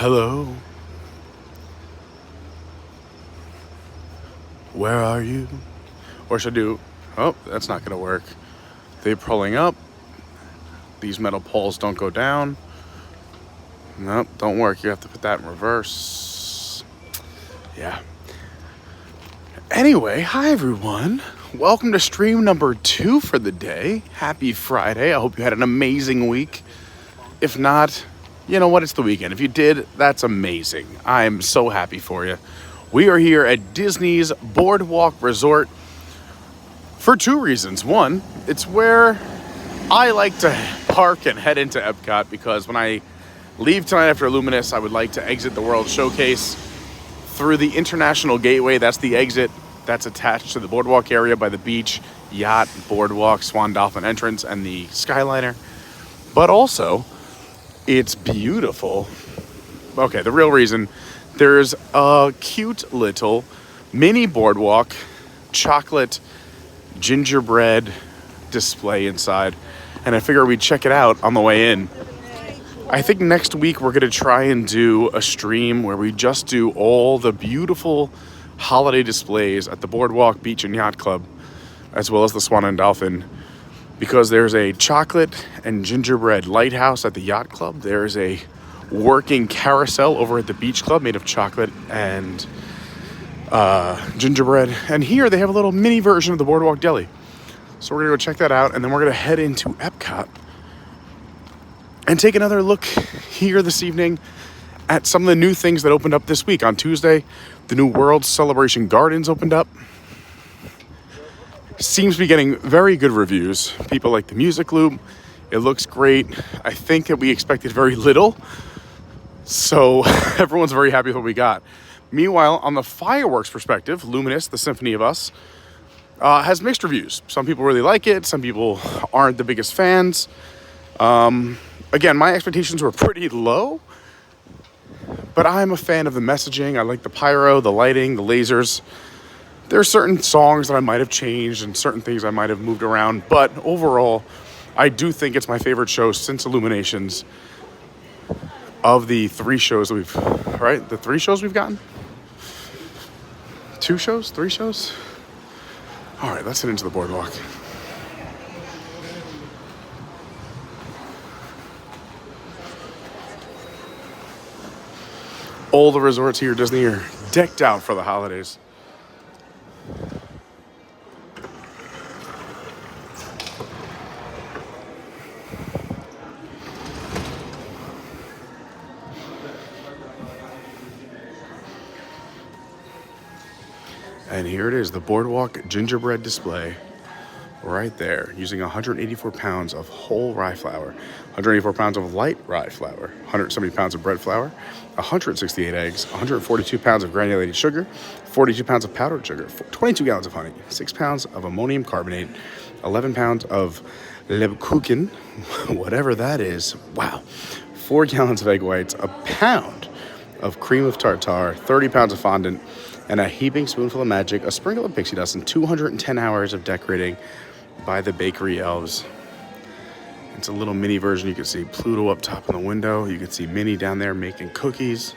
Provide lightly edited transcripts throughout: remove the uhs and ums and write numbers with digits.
Hello? Where are you? Or should I do... Oh, that's not gonna work. They're pulling up. These metal poles don't go down. Nope, don't work. You have to put that in reverse. Yeah. Anyway, hi everyone. Welcome to stream number 2 for the day. Happy Friday. I hope you had an amazing week. If not, you know what? It's the weekend. If you did, that's amazing. I'm so happy for you. We are here at Disney's Boardwalk Resort for 2 reasons. One, it's where I like to park and head into EPCOT because when I leave tonight after LUMINOUS, I would like to exit the World Showcase through the International Gateway. That's the exit that's attached to the boardwalk area by the beach, yacht, boardwalk, Swan Dolphin entrance, and the Skyliner. But also, it's beautiful. Okay, the real reason, there's a cute little mini boardwalk, chocolate gingerbread display inside, and I figured we'd check it out on the way in. I think next week we're going to try and do a stream where we just do all the beautiful holiday displays at the Boardwalk Beach and Yacht Club, as well as the Swan and Dolphin, because there's a chocolate and gingerbread lighthouse at the Yacht Club. There's a working carousel over at the Beach Club made of chocolate and gingerbread. And here they have a little mini version of the Boardwalk Deli. So we're going to go check that out, and then we're going to head into EPCOT and take another look here this evening at some of the new things that opened up this week. On Tuesday, the new World Celebration Gardens opened up. Seems to be getting very good reviews. People like the music loop. It looks great. I think that we expected very little, so everyone's very happy with what we got. Meanwhile, on the fireworks perspective, LUMINOUS, the Symphony of Us, has mixed reviews. Some people really like it. Some people aren't the biggest fans. Again, my expectations were pretty low, but I'm a fan of the messaging. I like the pyro, the lighting, the lasers. There are certain songs that I might have changed and certain things I might have moved around, but overall, I do think it's my favorite show since Illuminations of the 3 shows that we've, right? The 3 shows we've gotten? 2 shows? 3 shows? All right, let's head into the boardwalk. All the resorts here at Disney are decked out for the holidays. And here it is, the Boardwalk Gingerbread display right there, using 184 pounds of whole rye flour, 184 pounds of light rye flour, 170 pounds of bread flour, 168 eggs, 142 pounds of granulated sugar, 42 pounds of powdered sugar, 22 gallons of honey, 6 pounds of ammonium carbonate, 11 pounds of Lebkuchen, whatever that is, wow, 4 gallons of egg whites, a pound of cream of tartar, 30 pounds of fondant, and a heaping spoonful of magic, a sprinkle of pixie dust, and 210 hours of decorating by the bakery elves. It's a little mini version. You can see Pluto up top in the window. You can see Minnie down there making cookies.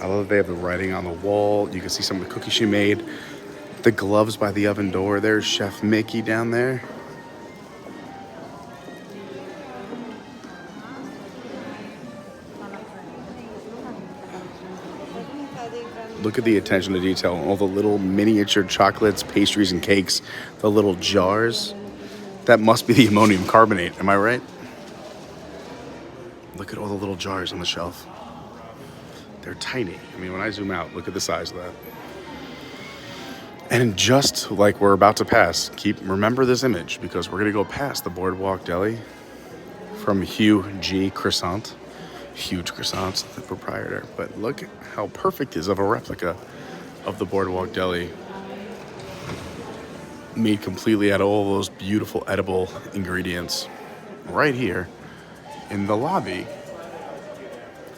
I love that they have the writing on the wall. You can see some of the cookies she made. The gloves by the oven door. There's Chef Mickey down there. Look at the attention to detail on all the little miniature chocolates, pastries, and cakes. The little jars. That must be the ammonium carbonate, am I right? Look at all the little jars on the shelf. They're tiny. I mean, when I zoom out, look at the size of that. And just like we're about to pass, remember this image, because we're going to go past the Boardwalk Deli from Hugh G. Croissant. Huge croissants, the proprietor. But look how perfect it is of a replica of the Boardwalk Deli. Made completely out of all those beautiful edible ingredients right here in the lobby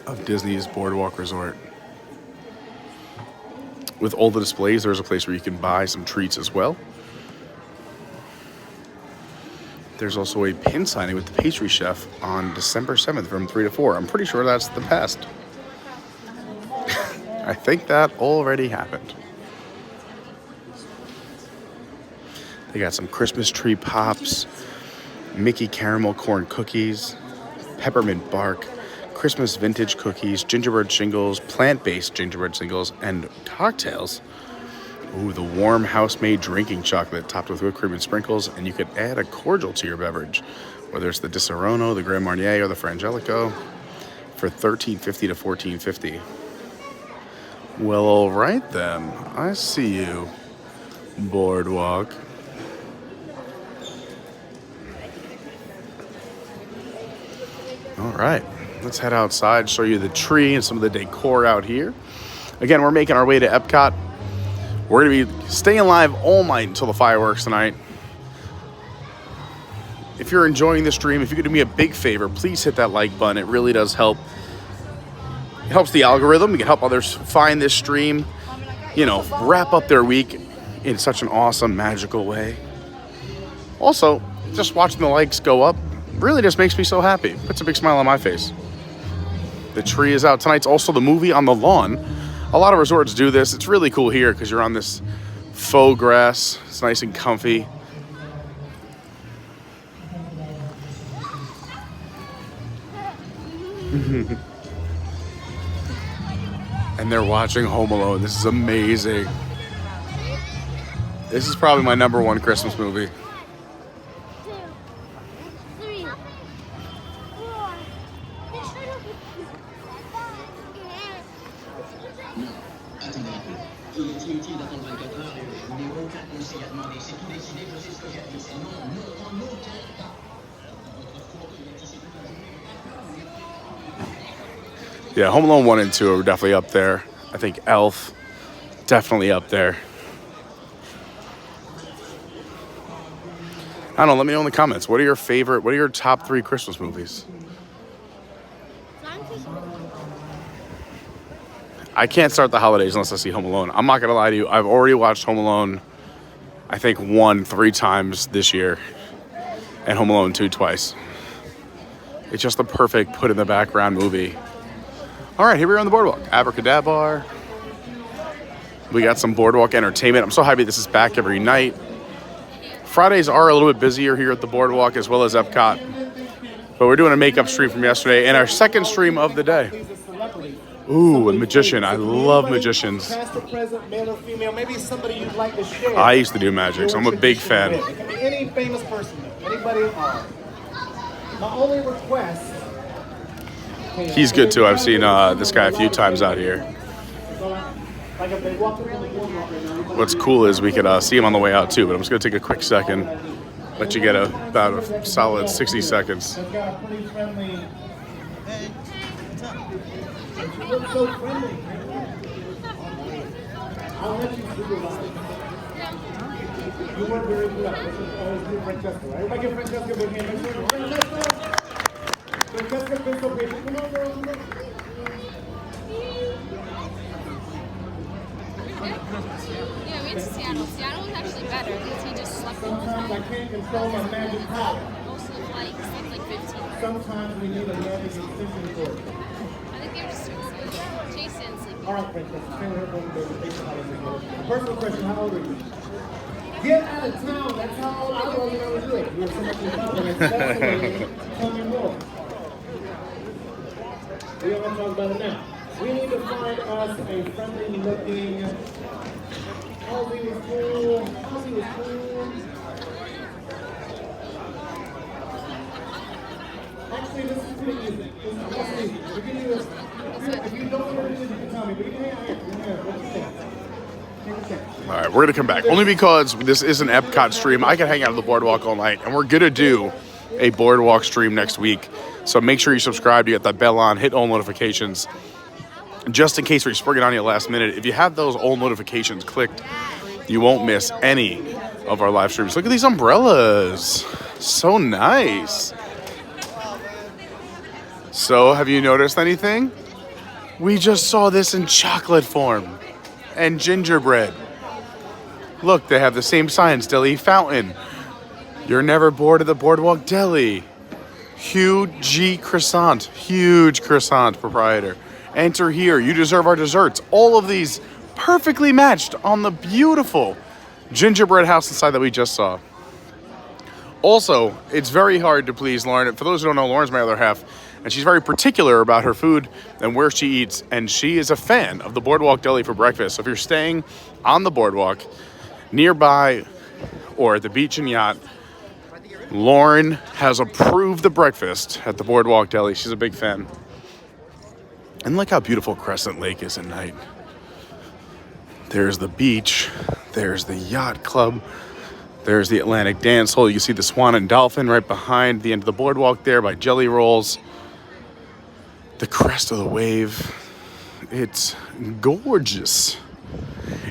of Disney's Boardwalk Resort. with all the displays, there's a place where you can buy some treats as well. There's also a pin signing with the pastry chef on December 7th from 3 to 4. I'm pretty sure that's the past. I think that already happened. They got some Christmas tree pops, Mickey caramel corn cookies, peppermint bark, Christmas vintage cookies, gingerbread shingles, plant-based gingerbread shingles, and cocktails. Ooh, the warm house-made drinking chocolate topped with whipped cream and sprinkles, and you could add a cordial to your beverage, whether it's the Disaronno, the Grand Marnier, or the Frangelico, for $13.50 to $14.50. Well, all right then. I see you, Boardwalk. All right, let's head outside, show you the tree and some of the decor out here. Again, we're making our way to EPCOT. We're going to be staying live all night until the fireworks tonight. If you're enjoying the stream, if you could do me a big favor, please hit that like button. It really does help. It helps the algorithm. You can help others find this stream, you know, wrap up their week in such an awesome, magical way. Also, just watching the likes go up really just makes me so happy. Puts a big smile on my face. The tree is out. Tonight's also the movie on the lawn. A lot of resorts do this. It's really cool here because you're on this faux grass. It's nice and comfy. And they're watching Home Alone. This is amazing. This is probably my #1 Christmas movie. Yeah, Home Alone 1 and 2 are definitely up there. I think Elf, definitely up there. I don't know, let me know in the comments. What are your top 3 Christmas movies? I can't start the holidays unless I see Home Alone. I'm not going to lie to you. I've already watched Home Alone, I think 3 times this year. And Home Alone 2 twice. It's just the perfect put in the background movie. All right, here we are on the boardwalk. Abracadabra. We got some boardwalk entertainment. I'm so happy this is back every night. Fridays are a little bit busier here at the boardwalk as well as EPCOT. But we're doing a makeup stream from yesterday and our second stream of the day. Ooh, a magician. I love magicians. Past or present, male or female, maybe somebody you'd like to share. I used to do magic, so I'm a big fan. It can be any famous person, anybody at all. My only request. He's good too. I've seen this guy a few times out here. What's cool is we could see him on the way out too, but I'm just going to take a quick second, let you get about a solid 60 seconds. You weren't very good. Francesca, right? Everybody give Francesca a big hand. Francesca's been so patient. Come on, girl. Yeah, we went to Seattle. Seattle was actually better because he just slept the whole time. Sometimes I can't control my magic power. Most of the flight, slept like 15. Sometimes we need a magic extension cord. I think they were just Jason sleeping. All right, Francesca. Send her home, baby. Thanks for having me. Personal question, how old are you? Get out of town. That's how old I was when I was little. You were so much in confidence. Tell me more. We don't want to talk about it now. We need to find us a friendly looking. Ozzy was cool. Ozzy was cool. Actually, this is pretty easy. This is easy. We can do this. If you don't know what it is, you can tell me. But you can hang out here. What do you think? All right, we're going to come back. Only because this is an EPCOT stream. I can hang out on the boardwalk all night, and we're going to do a boardwalk stream next week. So make sure you subscribe, you get that bell on, hit all notifications. Just in case we spring it on you last minute, if you have those all notifications clicked, you won't miss any of our live streams. Look at these umbrellas. So nice. So have you noticed anything? We just saw this in chocolate form. and gingerbread. Look, they have the same signs, Deli Fountain. You're never bored at the Boardwalk Deli. Huge croissant proprietor. Enter here, you deserve our desserts. All of these perfectly matched on the beautiful gingerbread house inside that we just saw. Also, it's very hard to please Lauren. For those who don't know, Lauren's my other half, and she's very particular about her food and where she eats, and she is a fan of the Boardwalk Deli for breakfast. So if you're staying on the boardwalk, nearby, or at the beach and yacht, Lauren has approved the breakfast at the Boardwalk Deli. She's a big fan. And look how beautiful Crescent Lake is at night. There's the beach. There's the yacht club. There's the Atlantic Dance Hall. You can see the Swan and Dolphin right behind the end of the boardwalk there by Jelly Rolls. The crest of the wave. It's gorgeous.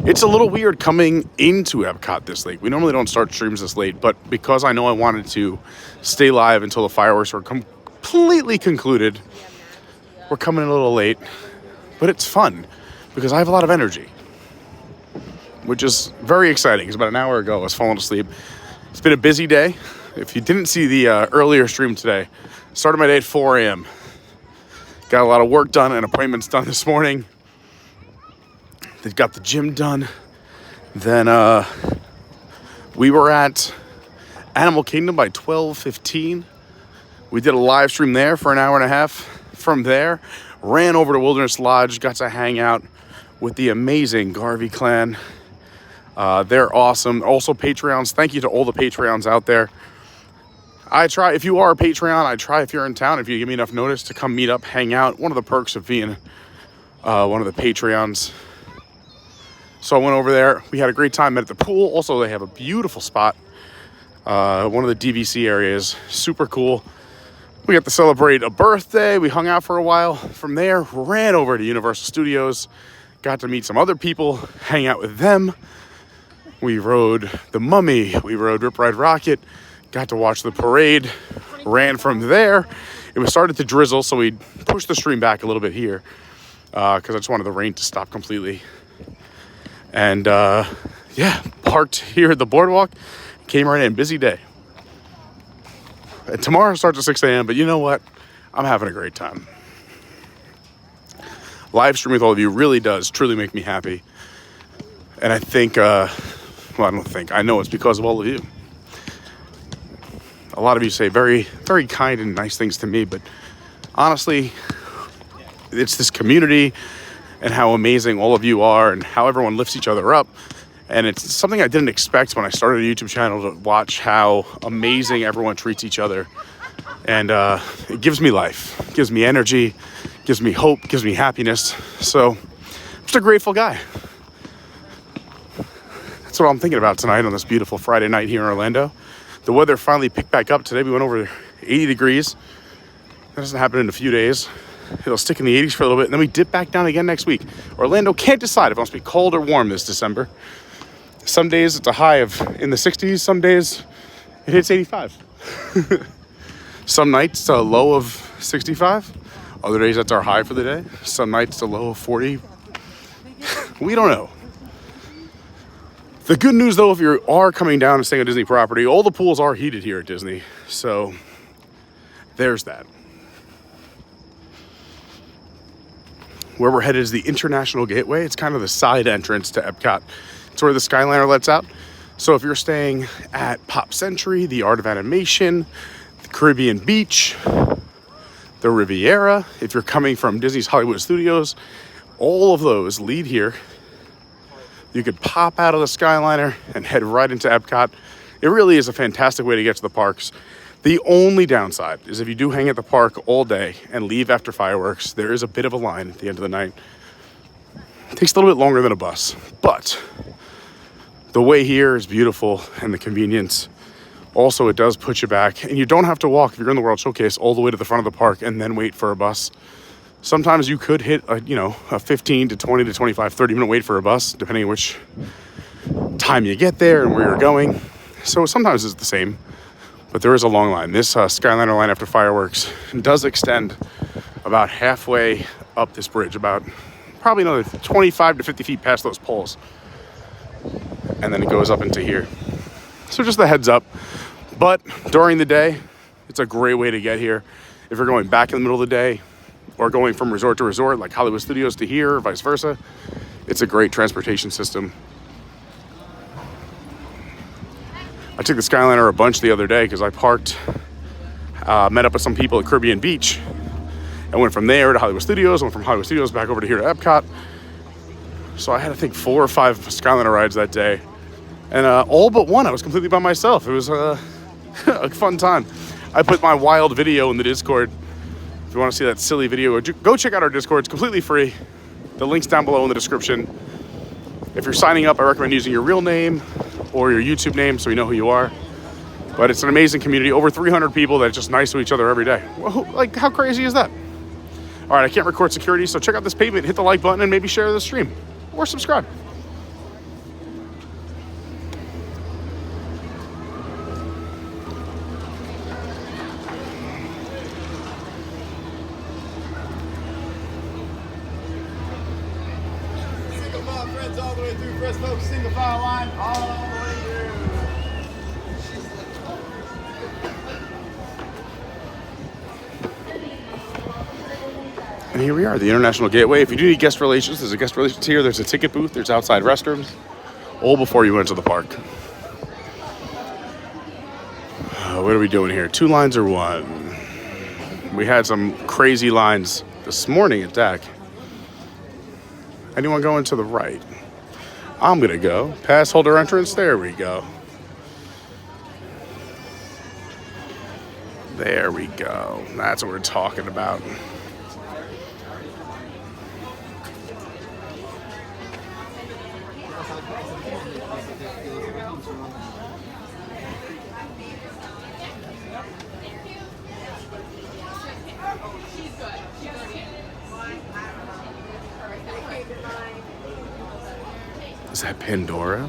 It's a little weird coming into EPCOT this late. We normally don't start streams this late, but because I know I wanted to stay live until the fireworks were completely concluded, we're coming in a little late. But it's fun because I have a lot of energy, which is very exciting. Because about an hour ago, I was falling asleep. It's been a busy day. If you didn't see the earlier stream today, started my day at 4 a.m. Got a lot of work done and appointments done this morning. They got the gym done. Then we were at Animal Kingdom by 12:15. We did a live stream there for an hour and a half. From there, ran over to Wilderness Lodge, got to hang out with the amazing Garvey clan. They're awesome. Also Patreons. Thank you to all the Patreons out there. I try, if you are a Patreon, I try if you're in town, if you give me enough notice to come meet up, hang out. One of the perks of being one of the Patreons. So I went over there. We had a great time, met at the pool. Also, they have a beautiful spot. One of the DVC areas. Super cool. We got to celebrate a birthday. We hung out for a while. From there, ran over to Universal Studios. Got to meet some other people, hang out with them. We rode the Mummy. We rode Rip Ride Rocket. Got to watch the parade. Ran from there. It was started to drizzle, so we pushed the stream back a little bit here because I just wanted the rain to stop completely. And yeah, parked here at the boardwalk. Came right in. Busy day. And tomorrow starts at 6 a.m., but you know what? I'm having a great time. Live streaming with all of you really does truly make me happy. And I think, well, I don't think, I know it's because of all of you. A lot of you say very, very kind and nice things to me, but honestly, it's this community and how amazing all of you are and how everyone lifts each other up. And it's something I didn't expect when I started a YouTube channel, to watch how amazing everyone treats each other. And it gives me life, gives me energy, gives me hope, gives me happiness. So I'm just a grateful guy. That's what I'm thinking about tonight on this beautiful Friday night here in Orlando. The weather finally picked back up today. We went over 80 degrees. That doesn't happen in a few days. It'll stick in the 80s for a little bit, and then we dip back down again next week. Orlando can't decide if it wants to be cold or warm this December. Some days it's a high of in the 60s. Some days it hits 85. Some nights a low of 65. Other days that's our high for the day. Some nights a low of 40. We don't know. The good news, though, if you are coming down and staying on Disney property, all the pools are heated here at Disney. So there's that. Where we're headed is the International Gateway. It's kind of the side entrance to EPCOT. It's where the Skyliner lets out. So if you're staying at Pop Century, the Art of Animation, the Caribbean Beach, the Riviera, if you're coming from Disney's Hollywood Studios, all of those lead here. You could pop out of the Skyliner and head right into EPCOT. It really is a fantastic way to get to the parks. The only downside is if you do hang at the park all day and leave after fireworks, there is a bit of a line at the end of the night. It takes a little bit longer than a bus, but the way here is beautiful and the convenience. Also, it does put you back, and you don't have to walk if you're in the World Showcase all the way to the front of the park and then wait for a bus. Sometimes you could hit a 15 to 20 to 25, 30 minute wait for a bus, depending on which time you get there and where you're going. So sometimes it's the same, but there is a long line. This Skyliner line after fireworks does extend about halfway up this bridge, about probably another 25 to 50 feet past those poles. And then it goes up into here. So just a heads up. But during the day, it's a great way to get here. If you're going back in the middle of the day or going from resort to resort, like Hollywood Studios to here or vice versa, it's a great transportation system. I took the Skyliner a bunch the other day because I parked, met up with some people at Caribbean Beach, and went from there to Hollywood Studios, went from Hollywood Studios back over to here to EPCOT. So I had, I think, 4 or 5 Skyliner rides that day. And all but one, I was completely by myself. It was a fun time. I put my wild video in the Discord. If you want to see that silly video, go check out our Discord. It's completely free. The link's down below in the description. If you're signing up, I recommend using your real name or your YouTube name so we know who you are. But it's an amazing community. Over 300 people that are just nice to each other every day. Well, like, how crazy is that? All right, I can't record security, so check out this pavement, hit the like button, and maybe share the stream. Or subscribe. Single file friends all the way through, press folks, single file line all the way through. And here we are, the International Gateway. If you do need guest relations, there's a guest relations here. There's a ticket booth. There's outside restrooms. All before you enter the park. What are we doing here? 2 lines or 1? We had some crazy lines this morning at DAC. Anyone going to the right? I'm going to go. Pass holder entrance. There we go. There we go. That's what we're talking about. Is that Pandora?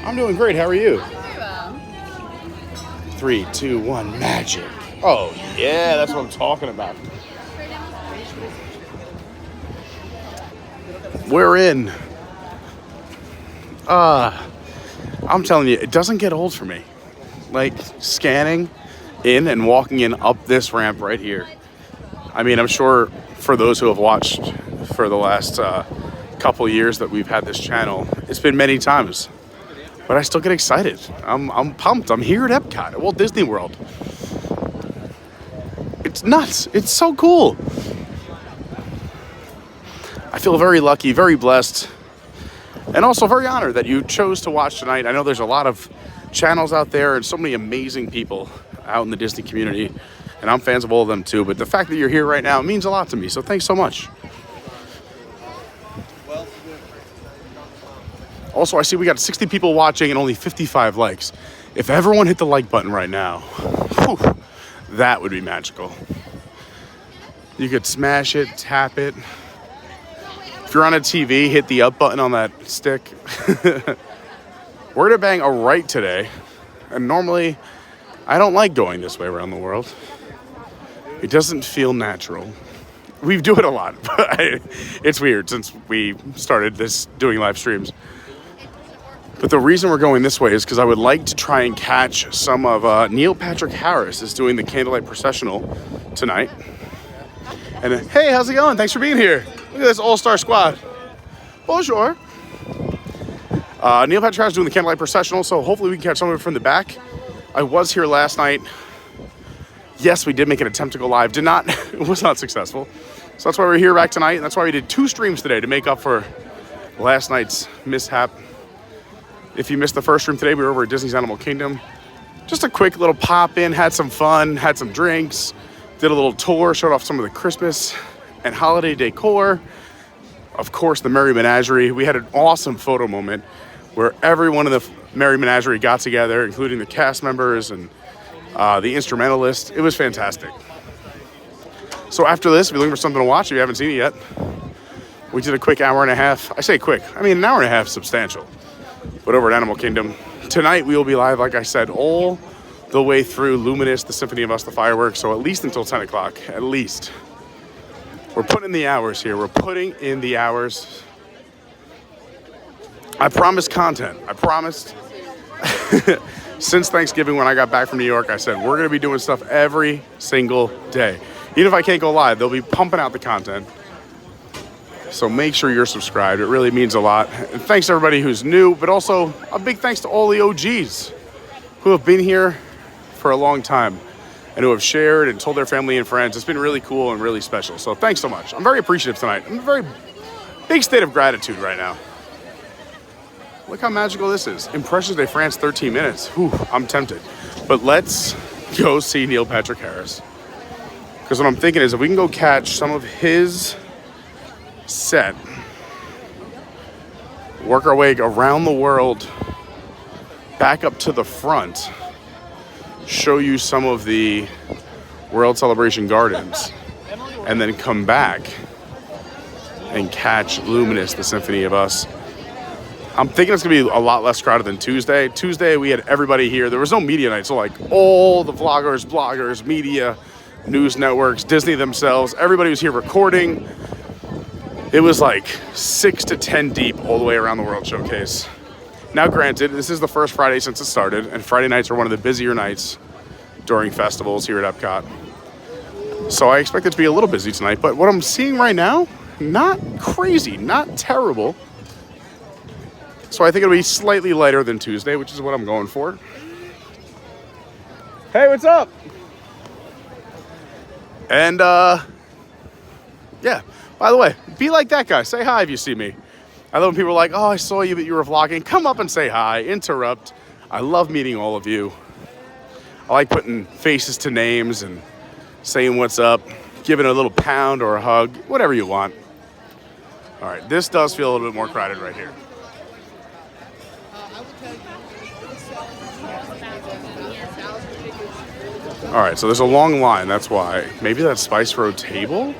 I'm doing great. How are you? Very well. 3, 2, 1, magic. Oh, yeah, that's what I'm talking about. We're in. I'm telling you, it doesn't get old for me. Like, scanning in and walking in up this ramp right here. I mean, I'm sure for those who have watched for the last couple years that we've had this channel, it's been many times. But I still get excited. I'm pumped. I'm here at EPCOT, at Walt Disney World. It's nuts. It's so cool. I feel very lucky, very blessed, and also very honored that you chose to watch tonight. I know there's a lot of channels out there and so many amazing people out in the Disney community, and I'm fans of all of them too, but the fact that you're here right now means a lot to me, so thanks so much. Also, I see we got 60 people watching and only 55 likes. If everyone hit the like button right now, whew, that would be magical. You could smash it, tap it. If you're on a TV, hit the up button on that stick. We're gonna bang a right today. And normally, I don't like going this way around the world. It doesn't feel natural. We do it a lot, but it's weird since we started this doing live streams. But the reason we're going this way is because I would like to try and catch some of Neil Patrick Harris is doing the Candlelight Processional tonight. And hey, how's it going? Thanks for being here. Look at this all-star squad. Bonjour. Neil Patrick Harris is doing the Candlelight Processional, so hopefully we can catch some of it from the back. I was here last night. Yes, we did make an attempt to go live. It was not successful. So that's why we're here back tonight, and that's why we did 2 streams today to make up for last night's mishap. If you missed the first stream today, we were over at Disney's Animal Kingdom. Just a quick little pop in, had some fun, had some drinks, did a little tour, showed off some of the Christmas and holiday decor. Of course, the Merry Menagerie. We had an awesome photo moment where everyone in the Merry Menagerie got together, including the cast members and the instrumentalist. It was fantastic. So after this, if you're looking for something to watch, if you haven't seen it yet, We did a quick hour and a half. I say quick, I mean an hour and a half substantial. But over at Animal Kingdom. Tonight we will be live, like I said, all the way through Luminous, the Symphony of Us, the fireworks. So at least until 10 o'clock, at least. We're putting in the hours here. We're putting in the hours. I promised content. I promised. Since Thanksgiving, when I got back from New York, I said, we're going to be doing stuff every single day. Even if I can't go live, they'll be pumping out the content. So make sure you're subscribed. It really means a lot. And thanks to everybody who's new, but also a big thanks to all the OGs who have been here for a long time and who have shared and told their family and friends. It's been really cool and really special. So thanks so much. I'm very appreciative tonight. I'm in a very big state of gratitude right now. Look how magical this is. Impressions de France, 13 minutes. Whew, I'm tempted. But let's go see Neil Patrick Harris. Because what I'm thinking is if we can go catch some of his set, work our way around the world, back up to the front, show you some of the World Celebration Gardens, and then come back and catch Luminous, the Symphony of Us. I'm thinking it's gonna be a lot less crowded than Tuesday. Tuesday we had everybody here. There was no media night, so like all the vloggers, bloggers, media, news networks, Disney themselves, everybody was here recording. It was like 6 to 10 deep all the way around the World Showcase. Now granted, this is the first Friday since it started, and Friday nights are one of the busier nights during festivals here at EPCOT. So I expect it to be a little busy tonight, but what I'm seeing right now, not crazy, not terrible. So I think it'll be slightly lighter than Tuesday, which is what I'm going for. Hey, what's up? And yeah, by the way, be like that guy. Say hi if you see me. I love when people are like, oh, I saw you, but you were vlogging. Come up and say hi, interrupt. I love meeting all of you. I like putting faces to names and saying what's up, giving a little pound or a hug, whatever you want. All right, this does feel a little bit more crowded right here. All right, so there's a long line, that's why. Maybe that's Spice Road table?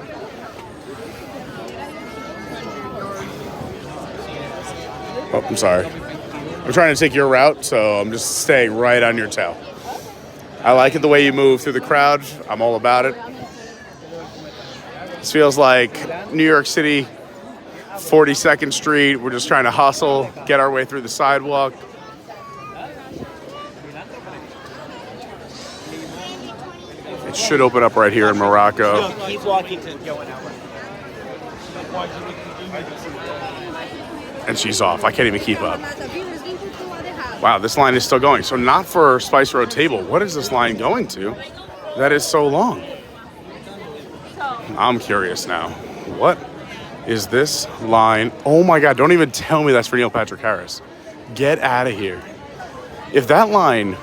Oh, I'm sorry. I'm trying to take your route, so I'm just staying right on your tail. I like it the way you move through the crowd. I'm all about it. This feels like New York City, 42nd Street. We're just trying to hustle, get our way through the sidewalk. It should open up right here in Morocco. Keep walking to going out. And she's off. I can't even keep up. Wow, this line is still going. So not for Spice Road table. What is this line going to? That is so long. I'm curious now. What is this line? Oh my God, don't even tell me that's for Neil Patrick Harris. Get out of here. If that line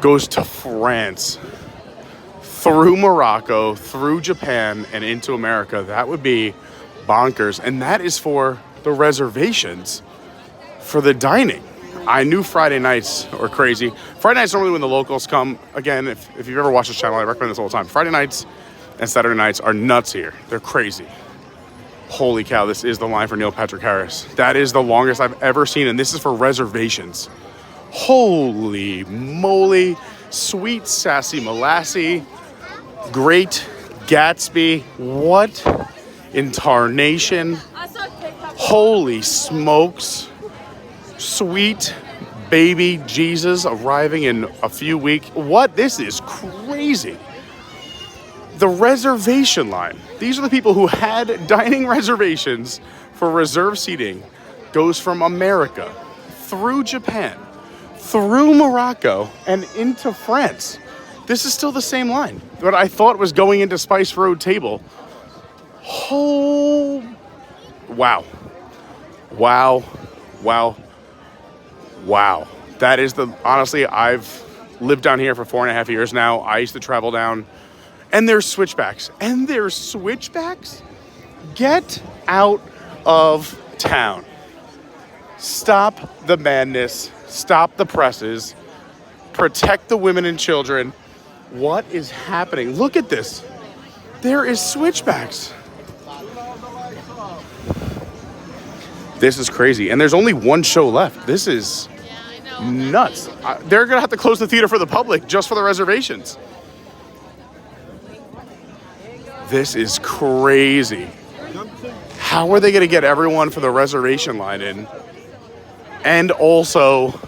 goes to France, through Morocco, through Japan, and into America, that would be bonkers. And that is for the reservations for the dining. I knew Friday nights were crazy. Friday nights normally when the locals come. Again, if you've ever watched this channel, I recommend this all the time. Friday nights and Saturday nights are nuts here. They're crazy. Holy cow, this is the line for Neil Patrick Harris. That is the longest I've ever seen, and this is for reservations. Holy moly. Sweet Sassy Molassy. Great Gatsby. What in tarnation? Holy smokes. Sweet baby Jesus arriving in a few weeks. What? This is crazy. The reservation line. These are the people who had dining reservations for reserved seating. Goes from America, through Japan, through Morocco, and into France. This is still the same line. What I thought was going into Spice Road table. Oh, wow. Wow. Wow. Wow. That is honestly, I've lived down here for 4.5 years now. I used to travel down, and there's switchbacks. Get out of town. Stop the madness. Stop the presses. Protect the women and children. What is happening? Look at this. There is switchbacks. This is crazy. And there's only one show left. This is nuts. They're going to have to close the theater for the public just for the reservations. This is crazy. How are they going to get everyone for the reservation line in? And also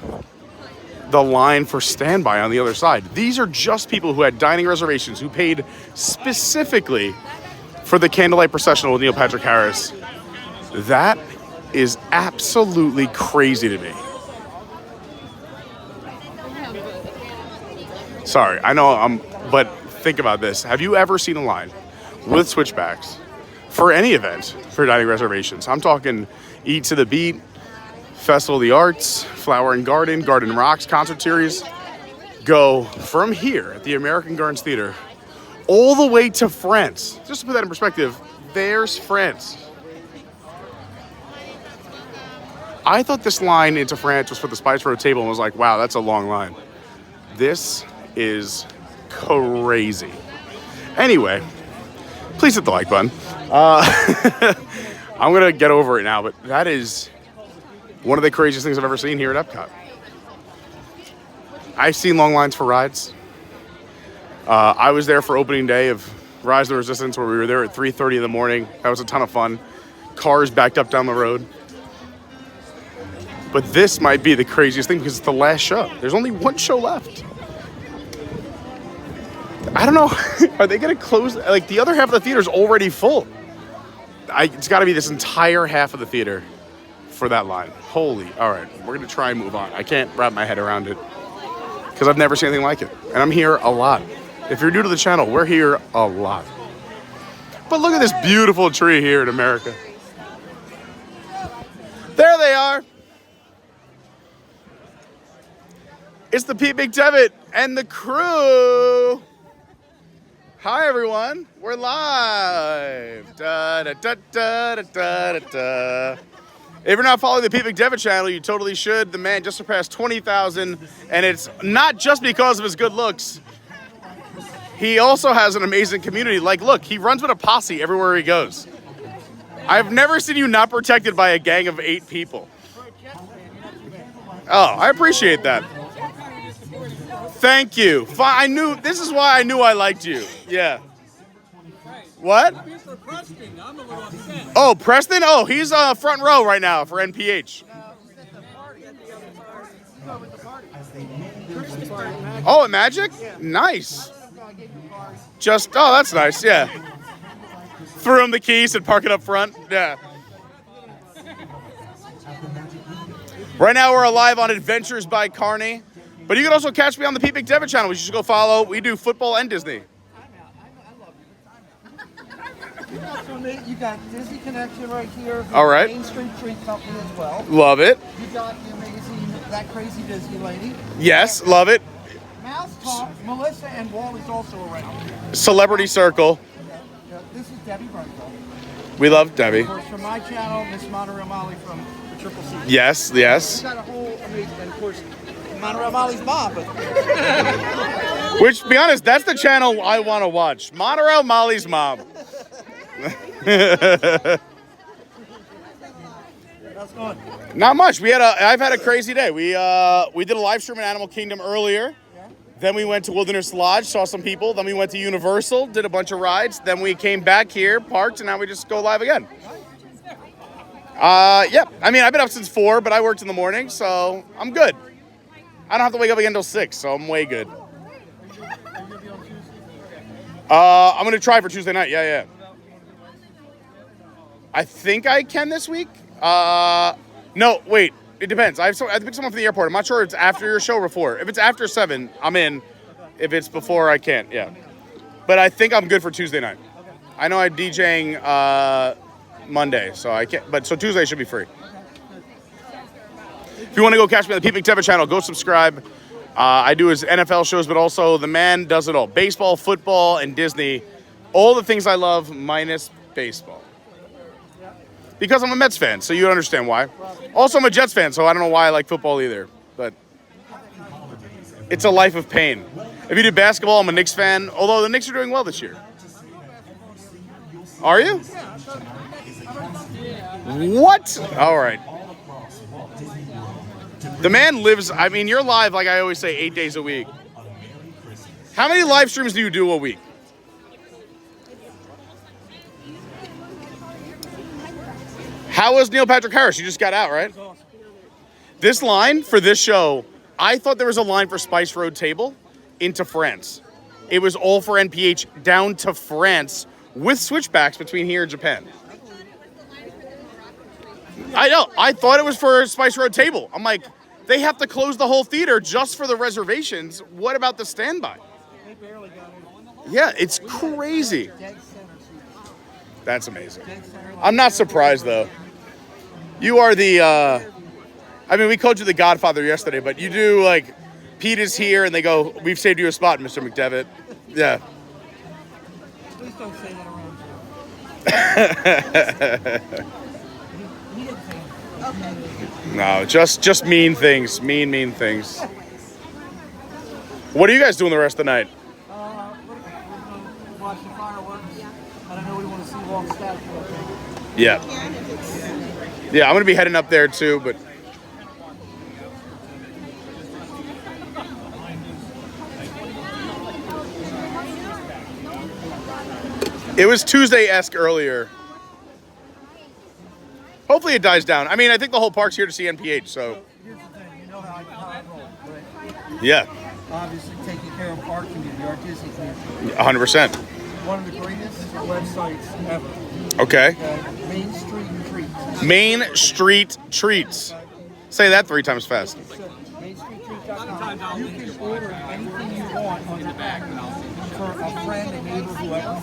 the line for standby on the other side. These are just people who had dining reservations, who paid specifically for the candlelight processional with Neil Patrick Harris. That is absolutely crazy to me. Sorry, I know but think about this. Have you ever seen a line with switchbacks for any event for dining reservations? I'm talking Eat to the Beat, Festival of the Arts, Flower and Garden, Garden Rocks, concert series. Go from here at the American Gardens Theater all the way to France. Just to put that in perspective, there's France. I thought this line into France was for the Spice Road table and was like, wow, that's a long line. This is crazy. Anyway, please hit the like button. I'm going to get over it now, but that is one of the craziest things I've ever seen here at EPCOT. I've seen long lines for rides. I was there for opening day of Rise of the Resistance, where we were there at 3:30 in the morning. That was a ton of fun. Cars backed up down the road. But this might be the craziest thing because it's the last show. There's only one show left. I don't know. Are they going to close? Like, the other half of the theater is already full. It's got to be this entire half of the theater for that line. Holy. All right. We're going to try and move on. I can't wrap my head around it because I've never seen anything like it. And I'm here a lot. If you're new to the channel, we're here a lot. But look at this beautiful tree here in America. There they are. It's the Pete McDevitt and the crew. Hi, everyone. We're live. Da, da, da, da, da, da, da. If you're not following the Pete McDevitt channel, you totally should. The man just surpassed 20,000, and it's not just because of his good looks. He also has an amazing community. Like, look, he runs with a posse everywhere he goes. I've never seen you not protected by a gang of 8 people. Oh, I appreciate that. Thank you. This is why I knew I liked you. Yeah. What? Oh, Preston? Oh, he's front row right now for NPH. Oh, at Magic? Nice. Oh, that's nice, yeah. Threw him the keys and park it up front. Yeah. Right now we're live on Adventures by Carney. But you can also catch me on the Pete McDevitt channel, which you should go follow. We do football and Disney. You got Disney Connection right here. All right. Main Street Treat Company as well. Love it. You got the amazing, that crazy Disney lady. Yes, love it. Mouse Talk, Melissa and Wally's also around. Celebrity Circle. This is Debbie Brunville. We love Debbie. Of course, from my channel, Miss Monorail Molly from the Triple C. Yes, yes. We got a whole amazing, and of course, Monorail Molly's mom. Which, to be honest, that's the channel I want to watch. Monorail Molly's mom. Not much. I've had a crazy day. We did a live stream in Animal Kingdom earlier. Then we went to Wilderness Lodge, saw some people. Then we went to Universal, did a bunch of rides. Then we came back here, parked, and now we just go live again. Yep. I mean, I've been up since 4, but I worked in the morning, so I'm good. I don't have to wake up again until 6, so I'm way good. I'm going to try for Tuesday night. Yeah. I think I can this week. No, wait. It depends. I have to pick someone from the airport. I'm not sure if it's after your show or before. If it's after 7, I'm in. If it's before, I can't. Yeah. But I think I'm good for Tuesday night. I know I'm DJing Monday, so I can't. But so Tuesday should be free. If you want to go catch me on the Pete McDevitt channel, go subscribe. I do his NFL shows, but also the man does it all. Baseball, football, and Disney. All the things I love minus baseball. Because I'm a Mets fan, so you understand why. Also, I'm a Jets fan, so I don't know why I like football either. But it's a life of pain. If you do basketball, I'm a Knicks fan. Although the Knicks are doing well this year. Are you? What? All right. The man lives, I mean, you're live, like I always say, 8 days a week. How many live streams do you do a week? How was Neil Patrick Harris? You just got out, right? This line for this show, I thought there was a line for Spice Road Table into France. It was all for NPH down to France with switchbacks between here and Japan. I know. I thought it was for Spice Road Table. I'm like, they have to close the whole theater just for the reservations. What about the standby? They barely got it. Yeah, it's crazy. Dead center seat. That's amazing. Dead center. I'm not surprised, though. You are the, I mean, we called you the Godfather yesterday, but you do, like, Pete is here, and they go, we've saved you a spot, Mr. McDevitt. Yeah. Please don't say that around Joe. He didn't say it. No, just mean things. Mean things. What are you guys doing the rest of the night? We're gonna watch the fireworks. I don't know, we want to see Long Statue up there. Yeah. Yeah, I'm going to be heading up there, too, but... It was Tuesday-esque earlier. Hopefully it dies down. I mean, I think the whole park's here to see NPH, so... Here's the thing, you know how I roll, right? Yeah, Obviously taking care of our community, our Disney community. 100%. One of the greatest websites ever. Okay. Main Street Treats. Main Street Treats. Say that 3 times fast. MainStreetTreats.com. You can order anything you want on your back for a friend, a neighbor, whoever.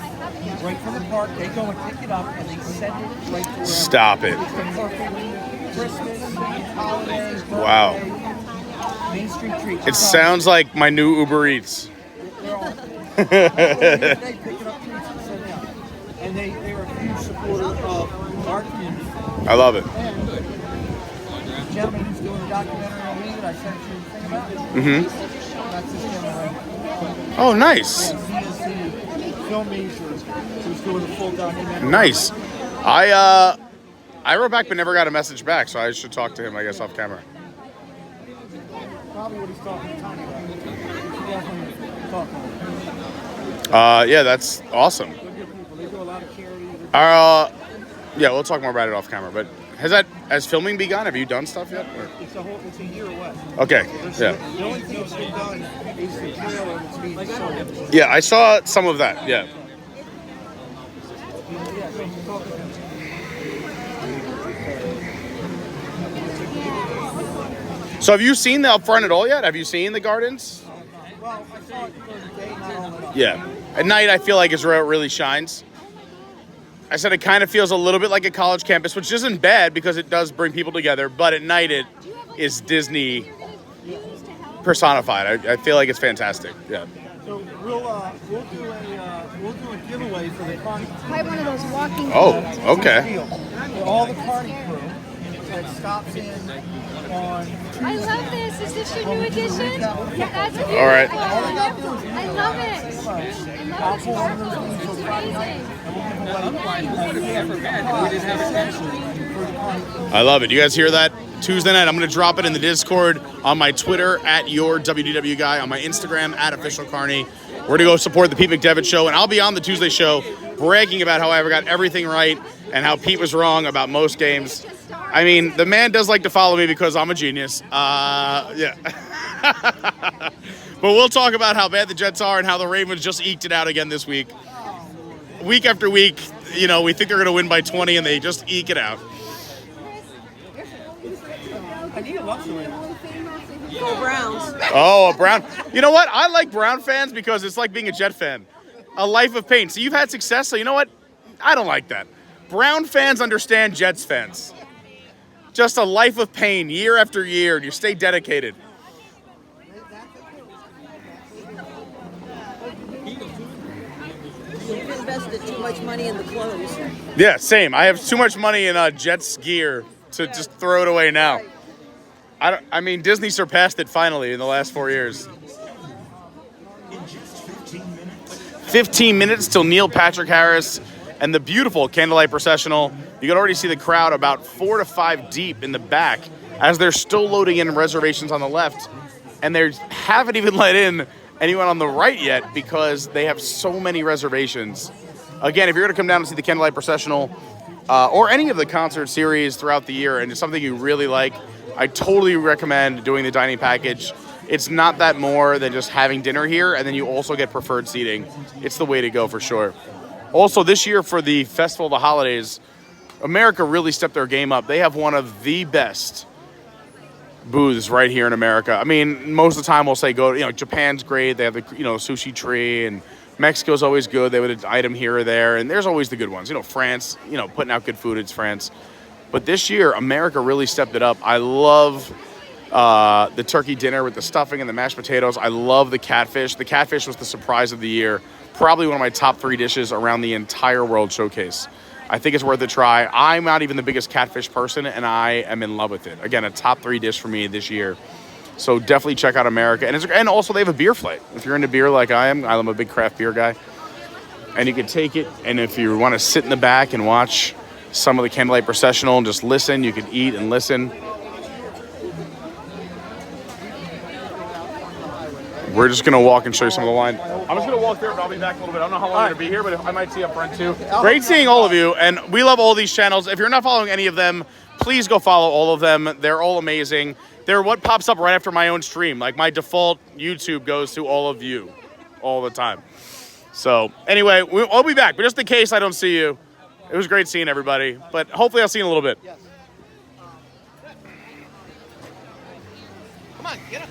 Right from the park, they go and pick it up and they send it right to wherever. Stop it. It's the perfect Christmas, holiday, birthday. Wow. Main Street Treats. It sounds like my new Uber Eats. They're all. They pick it up treats and send it out. And they are a huge supporter of our community. I love it. And the gentleman who's doing the documentary on me that I sent you the thing about. Mm-hmm. That's this gentleman right. Oh, nice. He is the film major who's doing the full documentary. Nice. I wrote back but never got a message back, so I should talk to him, I guess, off camera. Probably what he's talking to Tommy about. You should definitely talk to him. Yeah, that's awesome. They're good people. They do a lot of charity. Yeah, we'll talk more about it off camera, but has filming begun? Have you done stuff yet? Or? It's a year away. Okay, yeah. The only thing that's been done is the trailer that's being sold. Yeah, I saw some of that, yeah. Yeah, so talk to him. So have you seen the up front at all yet? Have you seen the gardens? Well, I saw it during the day, not all enough. Yeah. At night, I feel like is where it really shines. I said it kind of feels a little bit like a college campus, which isn't bad because it does bring people together. But at night, it is Disney personified. I feel like it's fantastic. Yeah. So we'll do a giveaway for the Carney. Quite one of those walking. Oh, okay. All the Carney crew that stops in on Tuesday. I love this. Is this your new edition? Yeah, that's a All right. I love it. I'll pull one of those things for Friday night, and we'll give away. I love it. You guys hear that? Tuesday night, I'm going to drop it in the Discord, on my Twitter, at your WDW guy, on my Instagram, at Official Carney. We're going to go support the Pete McDevitt show, and I'll be on the Tuesday show bragging about how I ever got everything right and how Pete was wrong about most games. I mean, the man does like to follow me because I'm a genius. Yeah. But we'll talk about how bad the Jets are and how the Ravens just eked it out again this week. Week after week, you know, we think they're going to win by 20, and they just eke it out. I need a luxury. Go Browns. Oh, a Brown. You know what? I like Brown fans because it's like being a Jet fan. A life of pain. So you've had success, so you know what? I don't like that. Brown fans understand Jets fans. Just a life of pain year after year, and you stay dedicated. You've invested too much money in the clothes. Yeah, same. I have too much money in Jets gear to just throw it away now. I mean, Disney surpassed it finally in the last 4 years. 15 minutes till Neil Patrick Harris and the beautiful candlelight processional. You can already see the crowd about 4 to 5 deep in the back as they're still loading in reservations on the left, and they haven't even let in anyone on the right yet because they have so many reservations. Again, if you're going to come down and see the candlelight processional or any of the concert series throughout the year and it's something you really like, I totally recommend doing the dining package. It's not that more than just having dinner here, and then you also get preferred seating. It's the way to go for sure. Also, this year for the Festival of the Holidays, America really stepped their game up. They have one of the best booths right here in America. I mean, most of the time we'll say Japan's great. They have the sushi tree, and Mexico's always good. They would an item here or there, and there's always the good ones. France, putting out good food. It's France. But this year, America really stepped it up. I love the turkey dinner with the stuffing and the mashed potatoes. I love the catfish. The catfish was the surprise of the year. Probably one of my top 3 dishes around the entire World Showcase. I think it's worth a try. I'm not even the biggest catfish person, and I am in love with it. Again, a top 3 dish for me this year. So definitely check out America. And also they have a beer flight. If you're into beer like I'm a big craft beer guy. And you can take it, and if you want to sit in the back and watch some of the candlelight processional and just listen, you can eat and listen. We're just going to walk and show you some of the line. I'm just going to walk there, but I'll be back a little bit. I don't know how long I'm going to be here, but I might see you up front too. Great seeing all of you, and we love all these channels. If you're not following any of them, please go follow all of them. They're all amazing. They're what pops up right after my own stream. Like my default YouTube goes to all of you all the time. So anyway, I'll be back, but just in case I don't see you, it was great seeing everybody, but hopefully I'll see you in a little bit. Yes. Come on, get up.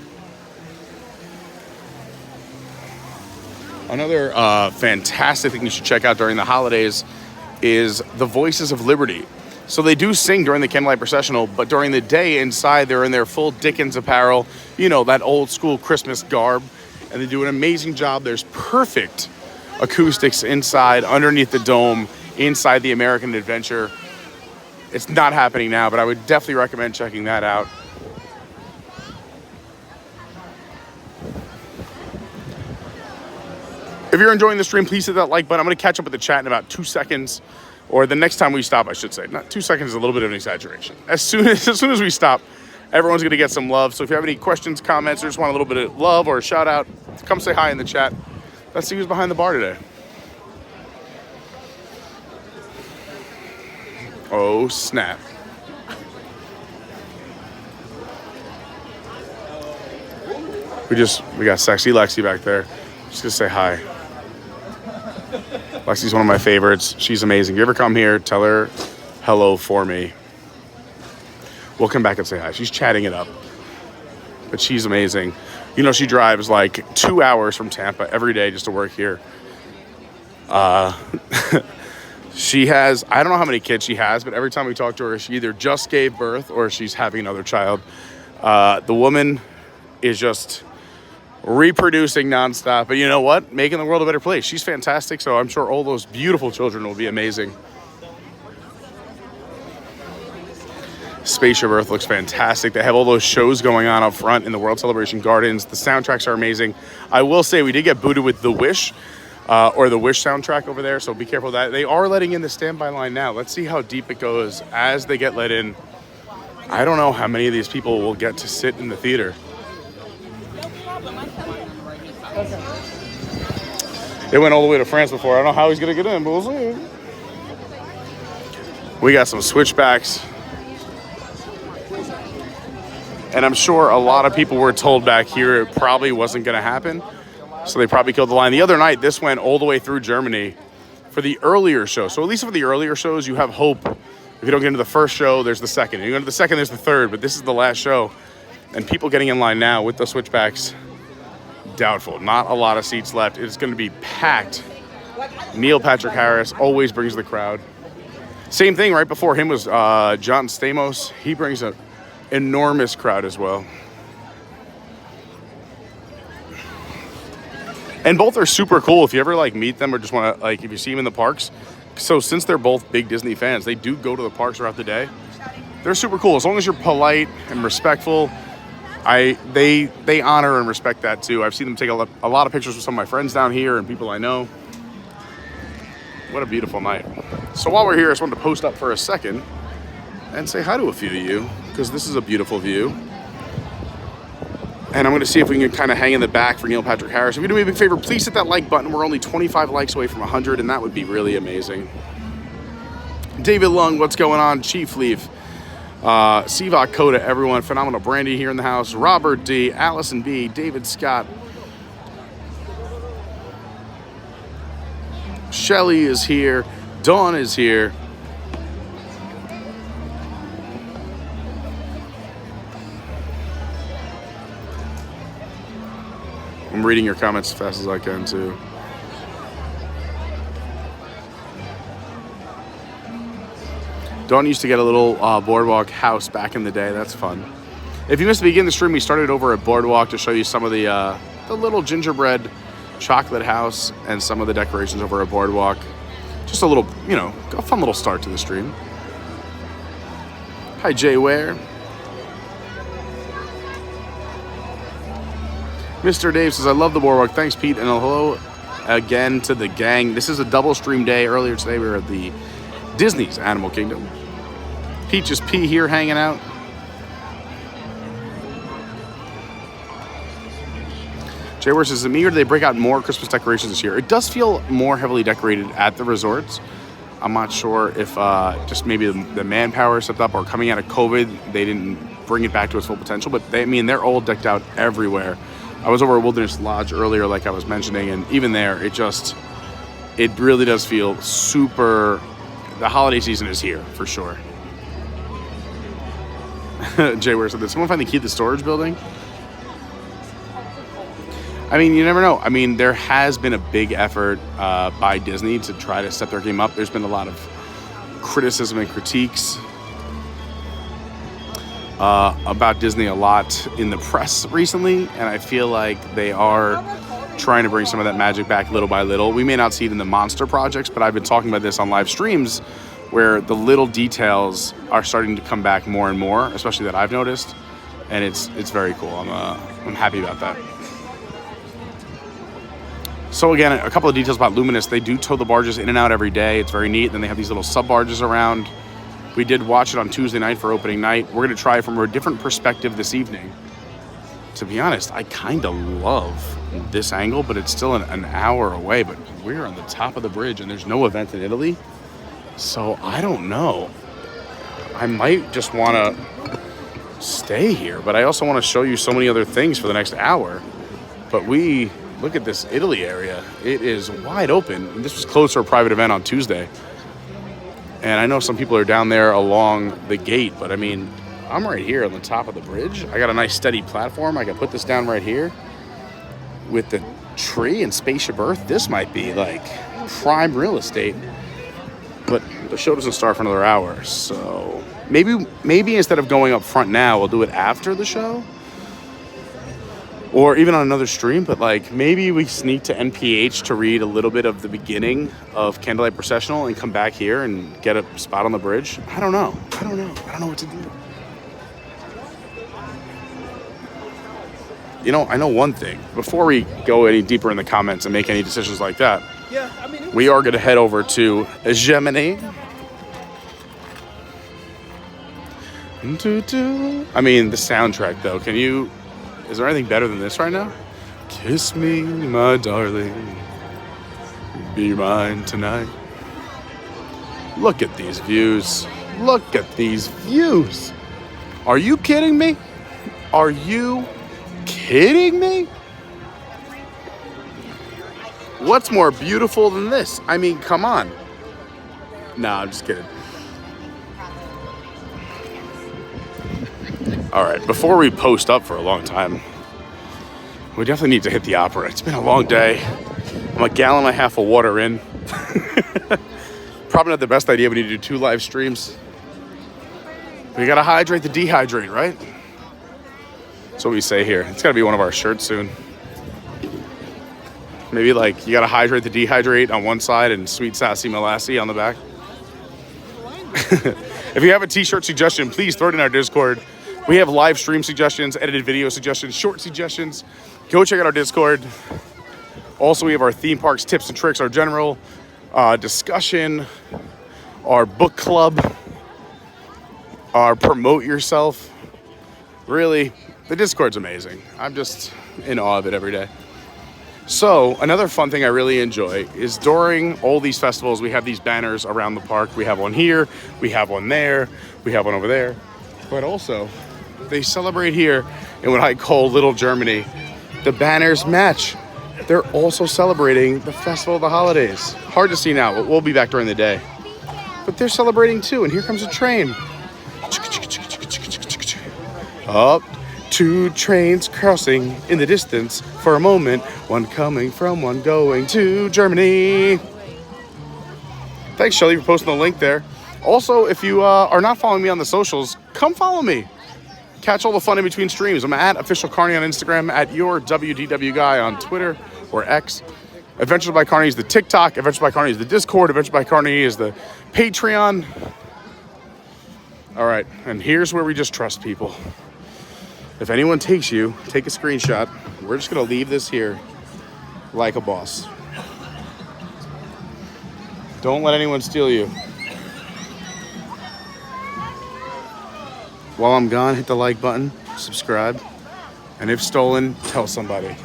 Another fantastic thing you should check out during the holidays is the Voices of Liberty. So they do sing during the candlelight processional, but during the day inside, they're in their full Dickens apparel, that old school Christmas garb, and they do an amazing job. There's perfect acoustics inside, underneath the dome, inside the American Adventure. It's not happening now, but I would definitely recommend checking that out. If you're enjoying the stream, please hit that like button. I'm going to catch up with the chat in about 2 seconds, or the next time we stop, I should say. Not 2 seconds is a little bit of an exaggeration. As soon as we stop, everyone's going to get some love. So if you have any questions, comments, or just want a little bit of love or a shout out, come say hi in the chat. Let's see who's behind the bar today. Oh, snap. We got sexy Lexi back there. Just gonna say hi. Lexi's one of my favorites. She's amazing. If you ever come here, tell her hello for me. We'll come back and say hi. She's chatting it up. But she's amazing. She drives like 2 hours from Tampa every day just to work here. She has, I don't know how many kids she has, but every time we talk to her, she either just gave birth or she's having another child. The woman is just reproducing nonstop, but you know what? Making the world a better place. She's fantastic, so I'm sure all those beautiful children will be amazing. Spaceship Earth looks fantastic. They have all those shows going on up front in the World Celebration Gardens. The soundtracks are amazing. I will say we did get booted with The Wish, or the Wish soundtrack over there, so be careful of that. They are letting in the standby line now. Let's see how deep it goes as they get let in. I don't know how many of these people will get to sit in the theater. It went all the way to France before. I don't know how he's going to get in, but we'll see. We got some switchbacks. And I'm sure a lot of people were told back here it probably wasn't going to happen. So they probably killed the line. The other night, this went all the way through Germany for the earlier show. So at least for the earlier shows, you have hope. If you don't get into the first show, there's the second. If you go into the second, there's the third. But this is the last show. And people getting in line now with the switchbacks, doubtful. Not a lot of seats left. It's going to be packed. Neil Patrick Harris always brings the crowd. Same thing right before him was John Stamos. He brings an enormous crowd as well. And both are super cool if you ever meet them or just want to if you see them in the parks. So since they're both big Disney fans, they do go to the parks throughout the day. They're super cool. As long as you're polite and respectful, they honor and respect that too. I've seen them take a lot of pictures with some of my friends down here and people I know. What a beautiful night. So while we're here, I just wanted to post up for a second and say hi to a few of you, because this is a beautiful view. And I'm going to see if we can kind of hang in the back for Neil Patrick Harris. If you do me a big favor, please hit that like button. We're only 25 likes away from 100, and that would be really amazing. David Lung, what's going on? Chief Leaf. Sivak Coda, everyone. Phenomenal Brandi here in the house. Robert D. Allison B. David Scott. Shelly is here. Dawn is here. I'm reading your comments as fast as I can too. Dawn used to get a little boardwalk house back in the day. That's fun. If you missed the beginning of the stream, we started over at Boardwalk to show you some of the little gingerbread chocolate house and some of the decorations over at Boardwalk. Just a little, you know, a fun little start to the stream. Hi, Jay Ware. Mr. Dave says, I love the Boardwalk. Thanks, Pete. And hello again to the gang. This is a double stream day. Earlier today, we were at the Disney's Animal Kingdom. Peaches P here hanging out. Jay Ware says, is it me or do they break out more Christmas decorations this year? It does feel more heavily decorated at the resorts. I'm not sure if just maybe the manpower stepped up, or coming out of COVID, they didn't bring it back to its full potential. But they're all decked out everywhere. I was over at Wilderness Lodge earlier, like I was mentioning, and even there, it really does feel super. The holiday season is here for sure. Jay Ware said, did someone find the key to the storage building? I mean, you never know. I mean, there has been a big effort by Disney to try to step their game up. There's been a lot of criticism and critiques about Disney a lot in the press recently, and I feel like they are trying to bring some of that magic back little by little. We may not see it in the monster projects, but I've been talking about this on live streams where the little details are starting to come back more and more, especially that I've noticed, and it's very cool. I'm happy about that. So again, a couple of details about Luminous. They do tow the barges in and out every day. It's very neat. Then they have these little sub barges around. We did watch it on Tuesday night for opening night. We're going to try it from a different perspective this evening. To be honest, I kind of love this angle, but it's still an hour away. But we're on the top of the bridge and there's no event in Italy. So I don't know. I might just want to stay here, but I also want to show you so many other things for the next hour. But look at this Italy area. It is wide open. And this was closed for a private event on Tuesday. And I know some people are down there along the gate, but I mean, I'm right here on the top of the bridge. I got a nice steady platform. I can put this down right here with the tree and Spaceship Earth. This might be like prime real estate, but the show doesn't start for another hour. So maybe instead of going up front now, we'll do it after the show. Or even on another stream, but like maybe we sneak to NPH to read a little bit of the beginning of Candlelight Processional and come back here and get a spot on the bridge. I don't know what to do. You know, I know one thing. Before we go any deeper in the comments and make any decisions like that, we are going to head over to Gemini. I mean, the soundtrack though, is there anything better than this right now? Kiss me, my darling, be mine tonight. Look at these views. Look at these views. Are you kidding me? Are you kidding me? What's more beautiful than this? I mean, come on. Nah, I'm just kidding. All right, before we post up for a long time, we definitely need to hit the opera. It's been a long day. I'm a gallon and a half of water in. Probably not the best idea. We need to do 2 live streams. We gotta hydrate the dehydrate, right? That's what we say here. It's gotta be one of our shirts soon. Maybe like you gotta hydrate the dehydrate on one side and sweet sassy molassy on the back. If you have a t-shirt suggestion, please throw it in our Discord. We have live stream suggestions, edited video suggestions, short suggestions. Go check out our Discord. Also, we have our theme parks tips and tricks, our general discussion, our book club, our promote yourself. Really, the Discord's amazing. I'm just in awe of it every day. So another fun thing I really enjoy is during all these festivals, we have these banners around the park. We have one here, we have one there, we have one over there. But also, they celebrate here in what I call Little Germany. The banners match. They're also celebrating the Festival of the Holidays. Hard to see now, but we'll be back during the day. But they're celebrating too, and here comes a train. Up, two trains crossing in the distance for a moment. One coming from, one going to Germany. Thanks, Shelly, for posting the link there. Also, if you are not following me on the socials, come follow me. Catch all the fun in between streams. I'm at official Carney on Instagram, at your WDW guy on Twitter or X. Adventures by Carney is the TikTok. Adventures by Carney is the Discord. Adventures by Carney is the Patreon. All right, and here's where we just trust people. If anyone takes you, take a screenshot. We're just gonna leave this here like a boss. Don't let anyone steal you. While I'm gone, hit the like button, subscribe, and if stolen, tell somebody.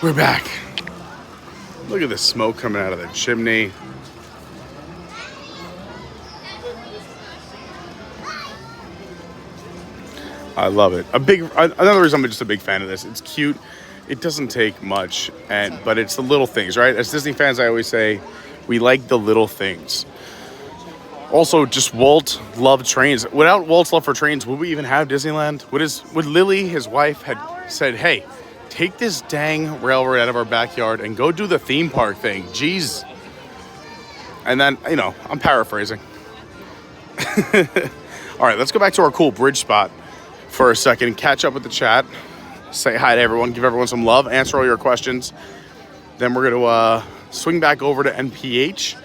We're back. Look at the smoke coming out of the chimney. I love it. Another reason I'm just a big fan of this. It's cute. It doesn't take much, but it's the little things, right? As Disney fans, I always say, we like the little things. Also, just Walt loved trains. Without Walt's love for trains, would we even have Disneyland? Would Lily, his wife, had said, hey, take this dang railroad out of our backyard and go do the theme park thing. Jeez. And then, I'm paraphrasing. All right, let's go back to our cool bridge spot for a second. Catch up with the chat. Say hi to everyone. Give everyone some love. Answer all your questions. Then we're going to swing back over to NPH.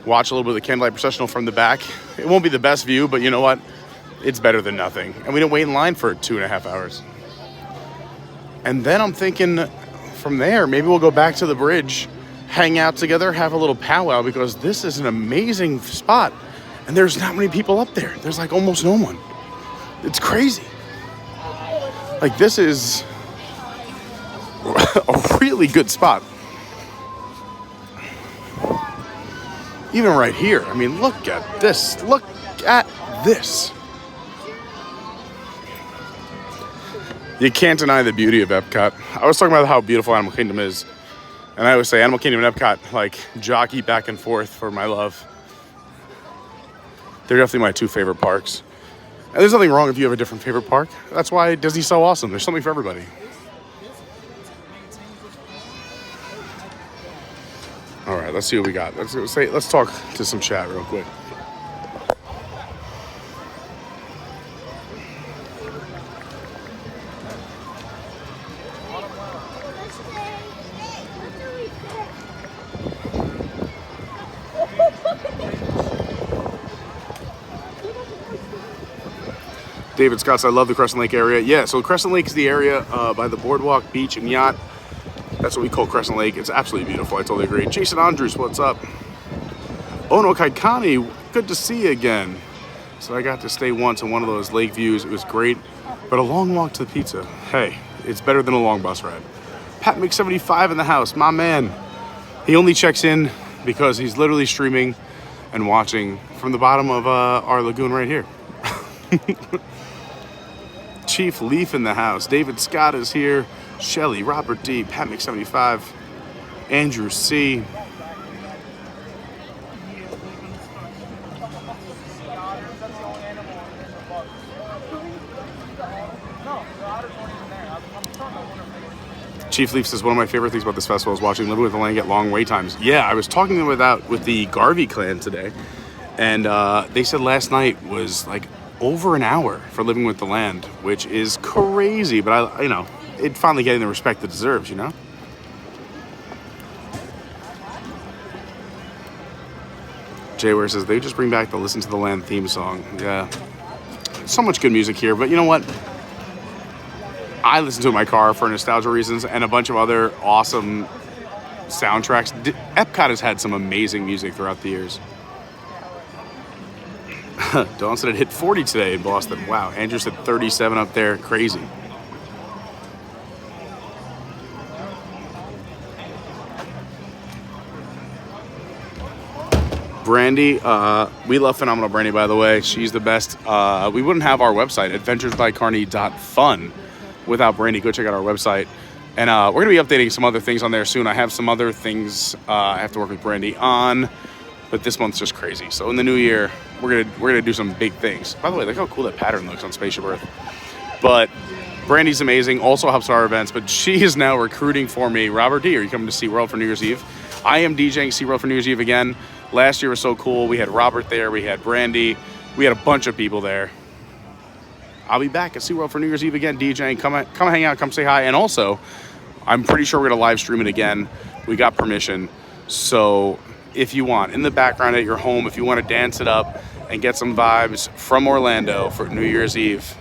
Watch a little bit of the candlelight processional from the back. It won't be the best view, but you know what? It's better than nothing. And we didn't wait in line for 2.5 hours. And then I'm thinking from there, maybe we'll go back to the bridge, hang out together, have a little powwow, because this is an amazing spot. And there's not many people up there. There's like almost no one. It's crazy. Like, this is a really good spot. Even right here. I mean, look at this. Look at this. You can't deny the beauty of Epcot. I was talking about how beautiful Animal Kingdom is. And I always say Animal Kingdom and Epcot, like, jockey back and forth for my love. They're definitely my two favorite parks. And there's nothing wrong if you have a different favorite park. That's why Disney's so awesome. There's something for everybody. All right, let's see what we got. Let's talk to some chat real quick. David Scott said, I love the Crescent Lake area. Yeah, so Crescent Lake is the area by the boardwalk, beach, and yacht. That's what we call Crescent Lake. It's absolutely beautiful. I totally agree. Jason Andrews, what's up? Ono Kaikani, good to see you again. So I got to stay once in one of those lake views. It was great, but a long walk to the pizza. Hey, it's better than a long bus ride. Pat Mc75 in the house, my man. He only checks in because he's literally streaming and watching from the bottom of our lagoon right here. Chief Leaf in the house. David Scott is here. Shelly, Robert D, Pat Mc75, Andrew C. Chief Leaf says, one of my favorite things about this festival is watching Living with the Land get long wait times. Yeah, I was talking about with the Garvey clan today, and they said last night was like over an hour for Living with the Land, which is crazy, but it finally getting the respect it deserves, you know? Jay Ware says, they just bring back the Listen to the Land theme song. Yeah. So much good music here, but you know what? I listen to it in my car for nostalgia reasons and a bunch of other awesome soundtracks. EPCOT has had some amazing music throughout the years. Dawn said it hit 40 today in Boston. Wow. Andrew said 37 up there. Crazy. Brandi, we love Phenomenal Brandi, by the way. She's the best. We wouldn't have our website, adventuresbycarney.fun, without Brandi. Go check out our website. And we're going to be updating some other things on there soon. I have some other things I have to work with Brandi on, but this month's just crazy. So in the new year, we're gonna do some big things. By the way, look how cool that pattern looks on Spaceship Earth. But Brandi's amazing, also helps our events, but she is now recruiting for me. Robert D, are you coming to SeaWorld for New Year's Eve? I am DJing SeaWorld for New Year's Eve again. Last year was so cool. We had Robert there, we had Brandi, we had a bunch of people there. I'll be back at SeaWorld for New Year's Eve again, DJing. Come hang out, come say hi. And also, I'm pretty sure we're gonna live stream it again. We got permission. So if you want, in the background at your home, if you want to dance it up and get some vibes from Orlando for New Year's Eve,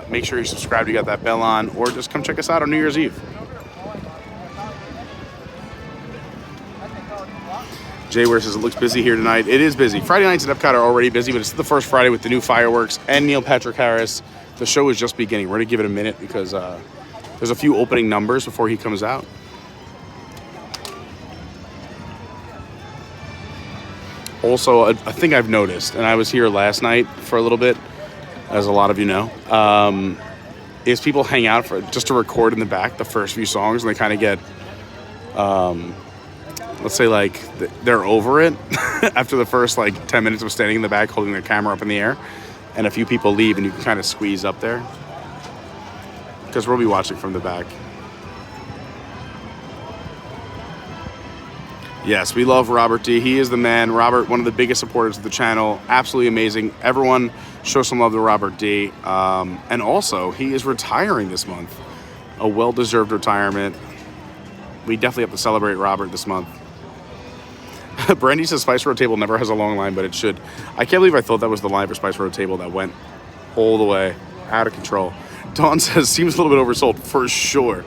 make sure you subscribe, you got that bell on, or just come check us out on New Year's Eve. Jay Ware says, it looks busy here tonight. It is busy. Friday nights at EPCOT are already busy, but it's the first Friday with the new fireworks and Neil Patrick Harris. The show is just beginning. We're going to give it a minute because there's a few opening numbers before he comes out. Also, a thing I've noticed, and I was here last night for a little bit, as a lot of you know, is people hang out for just to record in the back the first few songs, and they kind of get, let's say, like, they're over it after the first, 10 minutes of standing in the back holding their camera up in the air, and a few people leave, and you can kind of squeeze up there, because we'll be watching from the back. Yes, we love Robert D. He is the man. Robert, one of the biggest supporters of the channel. Absolutely amazing. Everyone show some love to Robert D. And also, he is retiring this month. A well-deserved retirement. We definitely have to celebrate Robert this month. Brandi says Spice Road Table never has a long line, but it should. I can't believe I thought that was the line for Spice Road Table that went all the way out of control. Dawn says, seems a little bit oversold, for sure.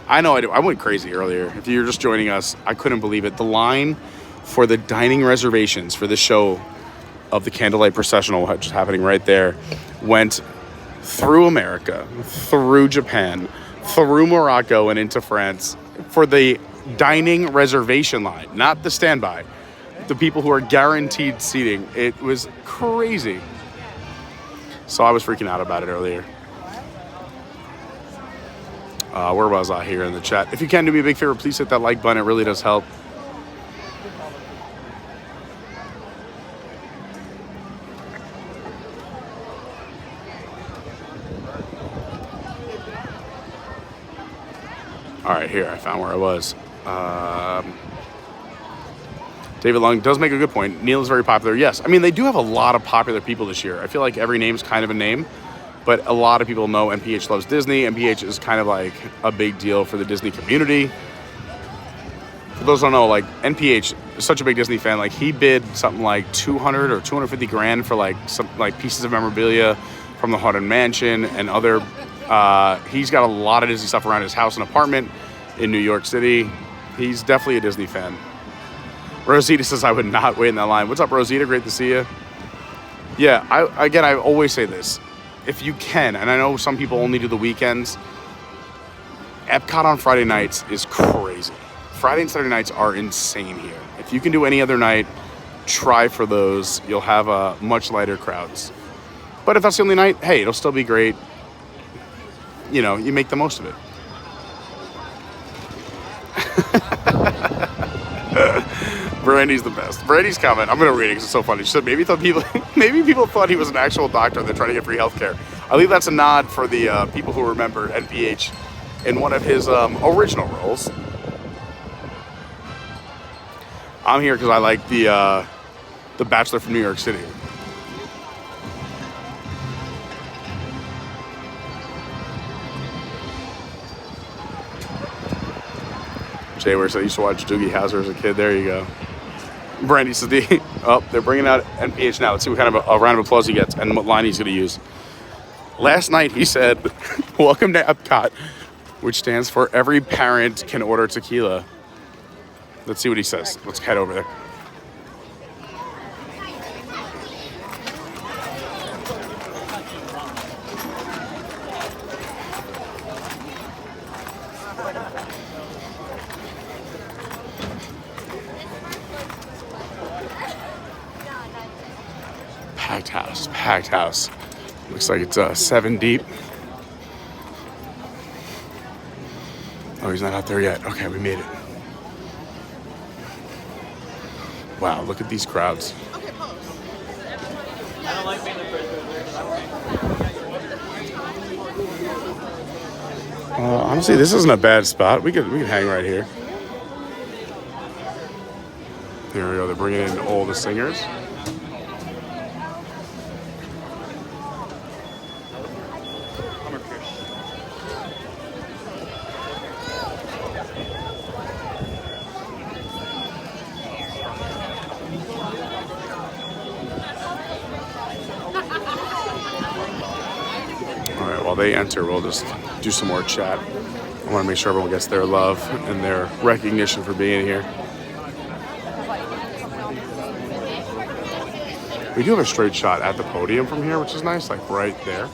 I know I do. I went crazy earlier. If you're just joining us, I couldn't believe it. The line for the dining reservations for the show of the Candlelight Processional, which is happening right there, went through America, through Japan, through Morocco, and into France for the dining reservation line, not the standby. The people who are guaranteed seating. It was crazy. So I was freaking out about it earlier. Where was I here in the chat? If you can do me a big favor, please hit that like button. It really does help. All right, here, I found where I was. David Long does make a good point. Neil is very popular. Yes, I mean, they do have a lot of popular people this year. I feel like every name's kind of a name. But a lot of people know MPH loves Disney. MPH is kind of like a big deal for the Disney community. For those who don't know, like, NPH is such a big Disney fan. Like, he bid something like 200 or 250 grand for some pieces of memorabilia, from the Haunted Mansion and other. He's got a lot of Disney stuff around his house and apartment in New York City. He's definitely a Disney fan. Rosita says, I would not wait in that line. What's up, Rosita? Great to see you. Yeah, I always say this. If you can, and I know some people only do the weekends, EPCOT on Friday nights is crazy. Friday and Saturday nights are insane here. If you can do any other night, try for those. You'll have much lighter crowds. But if that's the only night, hey, it'll still be great. You know, you make the most of it. Brandy's the best. Brandy's comment, I'm gonna read it because it's so funny. She said maybe people thought he was an actual doctor and they're trying to get free healthcare. I believe that's a nod for the people who remember NPH in one of his original roles. I'm here because I like the Bachelor from New York City. Jay, where I used to watch Doogie Howser as a kid. There you go. Brandy says, they're bringing out NPH now. Let's see what kind of a round of applause he gets and what line he's going to use. Last night he said, welcome to EPCOT, which stands for every parent can order tequila. Let's see what he says. Let's head over there. Packed house. Looks like it's 7 deep. Oh, he's not out there yet. Okay, we made it. Wow, look at these crowds. Honestly, this isn't a bad spot. We could hang right here. Here we go. They're bringing in all the singers. While they enter, we'll just do some more chat. I want to make sure everyone gets their love and their recognition for being here. We do have a straight shot at the podium from here, which is nice, like right there.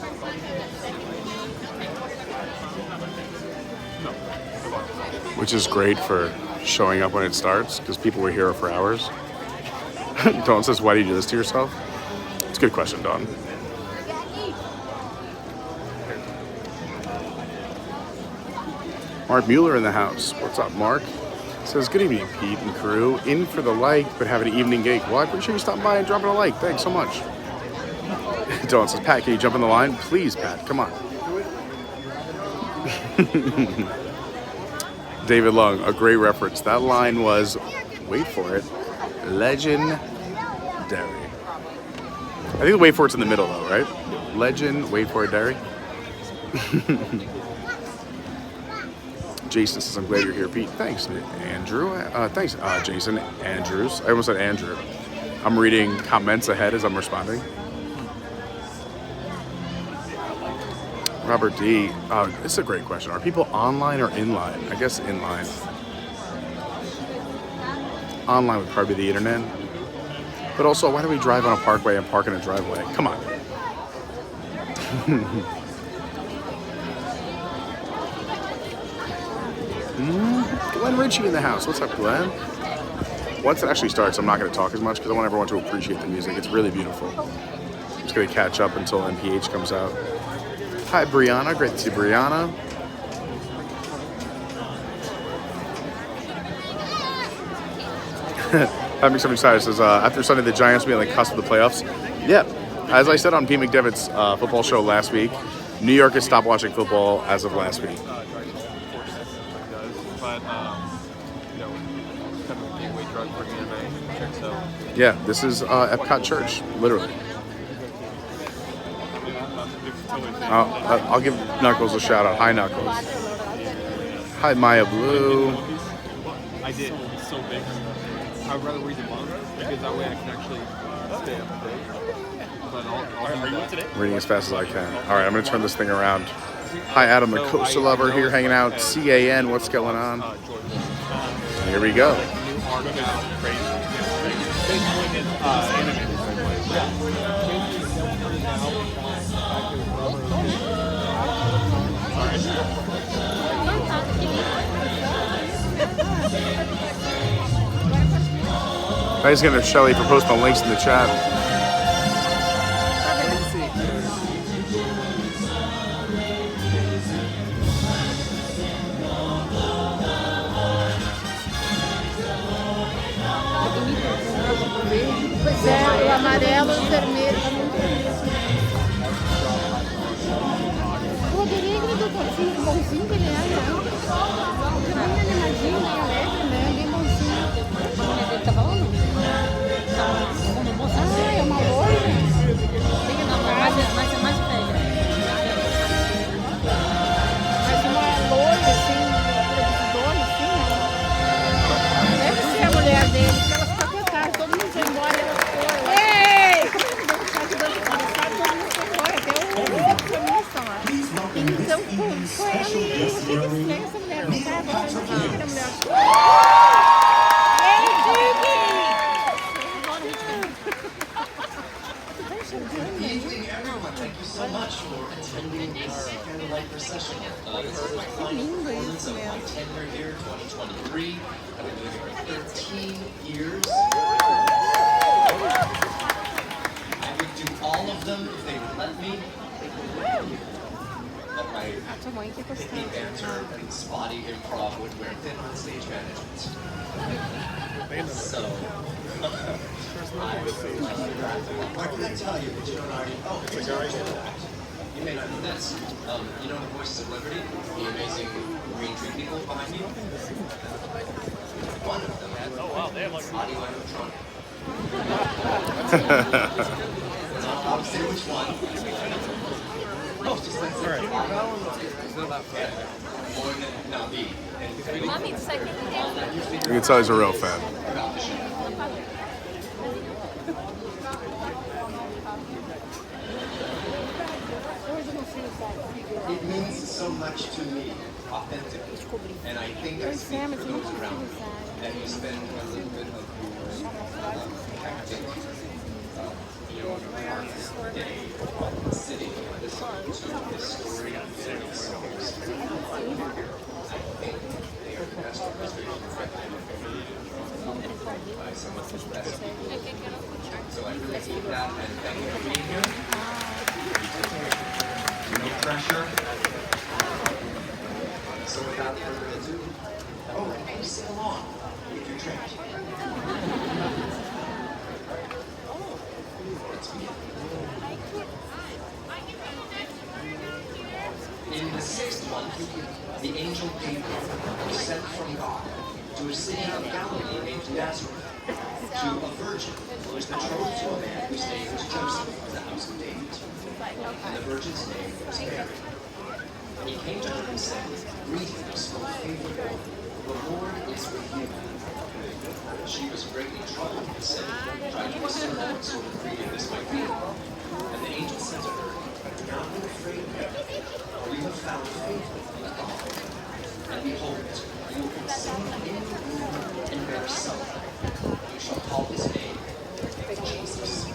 Which is great for showing up when it starts, because people were here for hours. Dawn says, why do you do this to yourself? It's a good question, Dawn. Mark Mueller in the house. What's up, Mark? Says, good evening, Pete and crew. In for the like, but have an evening gig. Well, I appreciate you stopping by and dropping a like. Thanks so much. Dawn says, Pat, can you jump in the line? Please, Pat, come on. David Lung, a great reference. That line was, wait for it, legendary. I think the wait for it's in the middle, though, right? Legend, wait for it, dairy. Jason says, I'm glad you're here, Pete. Thanks, Andrew. Thanks, Jason. Andrews. I almost said Andrew. I'm reading comments ahead as I'm responding. Robert D. This is a great question. Are people online or in line? I guess in line. Online would probably be the internet. But also, why do we drive on a parkway and park in a driveway? Come on. Glenn Richey in the house. What's up, Glenn? Once it actually starts, I'm not going to talk as much because I want everyone to appreciate the music. It's really beautiful. I'm just going to catch up until NPH comes out. Hi, Brianna. Great to see Brianna. That makes me excited. Says, after Sunday, the Giants will be on the cusp of the playoffs. Yeah. As I said on Pete McDevitt's football show last week, New York has stopped watching football as of last week. Yeah, this is EPCOT Church, literally. I'll give Knuckles a shout out. Hi, Knuckles. Hi, Maya Blue. I did. It's so big. I'd rather read the month because that way I can actually stay up to date. but I'll do that. Reading as fast as I can. All right, I'm going to turn this thing around. Hi, Adam, the Costa Lover here hanging out. CAN, what's going on? Here we go. Thanks again to Shelly for posting the links in the chat. Pois é, o amarelo e o vermelho. O Rodrigo do Cortinho, bonzinho que ele é, né? Bem animadinho, bem alegre, né? Bem bonzinho. A mulher dele tá falando? Ah, é uma loira. Tem na casa, mas é mais velha. Mas uma loira, assim, produzidora, assim, né? Deve ser a mulher dele, porque ela fica apertada, todo mundo foi embora, ela foi. Ei! Como é que deu o chat dando aniversário, todo mundo foi embora, até o outro feminista lá. Então, foi ela e o que estranho essa mulher não tava, eu não sabia que era mulher. Evening, everyone. Thank you so much for attending this candlelight procession. This is my final performance of my tenure here, 2023. I've been doing it for 13 years. I would do all of them if they would let me. But my pithy banter and spotty improv would wear thin on stage management. So, what can I tell you that you don't already? Oh, here's your agenda. You may not know this. You know the Voices of Liberty, the amazing green tree people behind you? One of them. Oh wow, they have like audio animatronic. Not allowed to say which one. Most expensive. More than Nabi. You can tell he's a real fan. It means so much to me, authentically. And I think I speak for those around me, that you spend a little bit of your hectic, part of your day sitting and listening to this story and hearing these songs. I think they are the best representation by some of the best people. So I really need that, and thank you for being here. No pressure. So without further ado, and you sing along with your drink. Let's begin. In the sixth month, the angel Gabriel was sent from God to a city of Galilee named Nazareth, to a virgin who was betrothed to a man whose name was Joseph of the house of David. And the virgin's name was Mary. He came to her and said, "Greetings, most favored one, the Lord is with you." She was greatly troubled and said, trying to discern what sort of greeting this might be. And the angel said to her, "Do not be afraid, Mary, for you have found favor with God. And behold, you will conceive in your womb and bear a son. You shall call his name Jesus."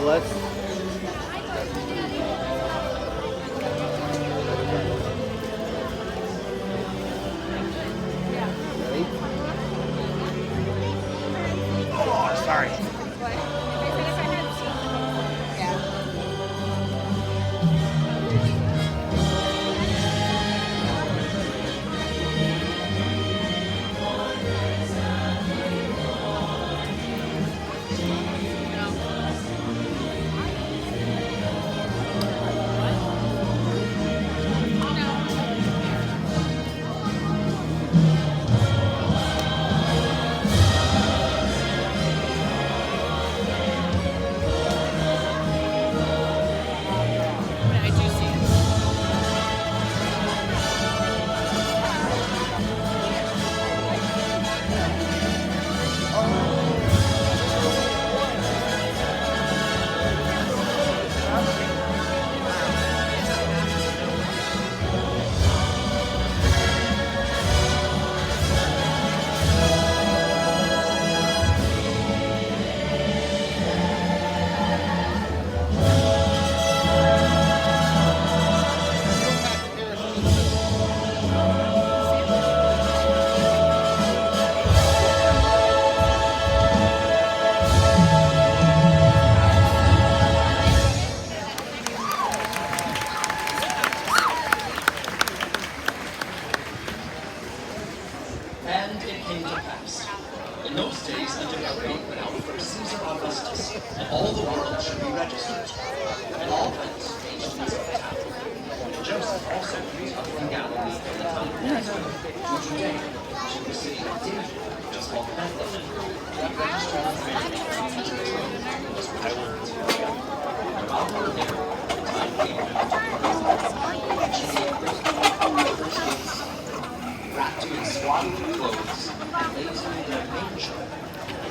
let's. Oh, sorry. And it came to pass. In those days, a decree went out from Caesar Augustus, and all the world should be registered. And all went each to his own town. And Joseph also went up from Galilee from the town of Nazareth to Judea, to the city of David, which is called Bethlehem. He registered the betrothed was returned. And while they were there, the time came when she gave birth to her firstborn son, wrapped him in swaddling clothes, and laid him in a manger.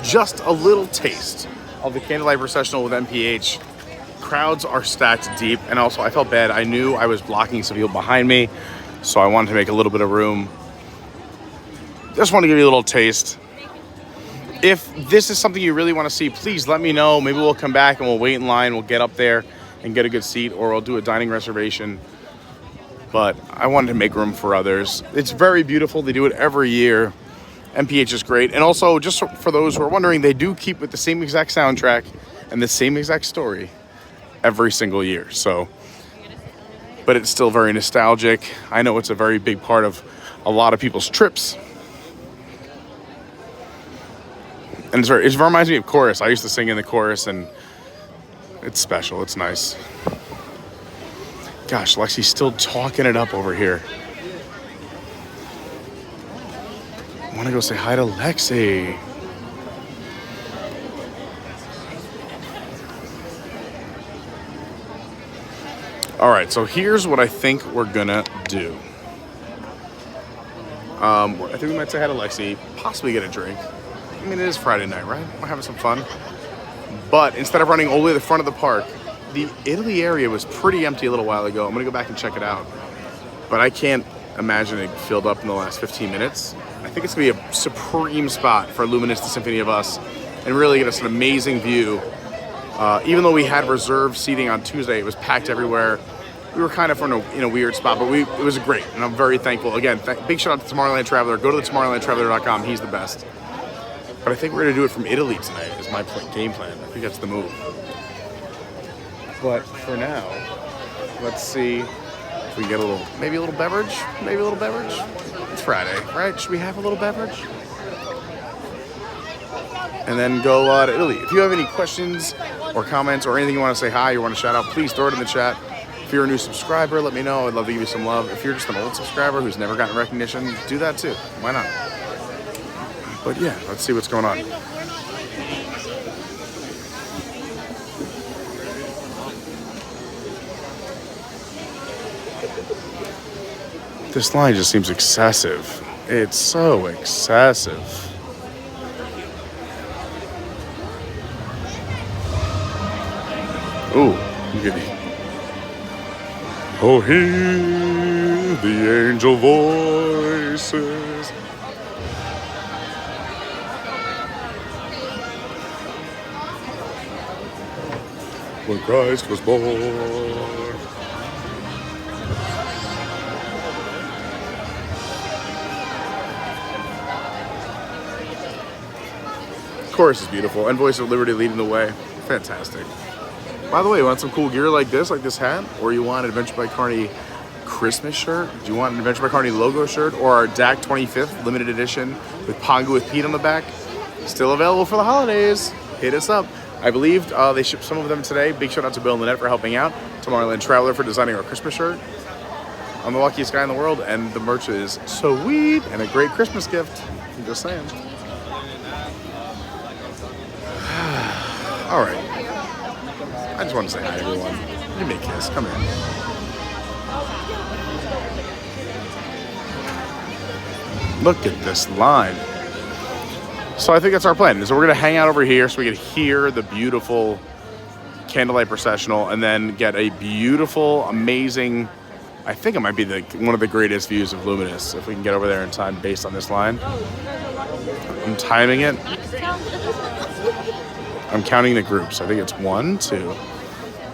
Just a little taste of the Candlelight Processional with MPH. Crowds are stacked deep, and also I felt bad. I knew I was blocking some people behind me, so I wanted to make a little bit of room. Just want to give you a little taste. If this is something you really want to see, please let me know. Maybe we'll come back and we'll wait in line. We'll get up there and get a good seat, or we'll do a dining reservation. But I wanted to make room for others. It's very beautiful. They do it every year. MPH is great. And also, just for those who are wondering, they do keep with the same exact soundtrack and the same exact story every single year. So, but it's still very nostalgic. I know it's a very big part of a lot of people's trips. And it reminds me of chorus. I used to sing in the chorus, and it's special. It's nice. Gosh, Lexi's still talking it up over here. I want to go say hi to Lexi. All right, so here's what I think we're gonna do. I think we might say hi to Lexi, possibly get a drink. I mean, it is Friday night, right? We're having some fun. But instead of running all the way to the front of the park, the Italy area was pretty empty a little while ago. I'm gonna go back and check it out. But I can't imagine it filled up in the last 15 minutes. I think it's gonna be a supreme spot for Luminous, the Symphony of Us, and really get us an amazing view. Even though we had reserved seating on Tuesday, it was packed everywhere. We were kind of in a weird spot, but it was great, and I'm very thankful. Again, big shout out to Tomorrowland Traveler. Go to the TomorrowlandTraveler.com. He's the best. But I think we're gonna do it from Italy tonight. Is my game plan. I think that's the move. But for now, let's see if we can get maybe a little beverage. It's Friday, right? Should we have a little beverage? And then go to Italy. If you have any questions or comments or anything you want to say hi, you want to shout out, please throw it in the chat. If you're a new subscriber, let me know. I'd love to give you some love. If you're just an old subscriber who's never gotten recognition, do that too. Why not? But yeah, let's see what's going on. This line just seems excessive. It's so excessive. Ooh, I'm getting. Oh, hear the angel voices. when Christ was born. Chorus is beautiful, and Voice of Liberty leading the way. Fantastic. By the way, you want some cool gear like this hat? Or you want an Adventure by Carney Christmas shirt? Do you want an Adventure by Carney logo shirt? Or our DAC 25th limited edition with Pongo with Pete on the back? Still available for the holidays. Hit us up. I believe they shipped some of them today. Big shout out to Bill and Lynnette for helping out. Tomorrowland Traveler for designing our Christmas shirt. I'm the luckiest guy in the world, and the merch is sweet and a great Christmas gift. I'm just saying. All right. I just want to say hi, everyone. Give me a kiss. Come here. Look at this line. So I think that's our plan. So we're going to hang out over here so we can hear the beautiful candlelight processional and then get a beautiful, amazing, I think it might be one of the greatest views of Luminous if we can get over there in time based on this line. I'm timing it. I'm counting the groups. I think it's 1, 2,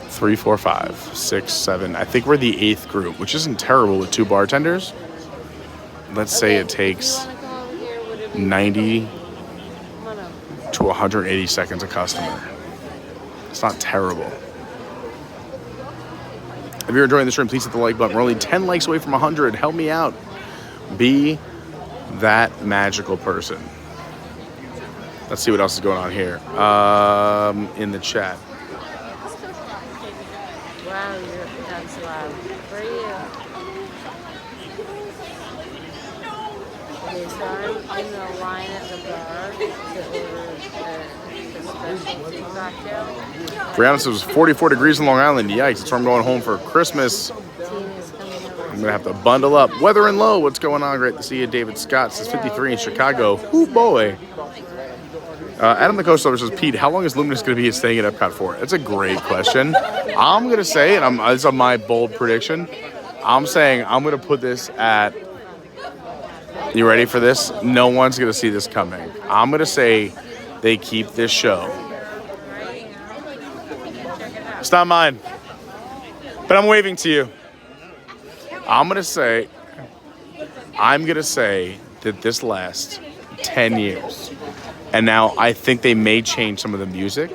3, 4, 5, 6, 7. I think we're the 8th group, which isn't terrible with 2 bartenders. Let's say it takes 90 to 180 seconds a customer. It's not terrible. If you're enjoying the stream, please hit the like button. We're only 10 likes away from 100. Help me out. Be that magical person. Let's see what else is going on here in the chat. Wow, that's loud. For you. Okay, so I'm in the line at the bar to order the specialty cocktail. Brianna says it was 44 degrees in Long Island. Yikes, that's where I'm going home for Christmas. I'm going to have to bundle up. Weather and Low, what's going on? Great to see you. David Scott says 53 in Chicago. Ooh, boy. Adam the Coast Lover says, Pete, how long is Luminous going to be staying at Epcot for? That's a great question. I'm going to say, and this is my bold prediction, I'm saying I'm going to put this at, you ready for this? No one's going to see this coming. I'm going to say they keep this show. It's not mine, but I'm waving to you. I'm going to say that this lasts 10 years. And now I think they may change some of the music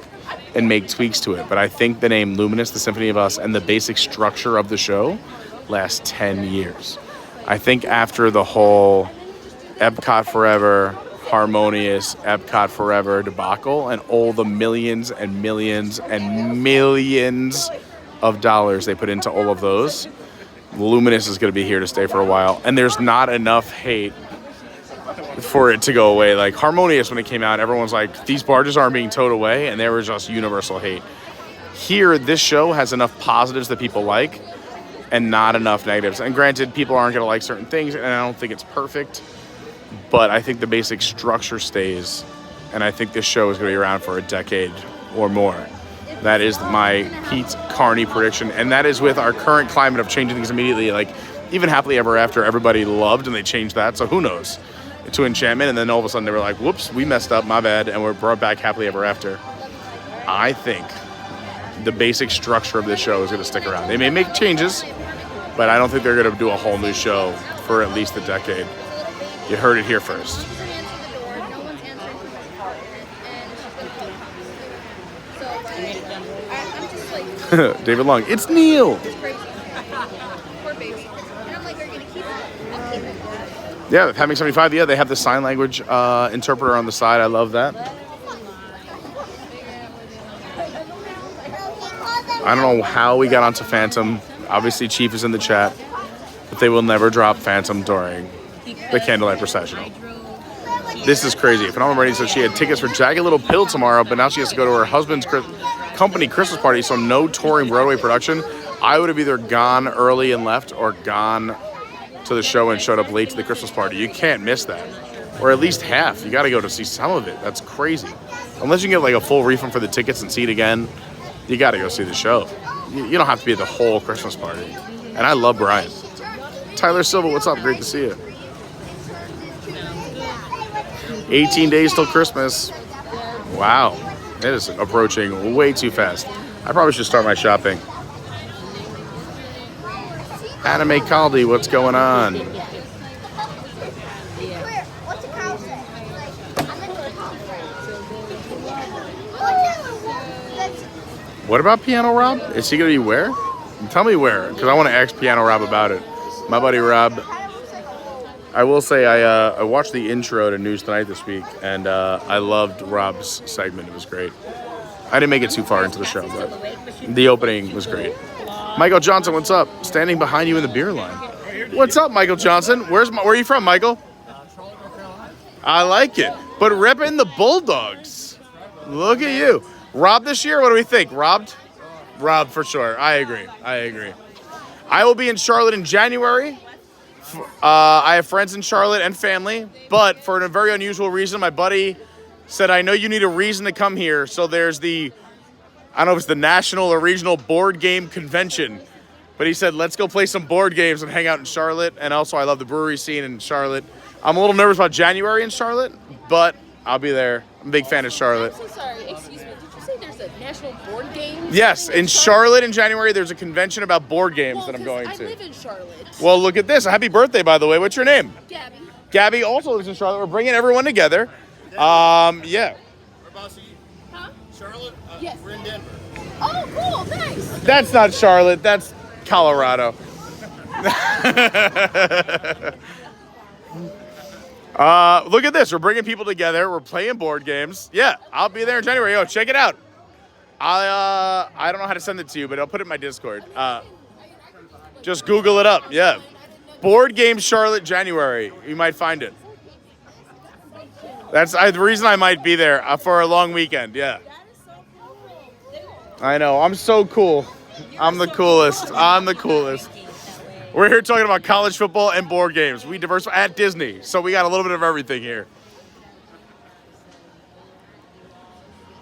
and make tweaks to it. But I think the name Luminous, the Symphony of Us, and the basic structure of the show lasts 10 years. I think after the whole Epcot Forever, Harmonious, Epcot Forever debacle, and all the millions and millions and millions of dollars they put into all of those, Luminous is going to be here to stay for a while. And there's not enough hate for it to go away. Like Harmonious, when it came out, everyone's like, these barges aren't being towed away, and there was just universal hate. Here, this show has enough positives that people like and not enough negatives. And granted, people aren't going to like certain things, and I don't think it's perfect, but I think the basic structure stays, and I think this show is going to be around for a decade or more. That is my Pete Carney prediction, and that is with our current climate of changing things immediately. Like, even Happily Ever After, everybody loved, and they changed that, so who knows? To Enchantment, and then all of a sudden they were like, whoops, we messed up, my bad, and we're brought back Happily Ever After. I think the basic structure of this show is going to stick around. They may make changes, but I don't think they're going to do a whole new show for at least a decade. You heard it here first. David Long, it's Neil. Yeah, having 75. Yeah, they have the sign language interpreter on the side. I love that. I don't know how we got onto Phantom. Obviously, Chief is in the chat, but they will never drop Phantom during the candlelight processional. This is crazy. Phenomenal Brandi said she had tickets for Jagged Little Pill tomorrow, but now she has to go to her husband's company Christmas party, so no touring Broadway production. I would have either gone early and left or gone to the show and showed up late to the Christmas party. You can't miss that. Or at least half. You got to go to see some of it. That's crazy. Unless you get like a full refund for the tickets and see it again, you got to go see the show. You don't have to be at the whole Christmas party. And I love Brian. Tyler Silva, what's up? Great to see you. 18 days till Christmas. Wow. It is approaching way too fast. I probably should start my shopping. Anime Caldi, what's going on? What's a cow say? What about Piano Rob? Is he gonna be where? Tell me where, because I want to ask Piano Rob about it. My buddy Rob. I will say I watched the intro to News Tonight this week, and I loved Rob's segment. It was great. I didn't make it too far into the show, but the opening was great. Michael Johnson, what's up? Standing behind you in the beer line. What's up, Michael Johnson? Where are you from, Michael? I like it. But repping the Bulldogs. Look at you. Rob this year? What do we think? Robbed for sure. I agree. I will be in Charlotte in January. I have friends in Charlotte and family, but for a very unusual reason, my buddy said, I know you need a reason to come here. So there's I don't know if it's the National or Regional Board Game Convention, but he said, let's go play some board games and hang out in Charlotte. And also, I love the brewery scene in Charlotte. I'm a little nervous about January in Charlotte, but I'll be there. I'm a big fan of Charlotte. I'm so sorry. Excuse me. Did you say there's a national board game? Yes, in Charlotte in January, there's a convention about board games that I'm going to. I live in Charlotte. Well, look at this. Happy birthday, by the way. What's your name? Gabby. Gabby also lives in Charlotte. We're bringing everyone together. Yeah. Whereabouts are you? Huh? Charlotte? Yes. We're in Denver. Oh, cool. Nice. That's not Charlotte. That's Colorado. Look at this. We're bringing people together. We're playing board games. Yeah, I'll be there in January. Yo, check it out. I don't know how to send it to you, but I'll put it in my Discord. Just Google it up. Yeah. Board Game Charlotte January. You might find it. That's the reason I might be there for a long weekend. Yeah. I know. I'm so cool. I'm the coolest. We're here talking about college football and board games. We diversify at Disney, so we got a little bit of everything here.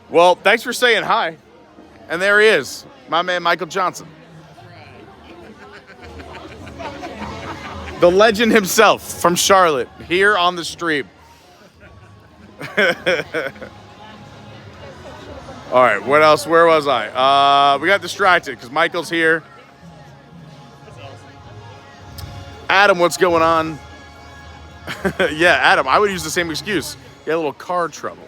Well, thanks for saying hi. And there he is, my man Michael Johnson. The legend himself from Charlotte, here on the stream. All right, what else? Where was I? We got distracted because Michael's here. Adam, what's going on? Yeah, Adam, I would use the same excuse. You had a little car trouble.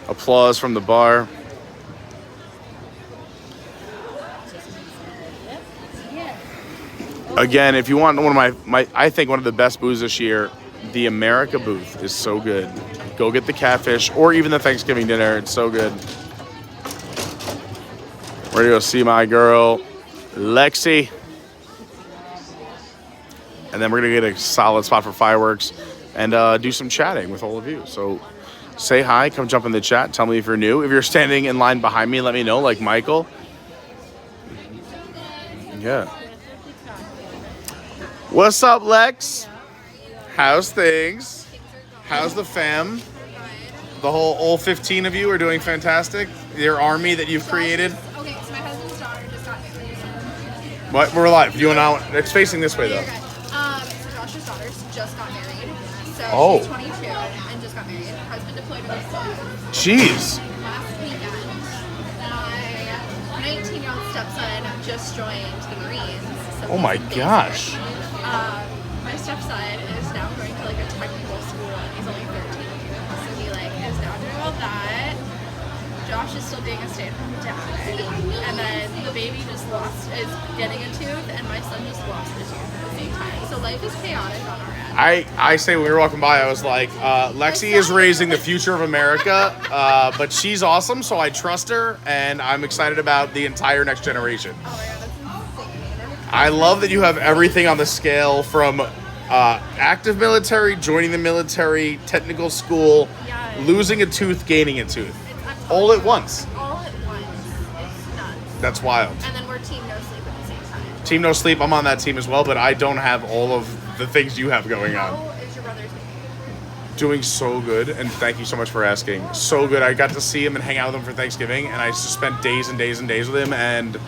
Applause from the bar. Again, if you want one of my I think one of the best booths this year, the America booth is so good. Go get the catfish or even the Thanksgiving dinner. It's so good. We're gonna go see my girl, Lexi. And then we're gonna get a solid spot for fireworks and do some chatting with all of you. So say hi, come jump in the chat. Tell me if you're new. If you're standing in line behind me, let me know, like Michael. Yeah. What's up, Lex? How's things? How's the fam? The whole all 15 of you are doing fantastic. Your army that you've created. Okay, so my husband's daughter just got married. What? We're live. You and I. It's facing this way though. So Josh's daughter just got married. So she's 22 and just got married. Her husband deployed overseas. Jeez. Last weekend, my 19-year-old stepson just joined the Marines. So Oh my gosh. My stepson is now going to like a technical school and he's only 13. So he like is now doing all that. Josh is still being a stay-at-home dad. And then the baby is getting a tooth and my son just lost a tooth at the same time. So life is chaotic on our end. I say when we were walking by, I was like, Lexi is raising the future of America, but she's awesome, so I trust her, and I'm excited about the entire next generation. Oh my god, that's insane. I love that you have everything on the scale from active military, joining the military, technical school, losing a tooth, gaining a tooth. All at once. All at once. It's nuts. That's wild. And then we're Team No Sleep at the same time. Team No Sleep, I'm on that team as well, but I don't have all of the things you have going on. How is your brother's baby? Doing so good, and thank you so much for asking. So good. I got to see him and hang out with him for Thanksgiving, and I just spent days and days and days with him, and